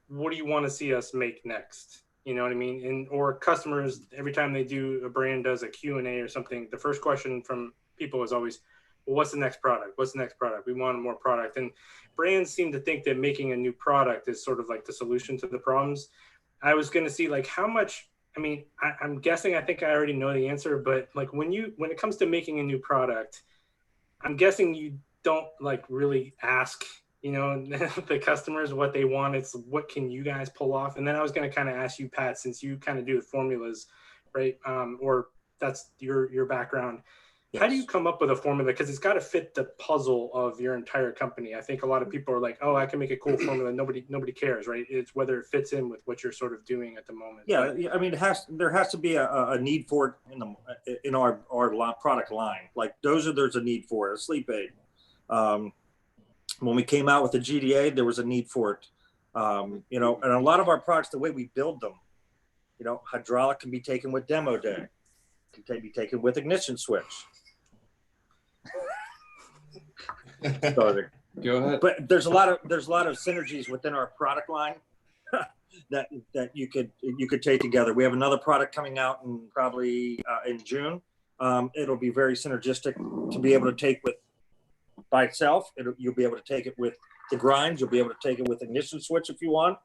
what do you want to see us make next? You know what I mean? Or customers, every time a brand does a Q&A or something, the first question from people is always, well, what's the next product? What's the next product? We want more product. And brands seem to think that making a new product is sort of like the solution to the problems. I was going to see like how much, I'm guessing, I think I already know the answer, but like when it comes to making a new product, I'm guessing you don't like really ask, the customers what they want. It's what can you guys pull off? And then I was going to kind of ask you, Pat, since you kind of do the formulas, right? Or that's your background. Yes. How do you come up with a formula? Because it's got to fit the puzzle of your entire company. I think a lot of people are like, oh, I can make a cool formula. Nobody cares, right? It's whether it fits in with what you're sort of doing at the moment. Yeah, there has to be a need for it in our product line. Like there's a need for it. A sleep aid. When we came out with the GDA, there was a need for it. And a lot of our products, the way we build them, hydraulic can be taken with demo day, can be taken with ignition switch. Go ahead. But there's a lot of synergies within our product line that you could take together. We have another product coming out in June. It'll be very synergistic to be able to take with by itself. You'll be able to take it with the grinds. You'll be able to take it with ignition switch if you want,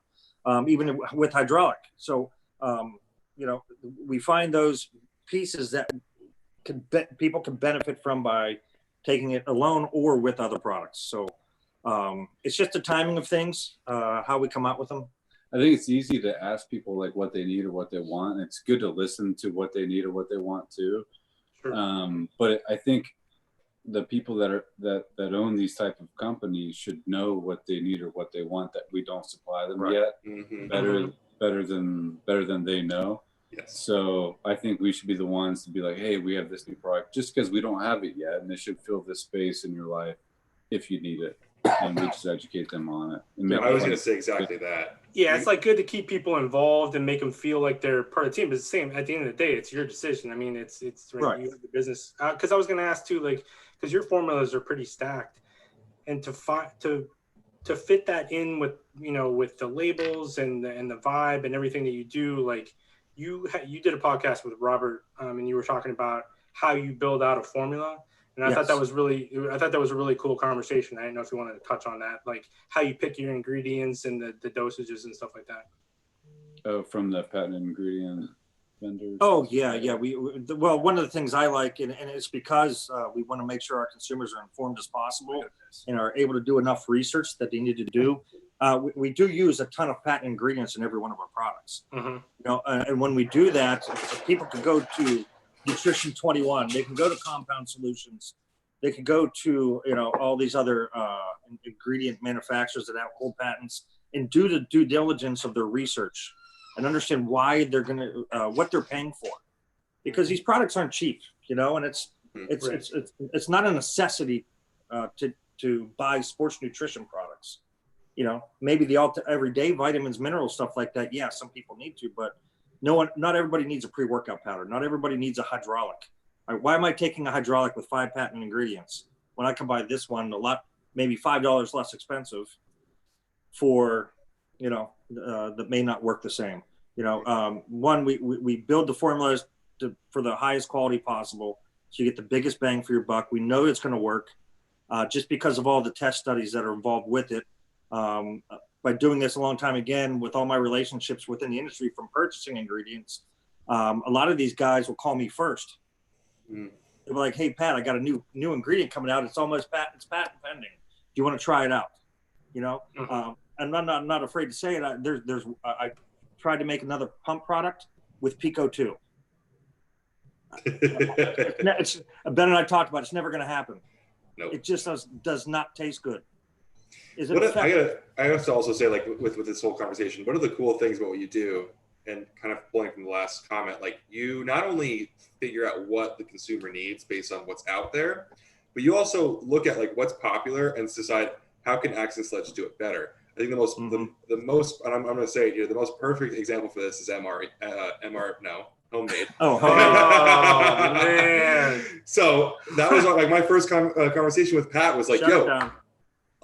even with hydraulic. So we find those pieces that people can benefit from by taking it alone or with other products. So it's just the timing of things, how we come out with them. I think it's easy to ask people like what they need or what they want. It's good to listen to what they need or what they want too. Sure. But I think the people that own these type of companies should know what they need or what they want that we don't supply them yet. Mm-hmm. Better than they know. Yes. So I think we should be the ones to be like, hey, we have this new product just because we don't have it yet, and it should fill this space in your life if you need it, and we just educate them on it. I was going to say exactly that. Yeah, it's like good to keep people involved and make them feel like they're part of the team. But it's the same at the end of the day, it's your decision. It's right. You have the business. Because I was going to ask too, like, because your formulas are pretty stacked, and to fit that in with with the labels and the vibe and everything that you do, like. You did a podcast with Robert, and you were talking about how you build out a formula, and I thought that was a really cool conversation. I didn't know if you wanted to touch on that, like how you pick your ingredients and the dosages and stuff like that. Oh, from the patent ingredient vendors. Oh yeah. Well, one of the things I like, and it's because we want to make sure our consumers are informed as possible and are able to do enough research that they need to do. We do use a ton of patent ingredients in every one of our products. Mm-hmm. And when we do that, people can go to Nutrition 21. They can go to Compound Solutions. They can go to all these other ingredient manufacturers that have hold patents and do the due diligence of their research and understand why they're going to what they're paying for, because these products aren't cheap. And it's not a necessity to buy sports nutrition products. Maybe the everyday vitamins, minerals, stuff like that. Yeah, some people need to, but not everybody needs a pre-workout powder. Not everybody needs a hydraulic. Why am I taking a hydraulic with 5 patent ingredients when I can buy this one maybe $5 less expensive for, that may not work the same. One, we build the formulas for the highest quality possible, so you get the biggest bang for your buck. We know it's going to work just because of all the test studies that are involved with it. But by doing this a long time, again, with all my relationships within the industry from purchasing ingredients, a lot of these guys will call me first. Mm. They're like, "Hey, Pat, I got a new ingredient coming out. It's almost patent pending. Do you want to try it out?" You know, and I'm not afraid to say it. I tried to make another pump product with Pico 2. It's Ben and I talked about it. It's never going to happen. Nope. It just does not taste good. Is it What effective? I have to also say, like with this whole conversation, one of the cool things about what you do, and kind of pulling from the last comment, like you not only figure out what the consumer needs based on what's out there, but you also look at like what's popular and decide how can Axe and Sledge do it better. I think the most, the most, and I'm going to say it here, the most perfect example for this is homemade. Oh, man. So that was like my first conversation with Pat was like, Shut it yo, down.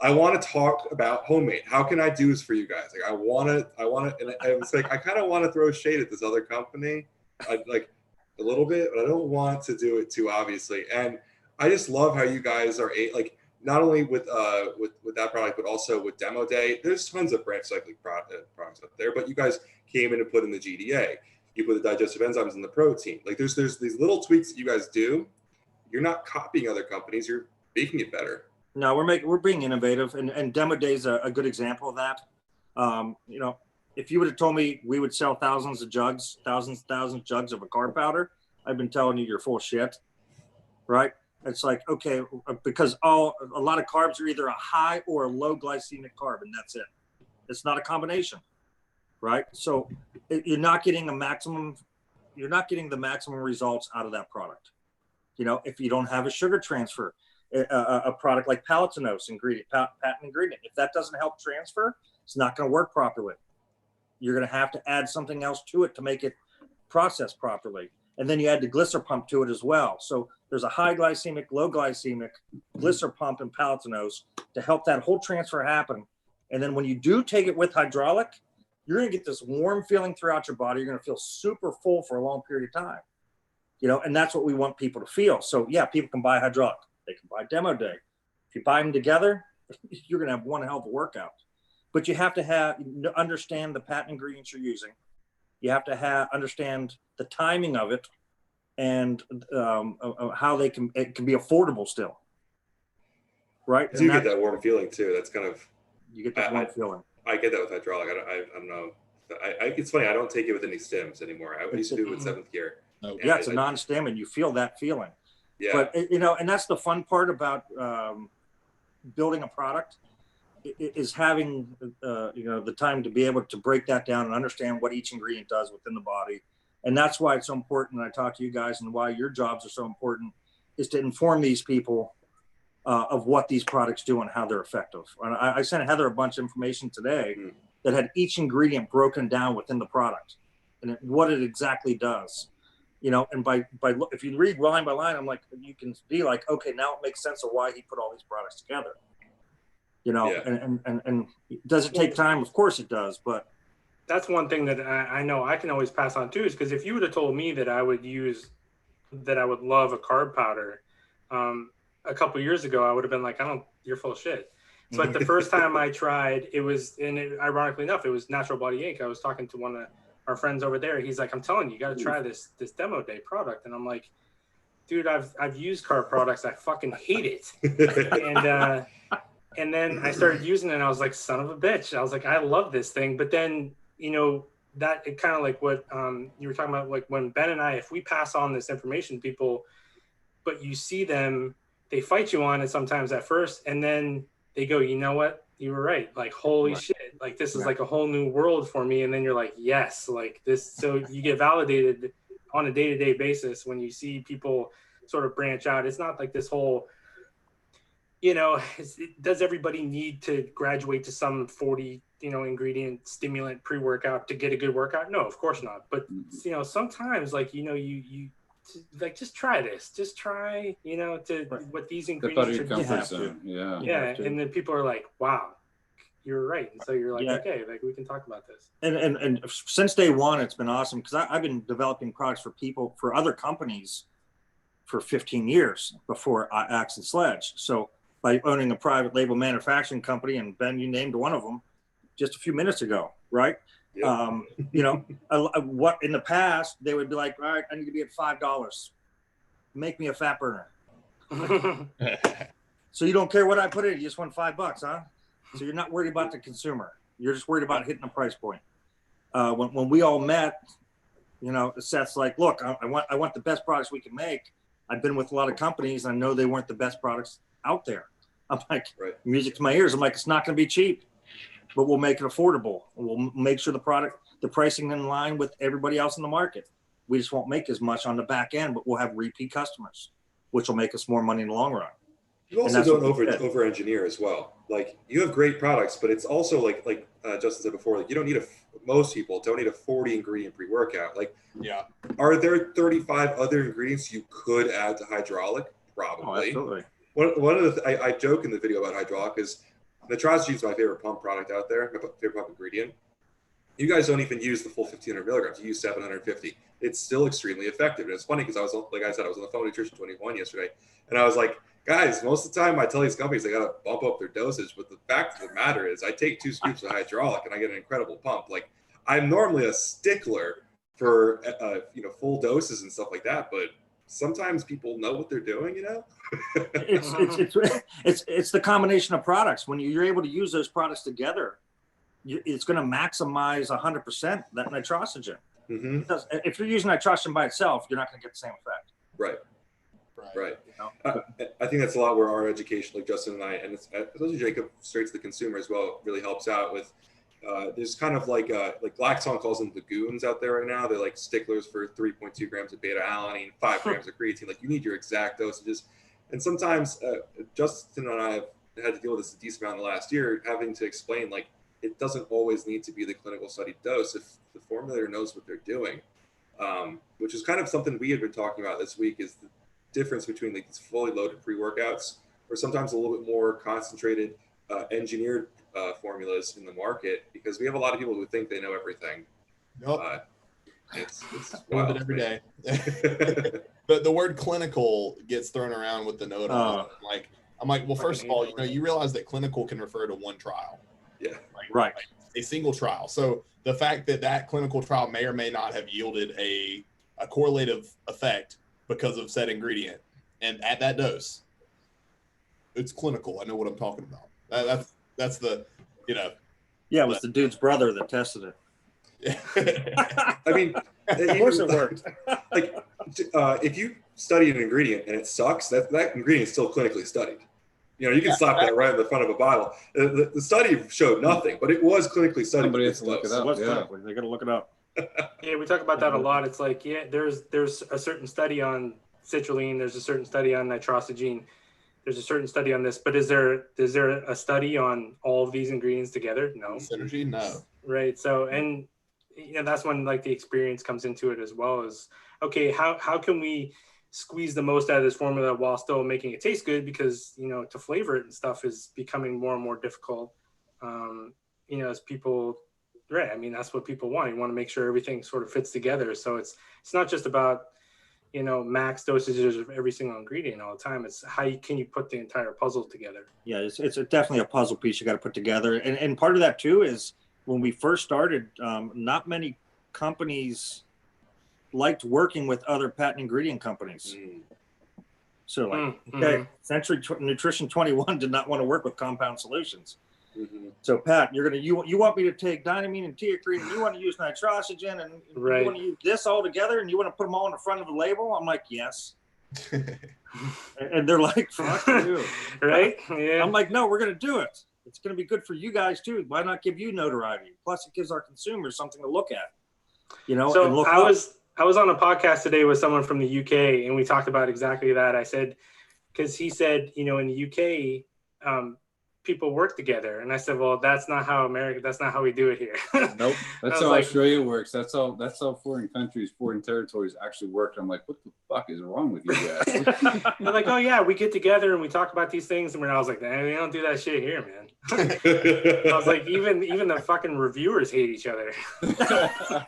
I want to talk about homemade. How can I do this for you guys? Like, I want to, and I was like, I kind of want to throw shade at this other company, like a little bit, but I don't want to do it too obviously. And I just love how you guys are like, not only with that product, but also with Demo Day. There's tons of branch cycling products out there, but you guys came in and put in the GDA. You put the digestive enzymes in the protein. Like there's these little tweaks that you guys do. You're not copying other companies. You're making it better. No, we're being innovative, and Demo Day is a good example of that. You know, if you would have told me we would sell thousands of jugs of a carb powder, I've been telling you you're full of shit, right? It's like, okay, because a lot of carbs are either a high or a low glycemic carb, and that's it. It's not a combination, right? So you're not getting the maximum results out of that product. You know, if you don't have a sugar transfer, a product like palatinose patent ingredient, if that doesn't help transfer, it's not going to work properly. You're going to have to add something else to it to make it process properly. And then you add the glycer pump to it as well. So there's a high glycemic, low glycemic glycer pump and palatinose to help that whole transfer happen. And then when you do take it with hydraulic, you're going to get this warm feeling throughout your body. You're going to feel super full for a long period of time. You know, and that's what we want people to feel. So yeah, people can buy hydraulic. They can buy Demo Day. If you buy them together, you're going to have one hell of a workout. But you have to understand the patent ingredients you're using. You have to understand the timing of it, and how it can be affordable still. Right? You get that warm feeling too. That's kind of, you get that warm feeling. I get that with hydraulic. I don't know. It's funny. I don't take it with any stims anymore. I used to do it with 7th gear. Yeah, it's a non-stim, and you feel that feeling. Yeah. But you know, and that's the fun part about building a product, is having you know, the time to be able to break that down and understand what each ingredient does within the body. And that's why it's so important. And I talk to you guys, and why your jobs are so important, is to inform these people of what these products do and how they're effective. And I sent Heather a bunch of information today that had each ingredient broken down within the product and what it exactly does. You know, and if you read line by line, I'm like, you can be like, okay, now it makes sense of why he put all these products together. You know, yeah. and does it take time? Of course it does, but that's one thing that I know I can always pass on too, is because if you would have told me that I would love a carb powder a couple of years ago, I would have been like, you're full of shit. So like the first time I tried, ironically enough, it was Natural Body Inc. I was talking to one of our friends over there. He's like, I'm telling you, you got to try this Demo Day product. And I'm like, dude, I've used carb products. I fucking hate it. And then I started using it, and I was like, son of a bitch. I was like, I love this thing. But then, you know, that it kind of like what you were talking about, like when Ben and I, if we pass on this information to people, but you see them, they fight you on it sometimes at first, and then they go, you know what? You were right. Like, holy shit. Like, this is like a whole new world for me. And then you're like, yes, like this. So you get validated on a day-to-day basis when you see people sort of branch out. It's not like this whole, you know, does everybody need to graduate to some 40, you know, ingredient stimulant pre-workout to get a good workout? No, of course not. But, you know, sometimes like, you know, you like, just try this, just try, you know, what these ingredients are doing. Yeah. Yeah. And then people are like, wow, you're right. And so you're like, okay, like we can talk about this. And since day one, it's been awesome, because I've been developing products for other companies for 15 years before Axe and Sledge. So by owning a private label manufacturing company, and Ben, you named one of them, just a few minutes ago, right? Yep. You know, what in the past they would be like, all right, I need to be at $5. Make me a fat burner. So you don't care what I put in, you just want $5, huh? So you're not worried about the consumer. You're just worried about hitting a price point. When we all met, you know, Seth's like, look, I want the best products we can make. I've been with a lot of companies, and I know they weren't the best products out there. I'm like, Right. Music to my ears. I'm like, it's not going to be cheap, but we'll make it affordable. We'll make sure the pricing in line with everybody else in the market. We just won't make as much on the back end, but we'll have repeat customers, which will make us more money in the long run. You also that's don't what we did. over engineer as well. Like, you have great products, but it's also like Justin said before, like, you don't need most people don't need a 40 ingredient pre-workout. Like, Yeah. are there 35 other ingredients you could add to hydraulic? Probably. Oh, absolutely. One of the I joke in the video about hydraulic is nitrosity is my favorite pump product out there, my favorite pump ingredient. You guys don't even use the full 1,500 milligrams. You use 750. It's still extremely effective. And it's funny because I was, like I said, I was on the phone with Nutrition 21 yesterday, and I was like, guys, most of the time I tell these companies they got to bump up their dosage, but the fact of the matter is I take 2 scoops of hydraulic and I get an incredible pump. Like, I'm normally a stickler for full doses and stuff like that, but sometimes people know what they're doing, you know. It's the combination of products. When you're able to use those products together, it's going to maximize 100% that nitrogen. Mm-hmm. If you're using nitrogen by itself, you're not going to get the same effect. Right. You know? I think that's a lot where our education, like Justin and I, and especially Jacob, straight to the consumer as well, really helps out with. There's kind of like Glaxon calls them the goons out there right now. They're like sticklers for 3.2 grams of beta alanine, 5 grams of creatine. Like, you need your exact dosages. And sometimes Justin and I have had to deal with this a decent amount in the last year, having to explain, like, it doesn't always need to be the clinical study dose if the formulator knows what they're doing, which is kind of something we had been talking about this week, is the difference between like these fully loaded pre-workouts or sometimes a little bit more concentrated engineered formulas in the market, because we have a lot of people who think they know everything. Nope. It's Wild, every day. The word clinical gets thrown around with the note on it. I'm like, well, first of all, you realize that clinical can refer to one trial. Yeah. Right. A single trial. So the fact that clinical trial may or may not have yielded a correlative effect because of said ingredient and at that dose, it's clinical. I know what I'm talking about. That's the, Yeah, it was the dude's brother that tested it. I mean, of course it worked. Like, if you study an ingredient and it sucks, that ingredient is still clinically studied. You can slap that right in the front of a bottle. The study showed nothing, but it was clinically studied. Somebody has to look it up. They got to look it up. Yeah, we talk about that a lot. It's like, there's a certain study on citrulline. There's a certain study on nitrosogene. There's a certain study on this, but is there a study on all of these ingredients together? No. Synergy? No. Right. So, and that's when like the experience comes into it as well. Is okay, how can we squeeze the most out of this formula while still making it taste good? Because to flavor it and stuff is becoming more and more difficult. As people, right? I mean, that's what people want. You want to make sure everything sort of fits together. So it's not just about max dosages of every single ingredient all the time. It's how can you put the entire puzzle together. Yeah, it's definitely a puzzle piece you got to put together. And part of that too is when we first started, not many companies liked working with other patent ingredient companies. So Century Nutrition 21 did not want to work with Compound Solutions. Mm-hmm. So Pat, you want me to take dynamine and teacrine, and you want to use nitrogen, and you want to use this all together, and you want to put them all in the front of the label? I'm like, yes. And they're like, fuck you. Right? Yeah. I'm like, no, we're going to do it. It's going to be good for you guys too. Why not give you notoriety? Plus it gives our consumers something to look at, So and look I was on a podcast today with someone from the UK, and we talked about exactly that. I said, because he said, in the UK, people work together, and I said, well, that's not how we do it here. Nope, that's how Australia works. That's how foreign countries, foreign territories actually work. I'm like, what the fuck is wrong with you guys? They're like, oh yeah, we get together and we talk about these things, and I was like, man, we don't do that shit here, man. I was like, even the fucking reviewers hate each other.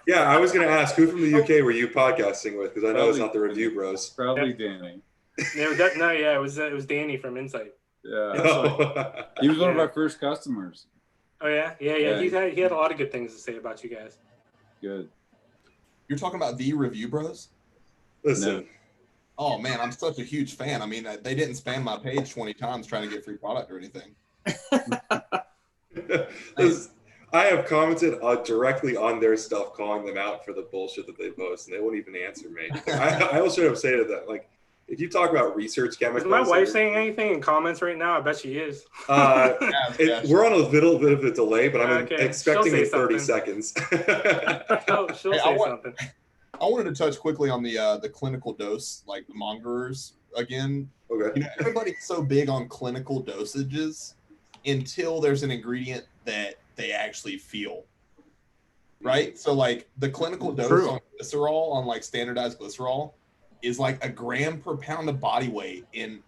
Yeah, I was gonna ask, who from the UK were you podcasting with? Because I know it's not the review bros. Probably Danny. It was Danny from Insight. Yeah, he was one of our first customers. Oh yeah. He had a lot of good things to say about you guys. Good. You're talking about the Review Bros? Listen. No. Oh man, I'm such a huge fan. I mean, they didn't spam my page 20 times trying to get free product or anything. I have commented directly on their stuff, calling them out for the bullshit that they post, and they won't even answer me. I will straight up say to them, like, if you talk about research chemicals, is my wife saying anything in comments right now? I bet she is. We're on a little bit of a delay, but I'm expecting in 30 seconds. she'll say something. I wanted to touch quickly on the clinical dose, like the mongerers again. Okay. You know, everybody's so big on clinical dosages until there's an ingredient that they actually feel. Right? So like the clinical dose on glycerol, on like standardized glycerol, is like 1 gram per pound of body weight in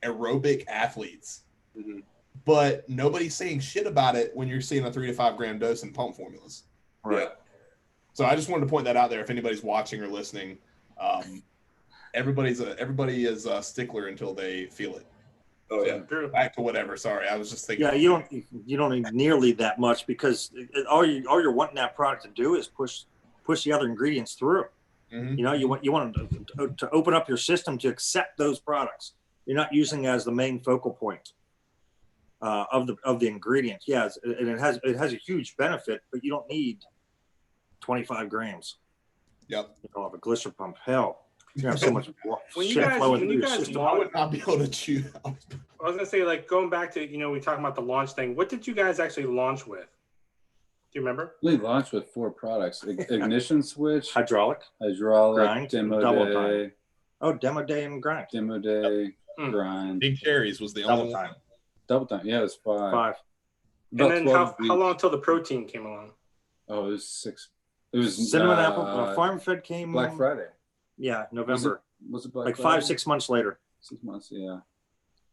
aerobic athletes. Mm-hmm. But nobody's saying shit about it when you're seeing a 3 to 5 gram dose in pump formulas. Right. Yeah. So I just wanted to point that out there. If anybody's watching or listening, everybody is a stickler until they feel it. Oh yeah. Back to whatever. Sorry, I was just thinking. Yeah, you don't need nearly that much, because all you're wanting that product to do is push the other ingredients through. Mm-hmm. You know, you want to open up your system to accept those products. You're not using it as the main focal point of the ingredient. Yeah, and it has a huge benefit, but you don't need 25 grams. Yep. You know, of a glycer pump. Hell, you have so much when shit flowing through you your guys system. I would not be able to chew. I was gonna say, like, going back to, you know, we talking about the launch thing. What did you guys actually launch with? Do you remember? We launched with 4 products: ignition switch, hydraulic, grind, demo double day. time. Oh, demo day and grind. Demo day, grind. Big Cherries was the only time. Double time. Yeah, it was 5. 5. About and then how long till the protein came along? Oh, it was 6. It was cinnamon apple. Farm Fed came Black Friday. Yeah, November. Was it Black like Friday? 5-6 months later? 6 months, yeah.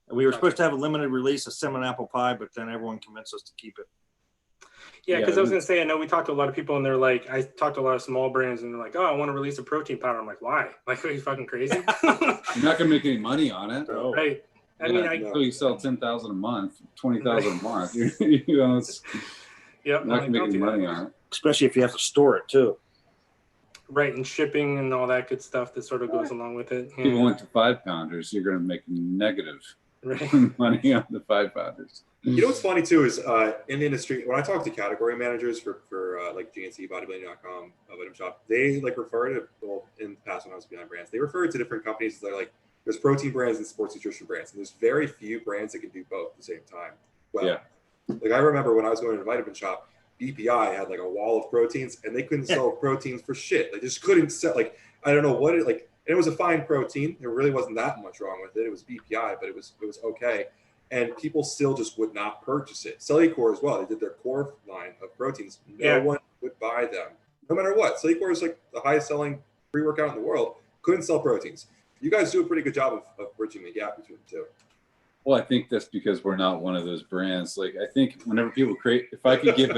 And we were supposed to have a limited release of cinnamon apple pie, but then everyone convinced us to keep it. Yeah, because I was gonna say, I know we talked to a lot of people, and they're like, I talked to a lot of small brands, and they're like, oh, I want to release a protein powder. I'm like, why? Like, are you fucking crazy? You're not gonna make any money on it. No. Right. I mean, so you sell 10,000 a month, 20,000 a month. You know, it's not gonna make any money on it. Especially if you have to store it too. Right, and shipping and all that good stuff that sort of goes along with it. If you went to 5-pounders, you're gonna make negative money on the 5-pounders. You know what's funny too is in the industry, when I talk to category managers for like GNC, bodybuilding.com, Item Shop, they like refer to, well, in the past when I was behind brands, they refer to different companies. They're like, there's protein brands and sports nutrition brands, and there's very few brands that can do both at the same time. Well, yeah. Like I remember when I was going to the vitamin shop, BPI had like a wall of proteins, and they couldn't sell proteins for shit. They just couldn't sell, like, I don't know what it, like, and it was a fine protein. There really wasn't that much wrong with it. It was BPI, but it was okay. And people still just would not purchase it. Cellucor as well. They did their core line of proteins. No one would buy them, no matter what. Cellucor is like the highest selling pre-workout in the world. Couldn't sell proteins. You guys do a pretty good job of bridging the gap between the two. Well, I think that's because we're not one of those brands. Like, I think whenever people create, if I could give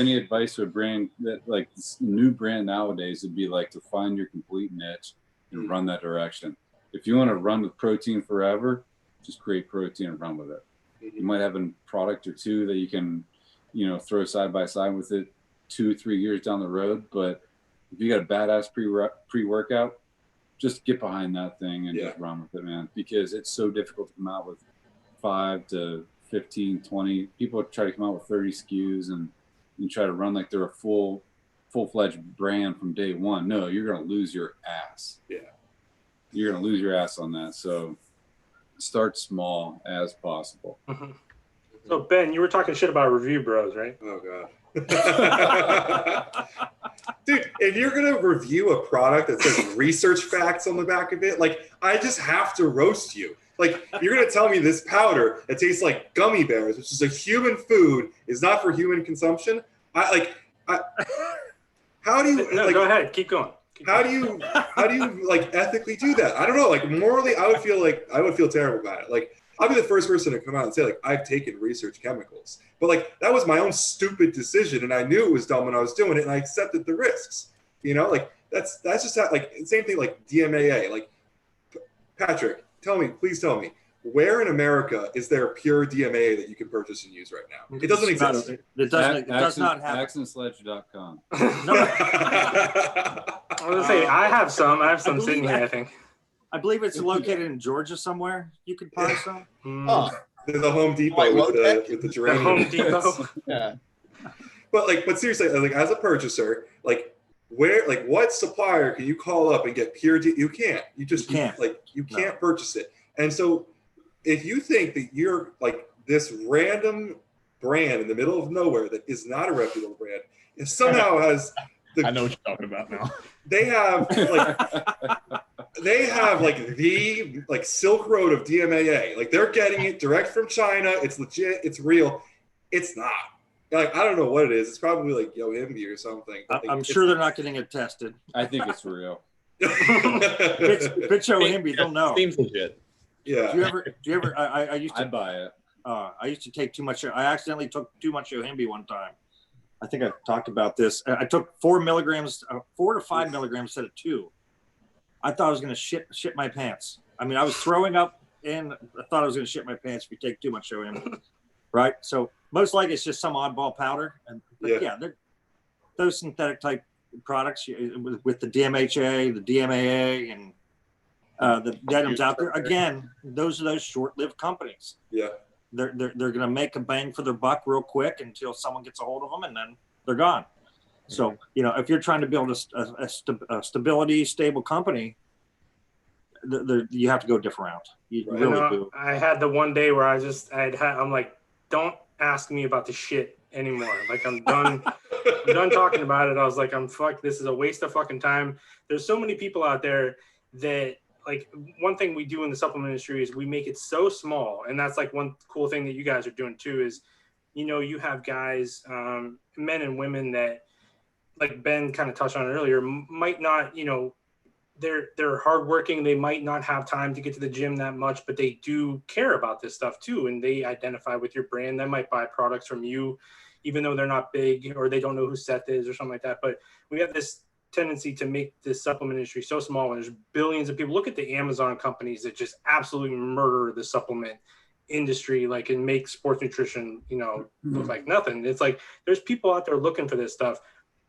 any advice to a brand that, like, this new brand nowadays, it'd be like to find your complete niche and run that direction. If you want to run with protein forever, just create protein and run with it. You might have a product or two that you can, you know, throw side by side with it 2-3 years down the road. But if you got a badass pre-workout, just get behind that thing and just run with it, man. Because it's so difficult to come out with 5 to 15, 20. People try to come out with 30 SKUs and try to run like they're a full-fledged brand from day one. No, you're going to lose your ass. Yeah. You're going to lose your ass on that. So start small as possible. Mm-hmm. So Ben, you were talking shit about Review Bros, right? Oh God. Dude, if you're gonna review a product that says research facts on the back of it, like, I just have to roast you. Like, you're gonna tell me this powder that tastes like gummy bears, which is a human food, is not for human consumption. How do you? No, go ahead, keep going. How do you like ethically do that? I don't know. Like, morally, I would feel terrible about it. Like, I'll be the first person to come out and say, like, I've taken research chemicals, but like, that was my own stupid decision, and I knew it was dumb when I was doing it, and I accepted the risks. You know, like, that's just how, like, same thing like DMAA. Like, Patrick, please tell me, where in America is there pure DMA that you can purchase and use right now? It doesn't exist. It does not happen. AccentSledge.com. No, I was gonna say I have some sitting here. I think. I believe it's located in Georgia somewhere. You could buy some. Oh, The Home Depot Like with low-tech? the The geranium. Home Depot. yeah. But seriously, like as a purchaser, like what supplier can you call up and get pure? You can't. You just can't. You can't purchase it. And so, if you think that you're like this random brand in the middle of nowhere that is not a reputable brand, and somehow has I know what you're talking about now. they have the Silk Road of DMAA. Like they're getting it direct from China. It's legit. It's real. It's not. Like I don't know what it is. It's probably like Yohimbi or something. I'm sure they're not getting it tested. I think it's real. If it's Yohimbi, they'll know. Seems legit. Yeah. Do you ever? I used to. I buy it. I used to take too much. I accidentally took too much Yohimbi one time. I think I've talked about this. I took 4 milligrams, 4 to 5 milligrams instead of 2. I thought I was going to shit my pants. I mean, I was throwing up, and I thought I was going to shit my pants if you take too much Yohimbi. Right? So most likely it's just some oddball powder. But yeah, those synthetic type products with the DMHA, the DMAA, and the items out there. Again, those are those short-lived companies. Yeah. They're going to make a bang for their buck real quick until someone gets a hold of them, and then they're gone. So, if you're trying to build a stable company, you have to go a different route. You really do. I had the one day where I'm like, don't ask me about the shit anymore. Like I'm done, done talking about it. I was like, this is a waste of fucking time. There's so many people out there that, like, one thing we do in the supplement industry is we make it so small. And that's like one cool thing that you guys are doing too is, you have guys, men and women that, like Ben kind of touched on it earlier, might not, they're hardworking. They might not have time to get to the gym that much, but they do care about this stuff too. And they identify with your brand. They might buy products from you, even though they're not big or they don't know who Seth is or something like that. But we have this tendency to make this supplement industry so small when there's billions of people. Look at the Amazon companies that just absolutely murder the supplement industry, like, and make sports nutrition, look like nothing. It's like there's people out there looking for this stuff.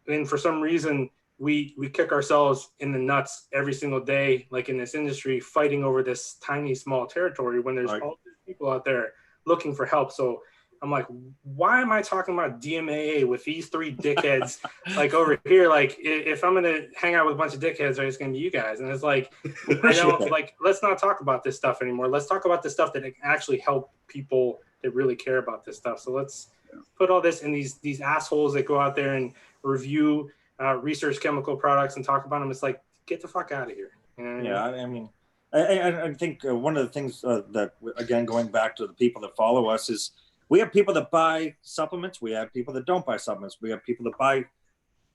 And for some reason, we kick ourselves in the nuts every single day, like in this industry, fighting over this tiny, small territory when there's all these people out there looking for help. So I'm like, why am I talking about DMAA with these 3 dickheads like over here? Like, if I'm going to hang out with a bunch of dickheads, it's going to be you guys. And it's like, I don't like, let's not talk about this stuff anymore. Let's talk about the stuff that actually help people that really care about this stuff. So let's put all this in these assholes that go out there and review research chemical products and talk about them. It's like, get the fuck out of here. Yeah, I mean, I think one of the things that, again, going back to the people that follow us is we have people that buy supplements. We have people that don't buy supplements. We have people that buy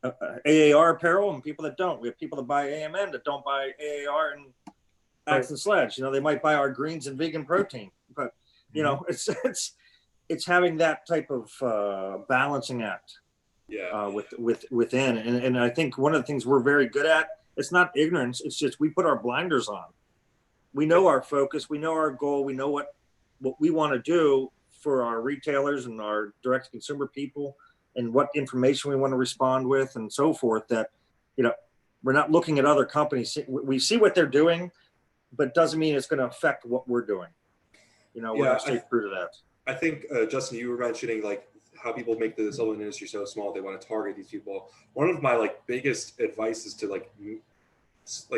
AAR apparel and people that don't. We have people that buy AMN that don't buy AAR and Axe and Sledge. You know, they might buy our greens and vegan protein, but you know, it's having that type of balancing act. Yeah. Within, and I think one of the things we're very good at, it's not ignorance. It's just we put our blinders on. We know our focus. We know our goal. We know what we want to do for our retailers and our direct consumer people, and what information we want to respond with, and so forth. That, you know, we're not looking at other companies. We see what they're doing, but doesn't mean it's going to affect what we're doing. You know, we're going to stay true to that. I think Justin, you were mentioning like how people make the supplement industry so small, they want to target these people. One of my like biggest advice is to like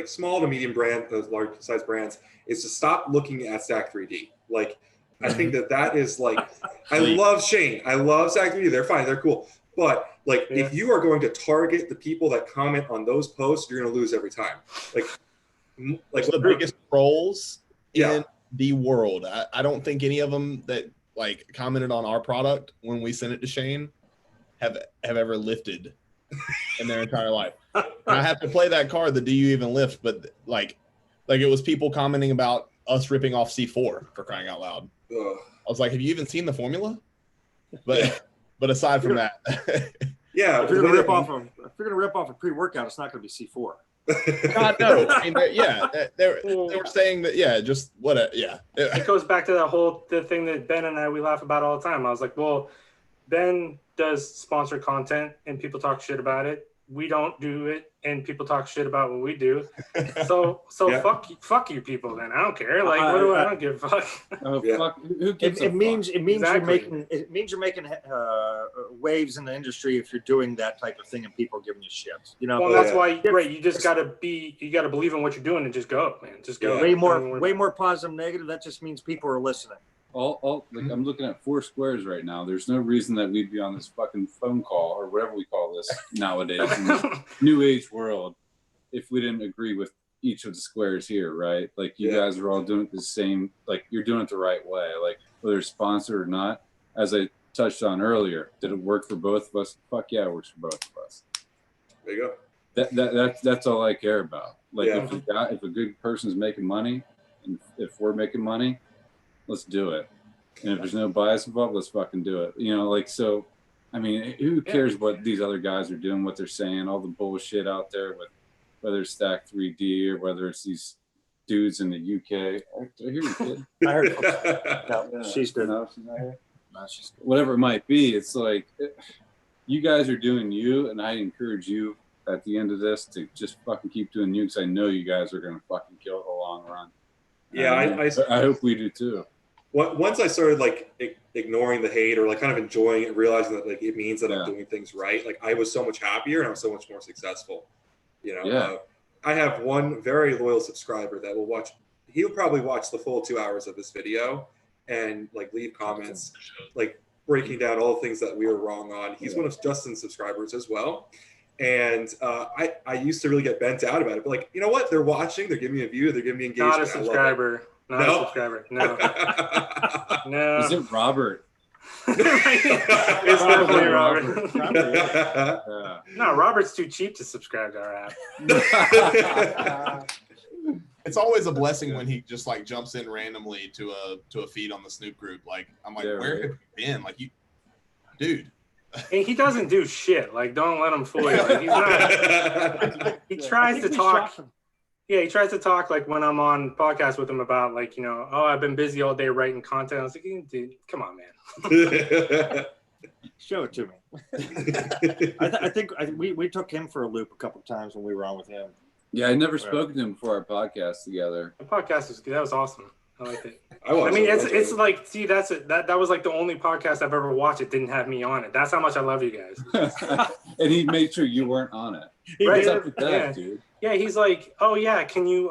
small to medium brand, those large size brands, is to stop looking at Stack 3D. Like, I think that is like, I love Shane. I love Stack 3D. They're fine. They're cool. But like, if you are going to target the people that comment on those posts, you're going to lose every time. Like the biggest trolls in the world. I don't think any of them that like commented on our product when we sent it to Shane have ever lifted in their entire life. And I have to play that card, the do you even lift? But like it was people commenting about us ripping off C4 for crying out loud. Ugh. I was like, have you even seen the formula? But aside from that, yeah, if you're gonna rip off a pre-workout, it's not gonna be C4. God, no. I mean, they were saying that, just what, It goes back to the thing that Ben and we laugh about all the time. I was like, well, Ben does sponsored content and people talk shit about it. We don't do it and people talk shit about what we do. So yeah. fuck you people then. I don't care. Like I don't give a fuck. Fuck, who gives it means Exactly. you're making waves in the industry if you're doing that type of thing and people are giving you shit. You know. Well, that's why you just gotta believe in what you're doing and just go, man. Just go. Way more positive, negative. That just means people are listening. I'm looking at 4 squares right now. There's no reason that we'd be on this fucking phone call or whatever we call this nowadays in this new age world if we didn't agree with each of the squares here, right? Like you guys are all doing it the same, like you're doing it the right way, like whether it's sponsored or not. As I touched on earlier, did it work for both of us? Fuck yeah, it works for both of us. There you go. That's all I care about. Like if a good person's making money and if we're making money, let's do it. And if there's no bias involved, let's fucking do it. You know, like, so, I mean, who cares what these other guys are doing, what they're saying, all the bullshit out there with whether it's Stack 3D or whether it's these dudes in the UK. Oh, I hear you, kid. I heard she's good. No, she's not here. No, she's good. Whatever it might be, it's like, you guys are doing you, and I encourage you at the end of this to just fucking keep doing you because I know you guys are going to fucking kill it a long run. Yeah, I hope we do too. Once I started like ignoring the hate or like kind of enjoying it, realizing that like it means that I'm doing things right, like I was so much happier and I'm so much more successful. You know, I have one very loyal subscriber that will watch. He'll probably watch the full 2 hours of this video and like leave comments, like breaking down all the things that we were wrong on. He's one of Justin's subscribers as well. And I used to really get bent out about it, but like, you know what? They're watching, they're giving me a view, they're giving me engagement. Not a subscriber. Not a subscriber. No. No. Is it Robert? It's definitely Robert. No, Robert's too cheap to subscribe to our app. It's always a blessing when he just like jumps in randomly to a feed on the Snoop group. Like I'm like, where have you been? Like dude. And he doesn't do shit. Like, don't let him fool you. Like, he's not. He tries to talk. Yeah, he tries to talk like when I'm on podcast with him about like, you know, oh, I've been busy all day writing content. I was like, dude, come on, man. Show it to me. I think we took him for a loop a couple of times when we were on with him. Yeah, I never spoken to him before our podcast together. The podcast was good. That was awesome. I liked it. I mean, it's like, see, that was like the only podcast I've ever watched. It didn't have me on it. That's how much I love you guys. And he made sure you weren't on it. Right? What's up with that, dude? Yeah, he's like, oh yeah, can you?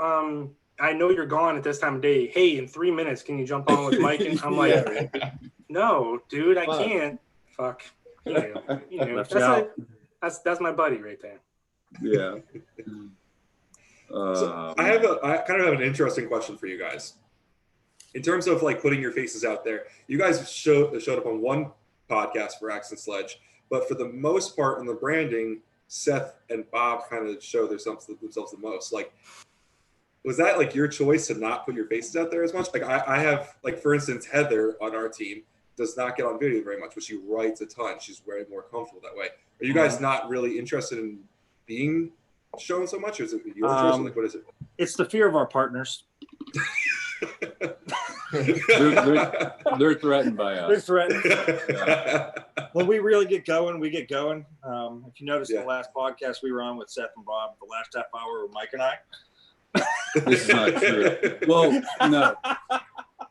I know you're gone at this time of day. Hey, in 3 minutes, can you jump on with Mike? And I'm like, no, dude, I can't. Fuck. You know. That's my buddy right there. Yeah. So I kind of have an interesting question for you guys. In terms of like putting your faces out there, you guys showed up on one podcast for Axe and Sledge, but for the most part in the branding, Seth and Bob kind of show themselves the most. Like, was that like your choice to not put your faces out there as much? Like I have, like, for instance, Heather on our team does not get on video very much, but she writes a ton. She's very more comfortable that way. Are you guys not really interested in being shown so much, or is it your choice? Like, what is it? It's the fear of our partners. They're threatened by us. They're threatened. When we really get going, we get going. If you notice in the last podcast we were on with Seth and Bob, the last half hour were Mike and I. This is not true. Well, no.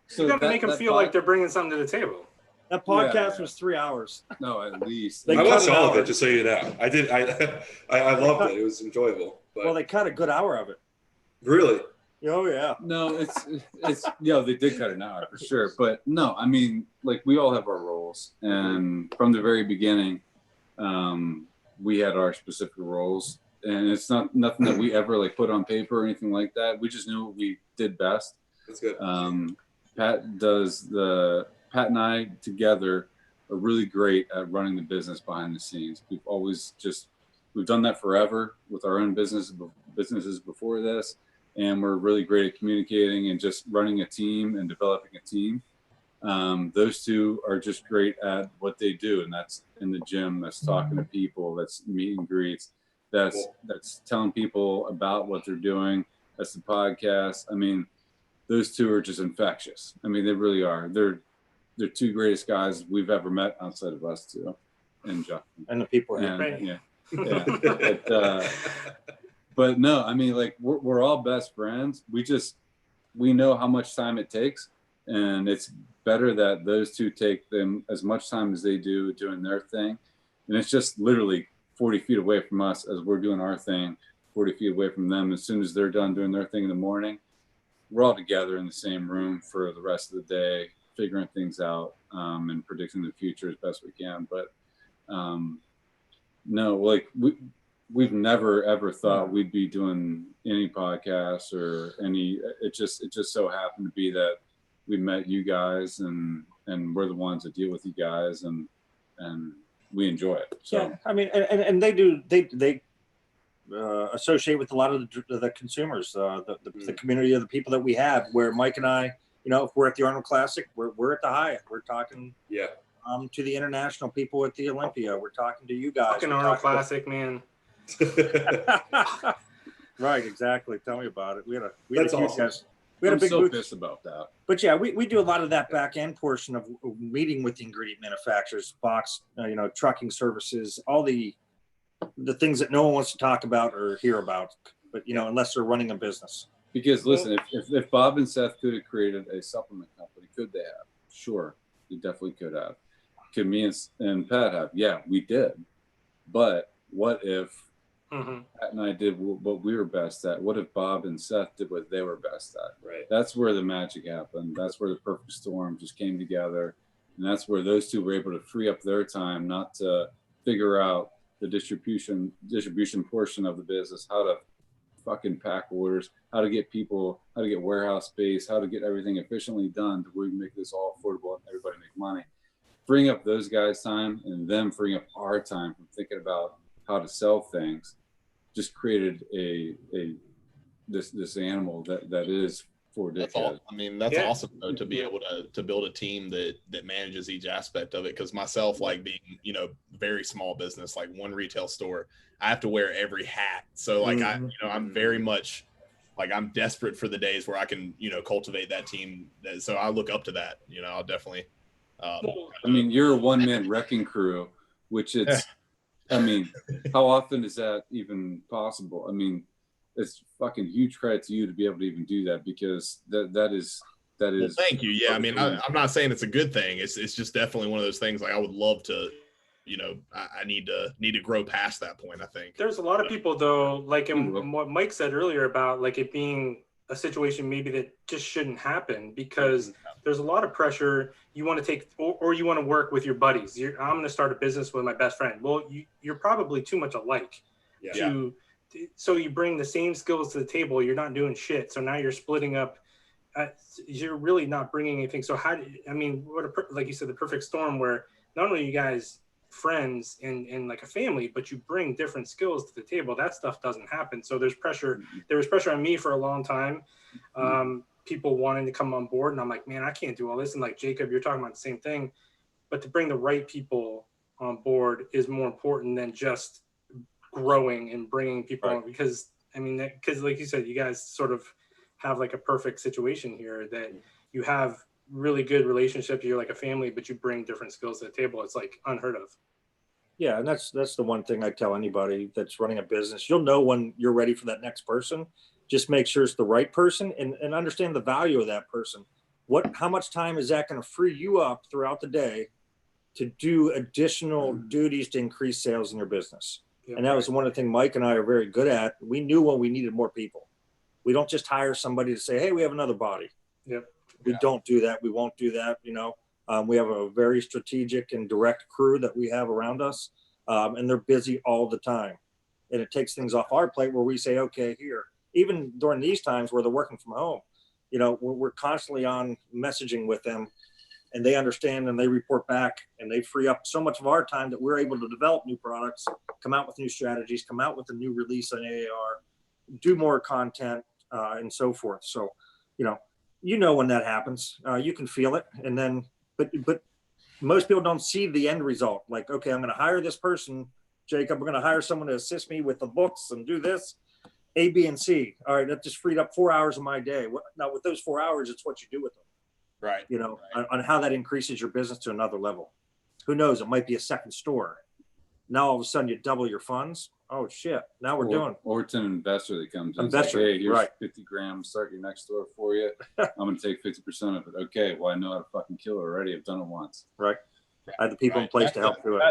So you got to make them feel like they're bringing something to the table. That podcast was 3 hours. No, at least. I watched all of it, just so you know. I did. I loved it. It was enjoyable. But... Well, they cut a good hour of it. Really? Oh yeah. No, it's they did cut an hour for sure, but no, I mean, like, we all have our roles, and from the very beginning, we had our specific roles, and it's nothing that we ever like put on paper or anything like that. We just knew what we did best. That's good. Pat and I together are really great at running the business behind the scenes. We've done that forever with our own businesses before this. And we're really great at communicating and just running a team and developing a team. Those two are just great at what they do, and that's in the gym, that's talking to people, that's meet and greets. that's telling people about what they're doing. That's the podcast. I mean, those two are just infectious. I mean, they really are. They're two greatest guys we've ever met outside of us two, and Justin and the people here. Right. Yeah. But no, I mean, like we're all best friends. We know how much time it takes, and it's better that those two take them as much time as they do doing their thing. And it's just literally 40 feet away from us as we're doing our thing, 40 feet away from them. As soon as they're done doing their thing in the morning, we're all together in the same room for the rest of the day, figuring things out, and predicting the future as best we can. But no, like we've never ever thought we'd be doing any podcasts or any. It just so happened to be that we met you guys, and we're the ones that deal with you guys, and we enjoy it. So yeah, I mean, and they associate with a lot of the consumers, the community of the people that we have. Where Mike and I, if we're at the Arnold Classic, we're at the Hyatt. We're talking to the international people at the Olympia. We're talking to you guys. Fucking Arnold Classic, man. Right, exactly. Tell me about it. We had a That's huge awesome. guest. We had a big booth. pissed about that. But yeah, we do a lot of that back end portion of meeting with the ingredient manufacturers, box, trucking services, all the things that no one wants to talk about or hear about, but unless they're running a business. Because listen, if Bob and Seth could have created a supplement company, could they have? Sure, they definitely could have. Could me and Pat have? Yeah, we did. But what if Pat and I did what we were best at? What if Bob and Seth did what they were best at? Right. That's where the magic happened. That's where the perfect storm just came together. And that's where those two were able to free up their time, not to figure out the distribution portion of the business, how to fucking pack orders, how to get warehouse space, how to get everything efficiently done to where we can make this all affordable and everybody make money. Freeing up those guys' time and them freeing up our time from thinking about how to sell things just created this animal that is for dickhead. I mean, that's awesome though, to be able to build a team that manages each aspect of it. Because myself, like being very small business, like one retail store, I have to wear every hat. So like I'm very much like I'm desperate for the days where I can cultivate that team. So I look up to that. I'll definitely. I mean, you're a one-man wrecking crew, which it's. I mean, how often is that even possible? I mean, it's fucking huge credit to you to be able to even do that, because that is. Well, thank you. Yeah, I mean, I'm not saying it's a good thing. It's just definitely one of those things. Like I would love to, I need to grow past that point. I think there's a lot of people though, like in what Mike said earlier about like it being a situation maybe that just shouldn't happen, because there's a lot of pressure. You want to take, or you want to work with your buddies. I'm going to start a business with my best friend. Well, you're probably too much alike. So you bring the same skills to the table. You're not doing shit. So now you're splitting up. You're really not bringing anything. So like you said, the perfect storm where not only are you guys friends and like a family, but you bring different skills to the table. That stuff doesn't happen. So there's pressure. There was pressure on me for a long time. People wanting to come on board, and I'm like, man, I can't do all this. And like Jacob, you're talking about the same thing, but to bring the right people on board is more important than just growing and bringing people on, because like you said, you guys sort of have like a perfect situation here that you have really good relationships. You're like a family, but you bring different skills to the table. It's like unheard of. Yeah, and that's the one thing I tell anybody that's running a business. You'll know when you're ready for that next person. Just make sure it's the right person and understand the value of that person. How much time is that going to free you up throughout the day to do additional duties to increase sales in your business? Yeah, and that was one of the things Mike and I are very good at. We knew when we needed more people. We don't just hire somebody to say, hey, we have another body. Yep. We don't do that. We won't do that. We have a very strategic and direct crew that we have around us, and they're busy all the time. And it takes things off our plate where we say, okay, here, even during these times where they're working from home, we're constantly on messaging with them, and they understand and they report back, and they free up so much of our time that we're able to develop new products, come out with new strategies, come out with a new release on AAR, do more content, and so forth. So, when that happens, you can feel it. And then, but most people don't see the end result. Like, okay, I'm going to hire this person Jacob, we're going to hire someone to assist me with the books and do this, A, B, and C. All right, that just freed up 4 hours of my day. Now, with those 4 hours, it's what you do with them. Right. You know, on how that increases your business to another level. Who knows? It might be a second store. Now, all of a sudden, you double your funds. Oh, shit. Now we're doing. Or it's an investor that comes in. Investor, like, hey, here's right. 50 grand, start your next store for you. I'm going to take 50% of it. Okay, well, I know how to fucking kill it already. I've done it once. Right. I have the people in place to help do it.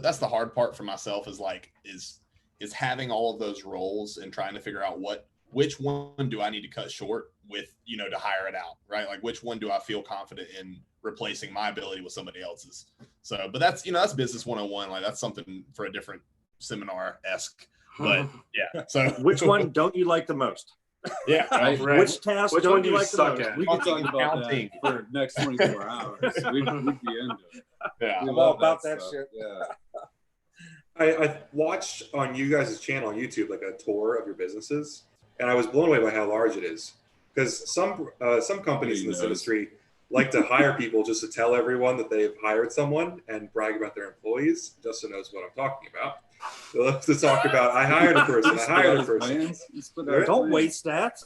That's the hard part for myself is having all of those roles and trying to figure out which one do I need to cut short with, you know, to hire it out, right? Like which one do I feel confident in replacing my ability with somebody else's? So, but that's, you know, that's business 101. Like that's something for a different seminar-esque, but yeah. So which one don't you like the most? Yeah. Right. Which task Which don't one do you you like the suck most? at? We could talk about Accounting. that for the next 24 hours. We'd be into it. Yeah. We I'm love all about that stuff. shit. Yeah. I watched on you guys' channel on YouTube like a tour of your businesses, and I was blown away by how large it is. Because some companies in this industry like to hire people just to tell everyone that they've hired someone and brag about their employees. Justin knows what I'm talking about. They love to talk about, I hired a person, I hired a person. Don't waste that.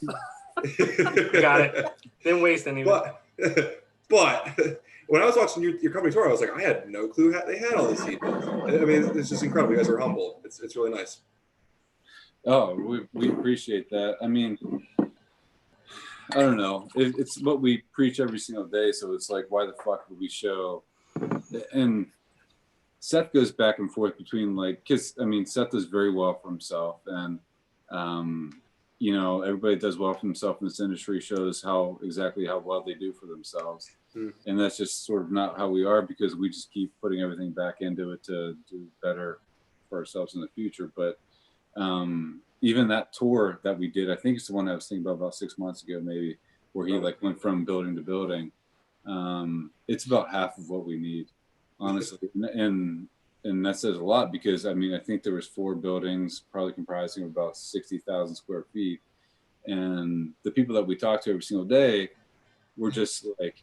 Got it. Didn't waste any. But when I was watching your company tour, I was like, I had no clue they had all these people. I mean, it's just incredible. You guys are humble. It's really nice. Oh, we appreciate that. I mean, I don't know. It's what we preach every single day. So it's like, why the fuck would we show? And Seth goes back and forth between like, because I mean, Seth does very well for himself, and you know, everybody does well for himself in this industry. Shows exactly how well they do for themselves, and that's just sort of not how we are, because we just keep putting everything back into it to do better for ourselves in the future. But even that tour that we did, I think it's the one I was thinking about 6 months ago, maybe, where he like went from building to building. It's about half of what we need, honestly. And that says a lot, because I mean, I think there was 4 buildings probably comprising of about 60,000 square feet. And the people that we talked to every single day were just like,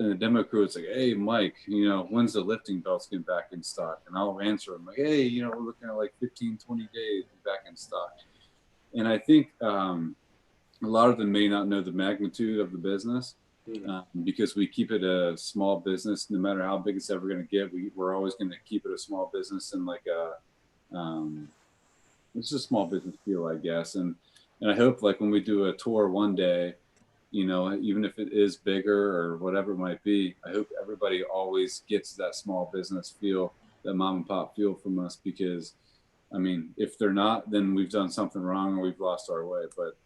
in the demo crew, it's like, hey, Mike, you know, when's the lifting belts get back in stock? And I'll answer them like, hey, you know, we're looking at like 15, 20 days back in stock. And I think a lot of them may not know the magnitude of the business, because we keep it a small business. No matter how big it's ever going to get, we're always going to keep it a small business, and like it's a small business feel, I guess. And I hope like when we do a tour one day, you know, even if it is bigger or whatever it might be, I hope everybody always gets that small business feel, that mom and pop feel from us. Because I mean, if they're not, then we've done something wrong or we've lost our way. But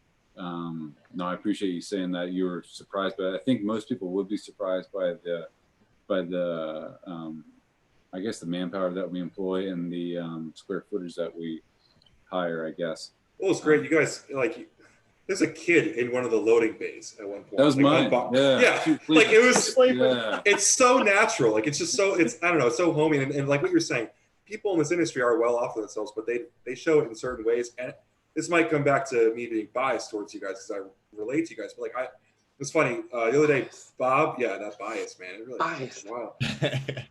no, I appreciate you saying that you were surprised, but I think most people would be surprised by the I guess the manpower that we employ and the square footage that we hire, I guess. Well, it's great. You guys, like, there's a kid in one of the loading bays at one point. That was like, mine. Yeah. Like it was, yeah. It's so natural. Like, it's just so, I don't know, it's so homey. And like what you're saying, people in this industry are well off for themselves, but they show it in certain ways. And this might come back to me being biased towards you guys because I relate to you guys. But like, it's funny. The other day, Bob, that bias, man. It really Biased. Wow.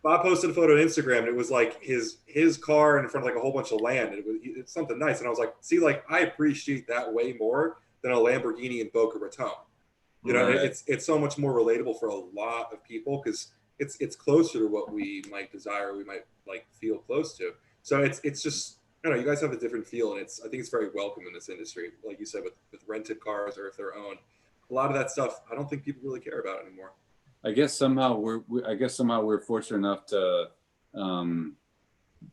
Bob posted a photo on Instagram, and it was like his car in front of like a whole bunch of land. And it's something nice. And I was like, see, like I appreciate that way more than a Lamborghini in Boca Raton. You know, Right. it's so much more relatable for a lot of people because it's closer to what we might desire, we might like feel close to. So it's just, I don't know, you guys have a different feel, and I think it's very welcome in this industry. Like you said, with rented cars or if they're owned, a lot of that stuff I don't think people really care about anymore. I guess somehow we're fortunate enough to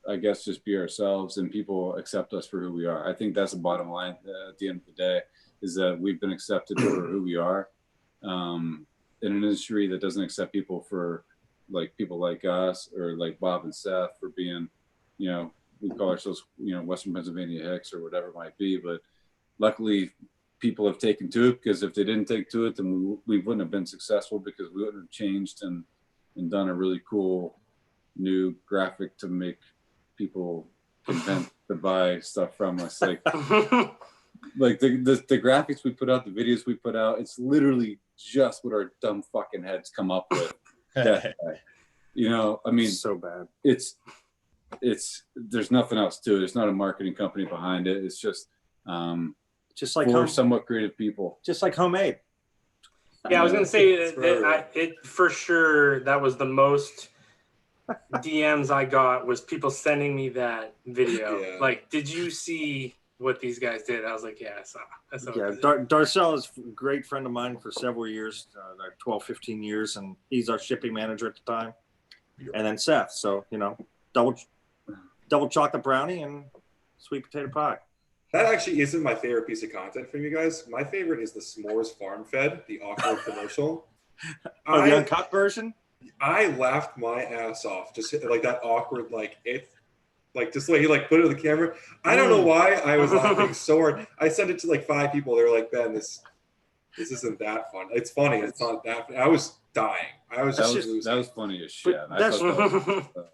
I guess just be ourselves, and people accept us for who we are. I think that's the bottom line at the end of the day, is that we've been accepted for who we are, in an industry that doesn't accept people for like people like us or like Bob and Seth for being, you know, we call ourselves, you know, Western Pennsylvania Hicks or whatever it might be. But luckily people have taken to it, because if they didn't take to it, then we wouldn't have been successful, because we wouldn't have changed and done a really cool new graphic to make people content to buy stuff from us. Like like the graphics we put out, the videos we put out, it's literally just what our dumb fucking heads come up with. You know, I mean, so bad. It's there's nothing else to it. It's not a marketing company behind it. It's just like for somewhat creative people. Just like homemade. Yeah, I was gonna say it for sure. That was the most DMs I got was people sending me that video. Yeah. Like, did you see what these guys did? I was like, yeah, I saw. Yeah, Darcel is a great friend of mine for several years, like 12, 15 years, and he's our shipping manager at the time. And then Seth. So, double chocolate brownie and sweet potato pie. That actually isn't my favorite piece of content from you guys. My favorite is the S'mores Farm Fed, the awkward commercial. The uncut version? I laughed my ass off. Just like that awkward, just the way he put it on the camera. I don't know why I was laughing so hard. I sent it to 5 people. They were like, Ben, this isn't that fun. It's funny. It's not that funny. I was dying. I was just losing. That was funny as shit.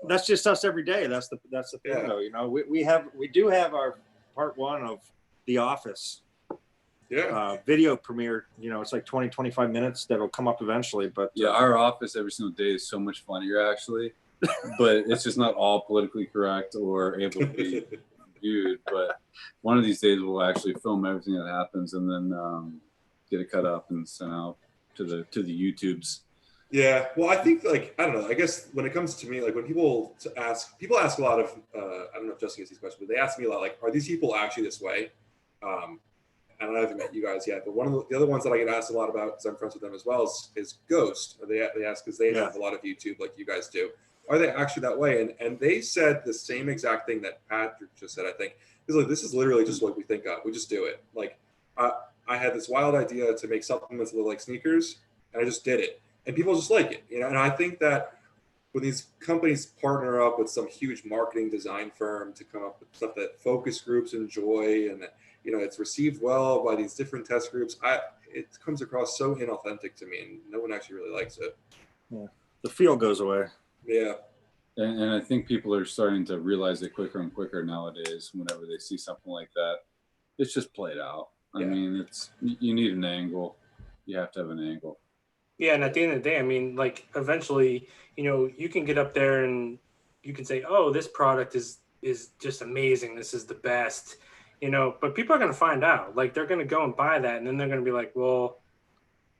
That's just us every day. That's the thing, though. We do have our part 1 of The Office. Yeah. Video premiere. It's like 20, 25 minutes that'll come up eventually. But yeah, our Office every single day is so much funnier actually, but it's just not all politically correct or able to be viewed. But one of these days we'll actually film everything that happens and then get it cut up and sent out to the YouTubes. Yeah, well, I think I don't know. I guess when it comes to me, when people ask a lot of I don't know if Justin gets these questions, but they ask me a lot are these people actually this way? I don't know if I've met you guys yet, but one of the other ones that I get asked a lot about because I'm friends with them as well is Ghost. They ask because they have a lot of YouTube like you guys do. Are they actually that way? And they said the same exact thing that Patrick just said. I think this is literally just what we think of. We just do it. I had this wild idea to make supplements that look like sneakers, and I just did it. And people just like it, And I think that when these companies partner up with some huge marketing design firm to come up with stuff that focus groups enjoy and that, it's received well by these different test groups, it comes across so inauthentic to me, and no one actually really likes it. Yeah. The feel goes away. Yeah. And I think people are starting to realize it quicker and quicker nowadays. Whenever they see something like that, it's just played out. I mean, you need an angle. You have to have an angle. Yeah, and at the end of the day, I mean, eventually, you can get up there and you can say, "Oh, this product is just amazing. This is the best," But people are going to find out. They're going to go and buy that, and then they're going to be like, "Well,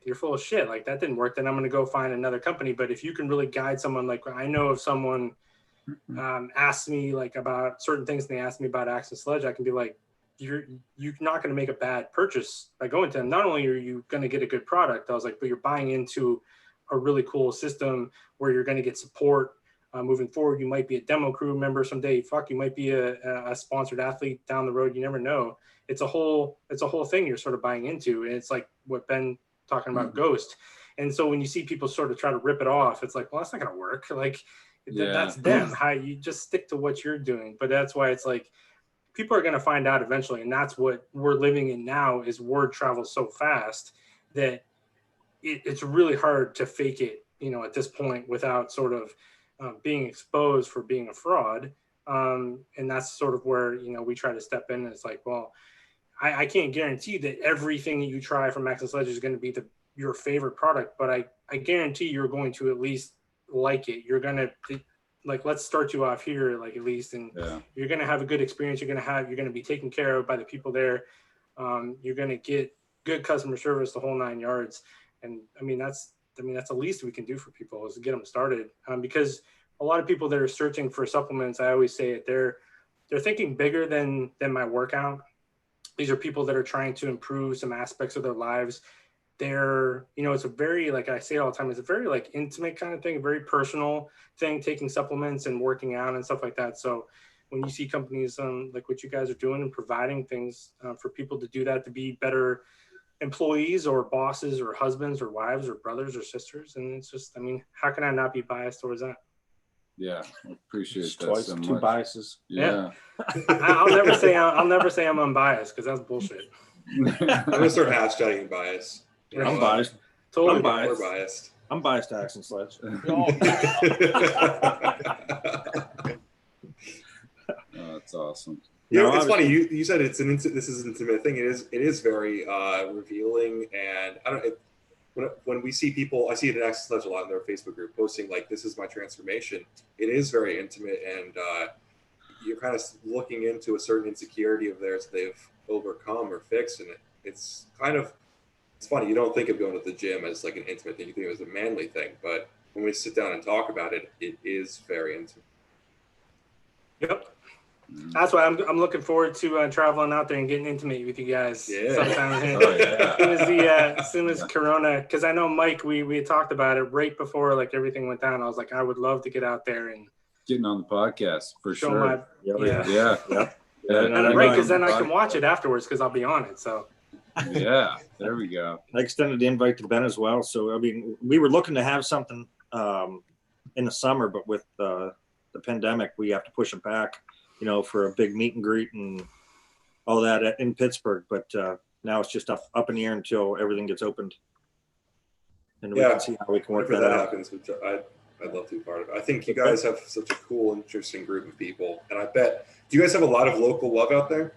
you're full of shit. That didn't work. Then I'm going to go find another company." But if you can really guide someone, I know if someone asks me about certain things, and they ask me about Axe and Sledge, I can be like, you're not going to make a bad purchase by going to them. Not only are you going to get a good product, I was like, but you're buying into a really cool system where you're going to get support moving forward. You might be a demo crew member someday. You might be a sponsored athlete down the road. You never know. It's a whole thing you're sort of buying into. And it's like what Ben talking about Ghost. And so when you see people sort of try to rip it off, it's like, well, that's not going to work. That's them. How you just stick to what you're doing. But that's why it's people are going to find out eventually. And that's what we're living in now is word travels so fast that it's really hard to fake it, at this point without sort of being exposed for being a fraud. And that's sort of where, we try to step in. And it's like, well, I can't guarantee that everything that you try from Axe and Sledge is going to be your favorite product, but I guarantee you're going to at least like it. You're going to let's start you off here, at least, and you're going to have a good experience. You're going to be taken care of by the people there. You're going to get good customer service, the whole 9 yards. And that's the least we can do for people is to get them started. Because a lot of people that are searching for supplements, I always say it, they're thinking bigger than my workout. These are people that are trying to improve some aspects of their lives. They're, it's a very, I say it all the time, it's a very intimate kind of thing, a very personal thing, taking supplements and working out and stuff like that. So when you see companies like what you guys are doing and providing things for people to do that, to be better employees or bosses or husbands or wives or brothers or sisters. And it's just, how can I not be biased towards that? Yeah, I appreciate that twice, so two much. biases. Yeah. I'll never say I'm unbiased because that's bullshit. I'm gonna start hashtagging bias. I'm biased. Totally I'm biased. We're biased. I'm biased to Axe and Sledge. Oh, that's awesome. It's funny. You said this is an intimate thing. It is very revealing, and I don't. When we see people, I see it in Axe and Sledge a lot in their Facebook group posting this is my transformation. It is very intimate, and you're kind of looking into a certain insecurity of theirs they've overcome or fixed, and it's funny. You don't think of going to the gym as like an intimate thing. You think it was a manly thing, but when we sit down and talk about it, it is very intimate. Yep. That's why I'm looking forward to traveling out there and getting intimate with you guys sometime. As soon as Corona, because I know Mike, we had talked about it right before like everything went down. I was like, I would love to get out there and getting on the podcast for show sure. Yeah. And right, because then I can watch it afterwards because I'll be on it. So yeah, there we go. I extended the invite to Ben as well. So I mean, we were looking to have something in the summer, but with the pandemic, we have to push it back. For a big meet and greet and all that in Pittsburgh. But now it's just up in the air until everything gets opened. And we can see how we can work that out. Happens, which I'd love to be part of it. I think you guys have such a cool, interesting group of people. And I bet, do you guys have a lot of local love out there?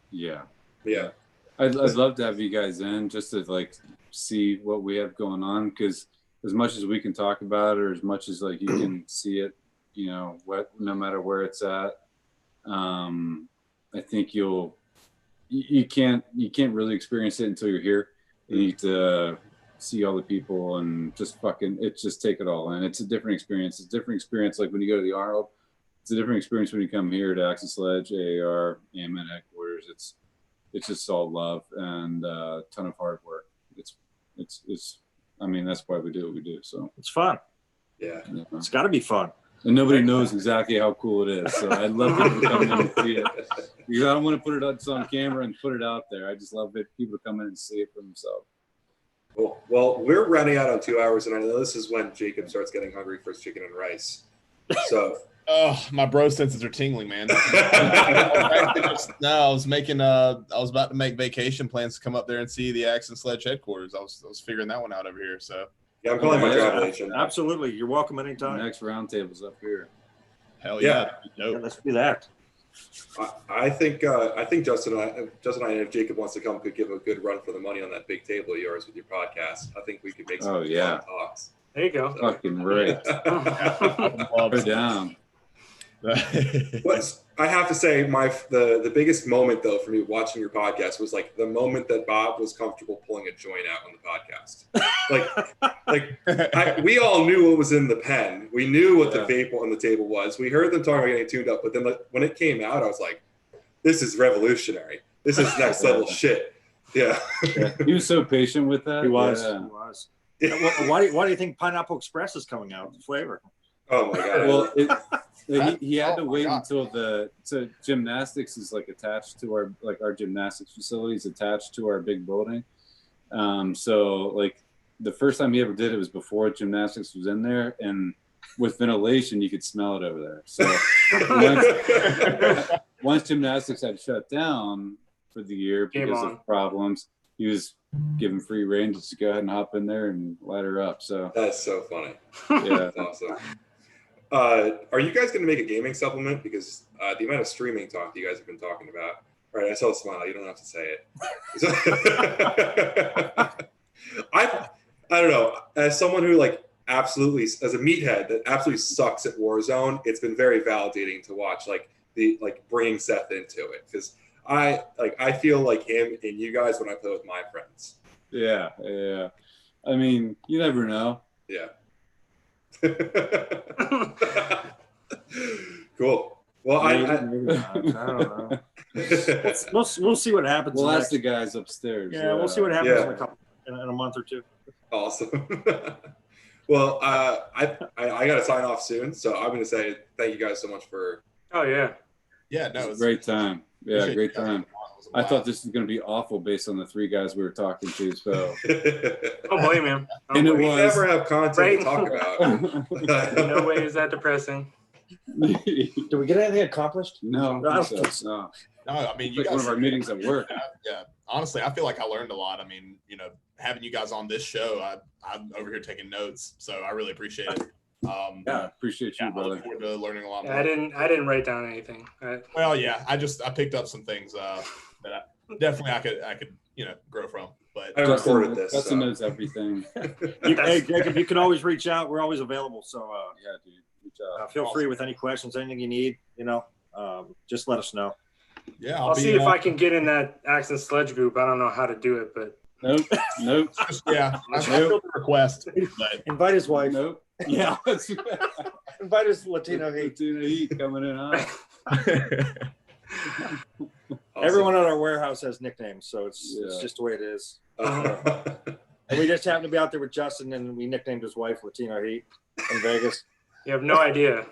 Yeah. Yeah. I'd love to have you guys in just to like see what we have going on. Because as much as we can talk about it, or as much as like you can see it, no matter where it's at, I think you can't really experience it until you're here. You need to see all the people and just take it all in. It's a different experience. It's a different experience like when you go to the Arnold. It's a different experience when you come here to Axe and Sledge, AAR, AMN headquarters. It's just all love and a ton of hard work. It's I mean, that's why we do what we do. So it's fun. Yeah. It's got to be fun. And nobody knows exactly how cool it is. So I'd love people to come in and see it. Because I don't want to put it on camera and put it out there. I just love people to come in and see it for themselves. Cool. Well, we're running out on 2 hours, and I know this is when Jacob starts getting hungry for his chicken and rice. So, my bro senses are tingling, man. I was about to make vacation plans to come up there and see the Axe and Sledge headquarters. I was figuring that one out over here. So. Yeah, I'm calling my travel agent. Absolutely. You're welcome anytime. The next Roundtable's up here. Hell yeah. Let's do that. I think Justin and I, and if Jacob wants to come, could give a good run for the money on that big table of yours with your podcast. I think we could make some fun talks. There you go. Fucking right. Go down. I have to say, the biggest moment though for me watching your podcast was like the moment that Bob was comfortable pulling a joint out on the podcast. We all knew what was in the pen. We knew what the vape on the table was. We heard them talking about getting tuned up, but then when it came out, I was like, "This is revolutionary. This is next level shit." Yeah. He was so patient with that. He was. Why do you think Pineapple Express is coming out? The flavor. Oh my god. Well, he had to wait until so gymnastics is like attached to our gymnastics facilities attached to our big building. So like the first time he ever did it was before gymnastics was in there, and with ventilation you could smell it over there. So once gymnastics had shut down for the year because of problems, he was given free rein just to go ahead and hop in there and light her up. So that's so funny. Yeah. That's awesome. Are you guys going to make a gaming supplement? Because the amount of streaming talk you guys have been talking about. All right, I saw a smile. You don't have to say it. I don't know. As someone who as a meathead that absolutely sucks at Warzone, it's been very validating to watch bringing Seth into it, because I feel like him and you guys when I play with my friends. Yeah. I mean, you never know. Yeah. Cool. Well, I don't know. We'll see what happens. We'll ask the guys upstairs. Yeah, we'll see what happens in a month or two. Awesome. Well, I got to sign off soon, so I'm going to say thank you guys so much for. Oh yeah. Yeah, no, it was a great time. Yeah, great time. I thought this was going to be awful based on the three guys we were talking to. So, don't blame him. And it we was. Never have content to talk about. No way is that depressing. Did we get anything accomplished? No. No, I mean, you guys one of our meetings at work. Yeah, honestly, I feel like I learned a lot. I mean, having you guys on this show, I'm over here taking notes, so I really appreciate it. Appreciate you, brother. I look forward to learning a lot more. I didn't write down anything. Well, yeah, I picked up some things that I could grow from. But I recorded this. Justin knows everything. Hey, Jacob, you can always reach out. We're always available. So yeah, dude, reach out. feel free with any questions, anything you need. just let us know. Yeah, I'll see if I can get in that Accent Sledge group. I don't know how to do it, but Nope. yeah, I feel the request. But Invite his wife. Nope. Yeah. Invite his Latino heat. Latino heat coming in hot. Awesome. Everyone at our warehouse has nicknames, so it's Yeah. just the way it is. And we just happened to be out there with Justin, and we nicknamed his wife Latino Heat in Vegas. you have no idea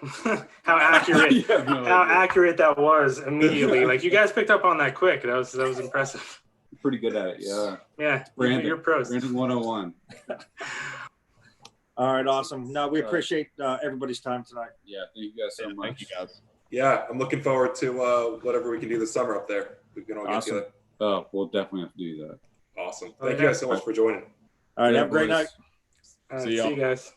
how accurate You have no how idea. accurate that was immediately. Like you guys picked up on that quick. That was impressive. Pretty good at it. Yeah. Yeah, Brandon. you're pros. Brandon 101. All right, awesome. No, we appreciate everybody's time tonight. Yeah. Thank you guys so much. thank you guys. Yeah, I'm looking forward to whatever we can do this summer up there. We can all get Awesome. together. Oh, we'll definitely have to do that. Awesome. Oh, Thank yeah. you guys so much for joining. All right, Yeah, have a great boys. night. All right, See y'all. see you guys.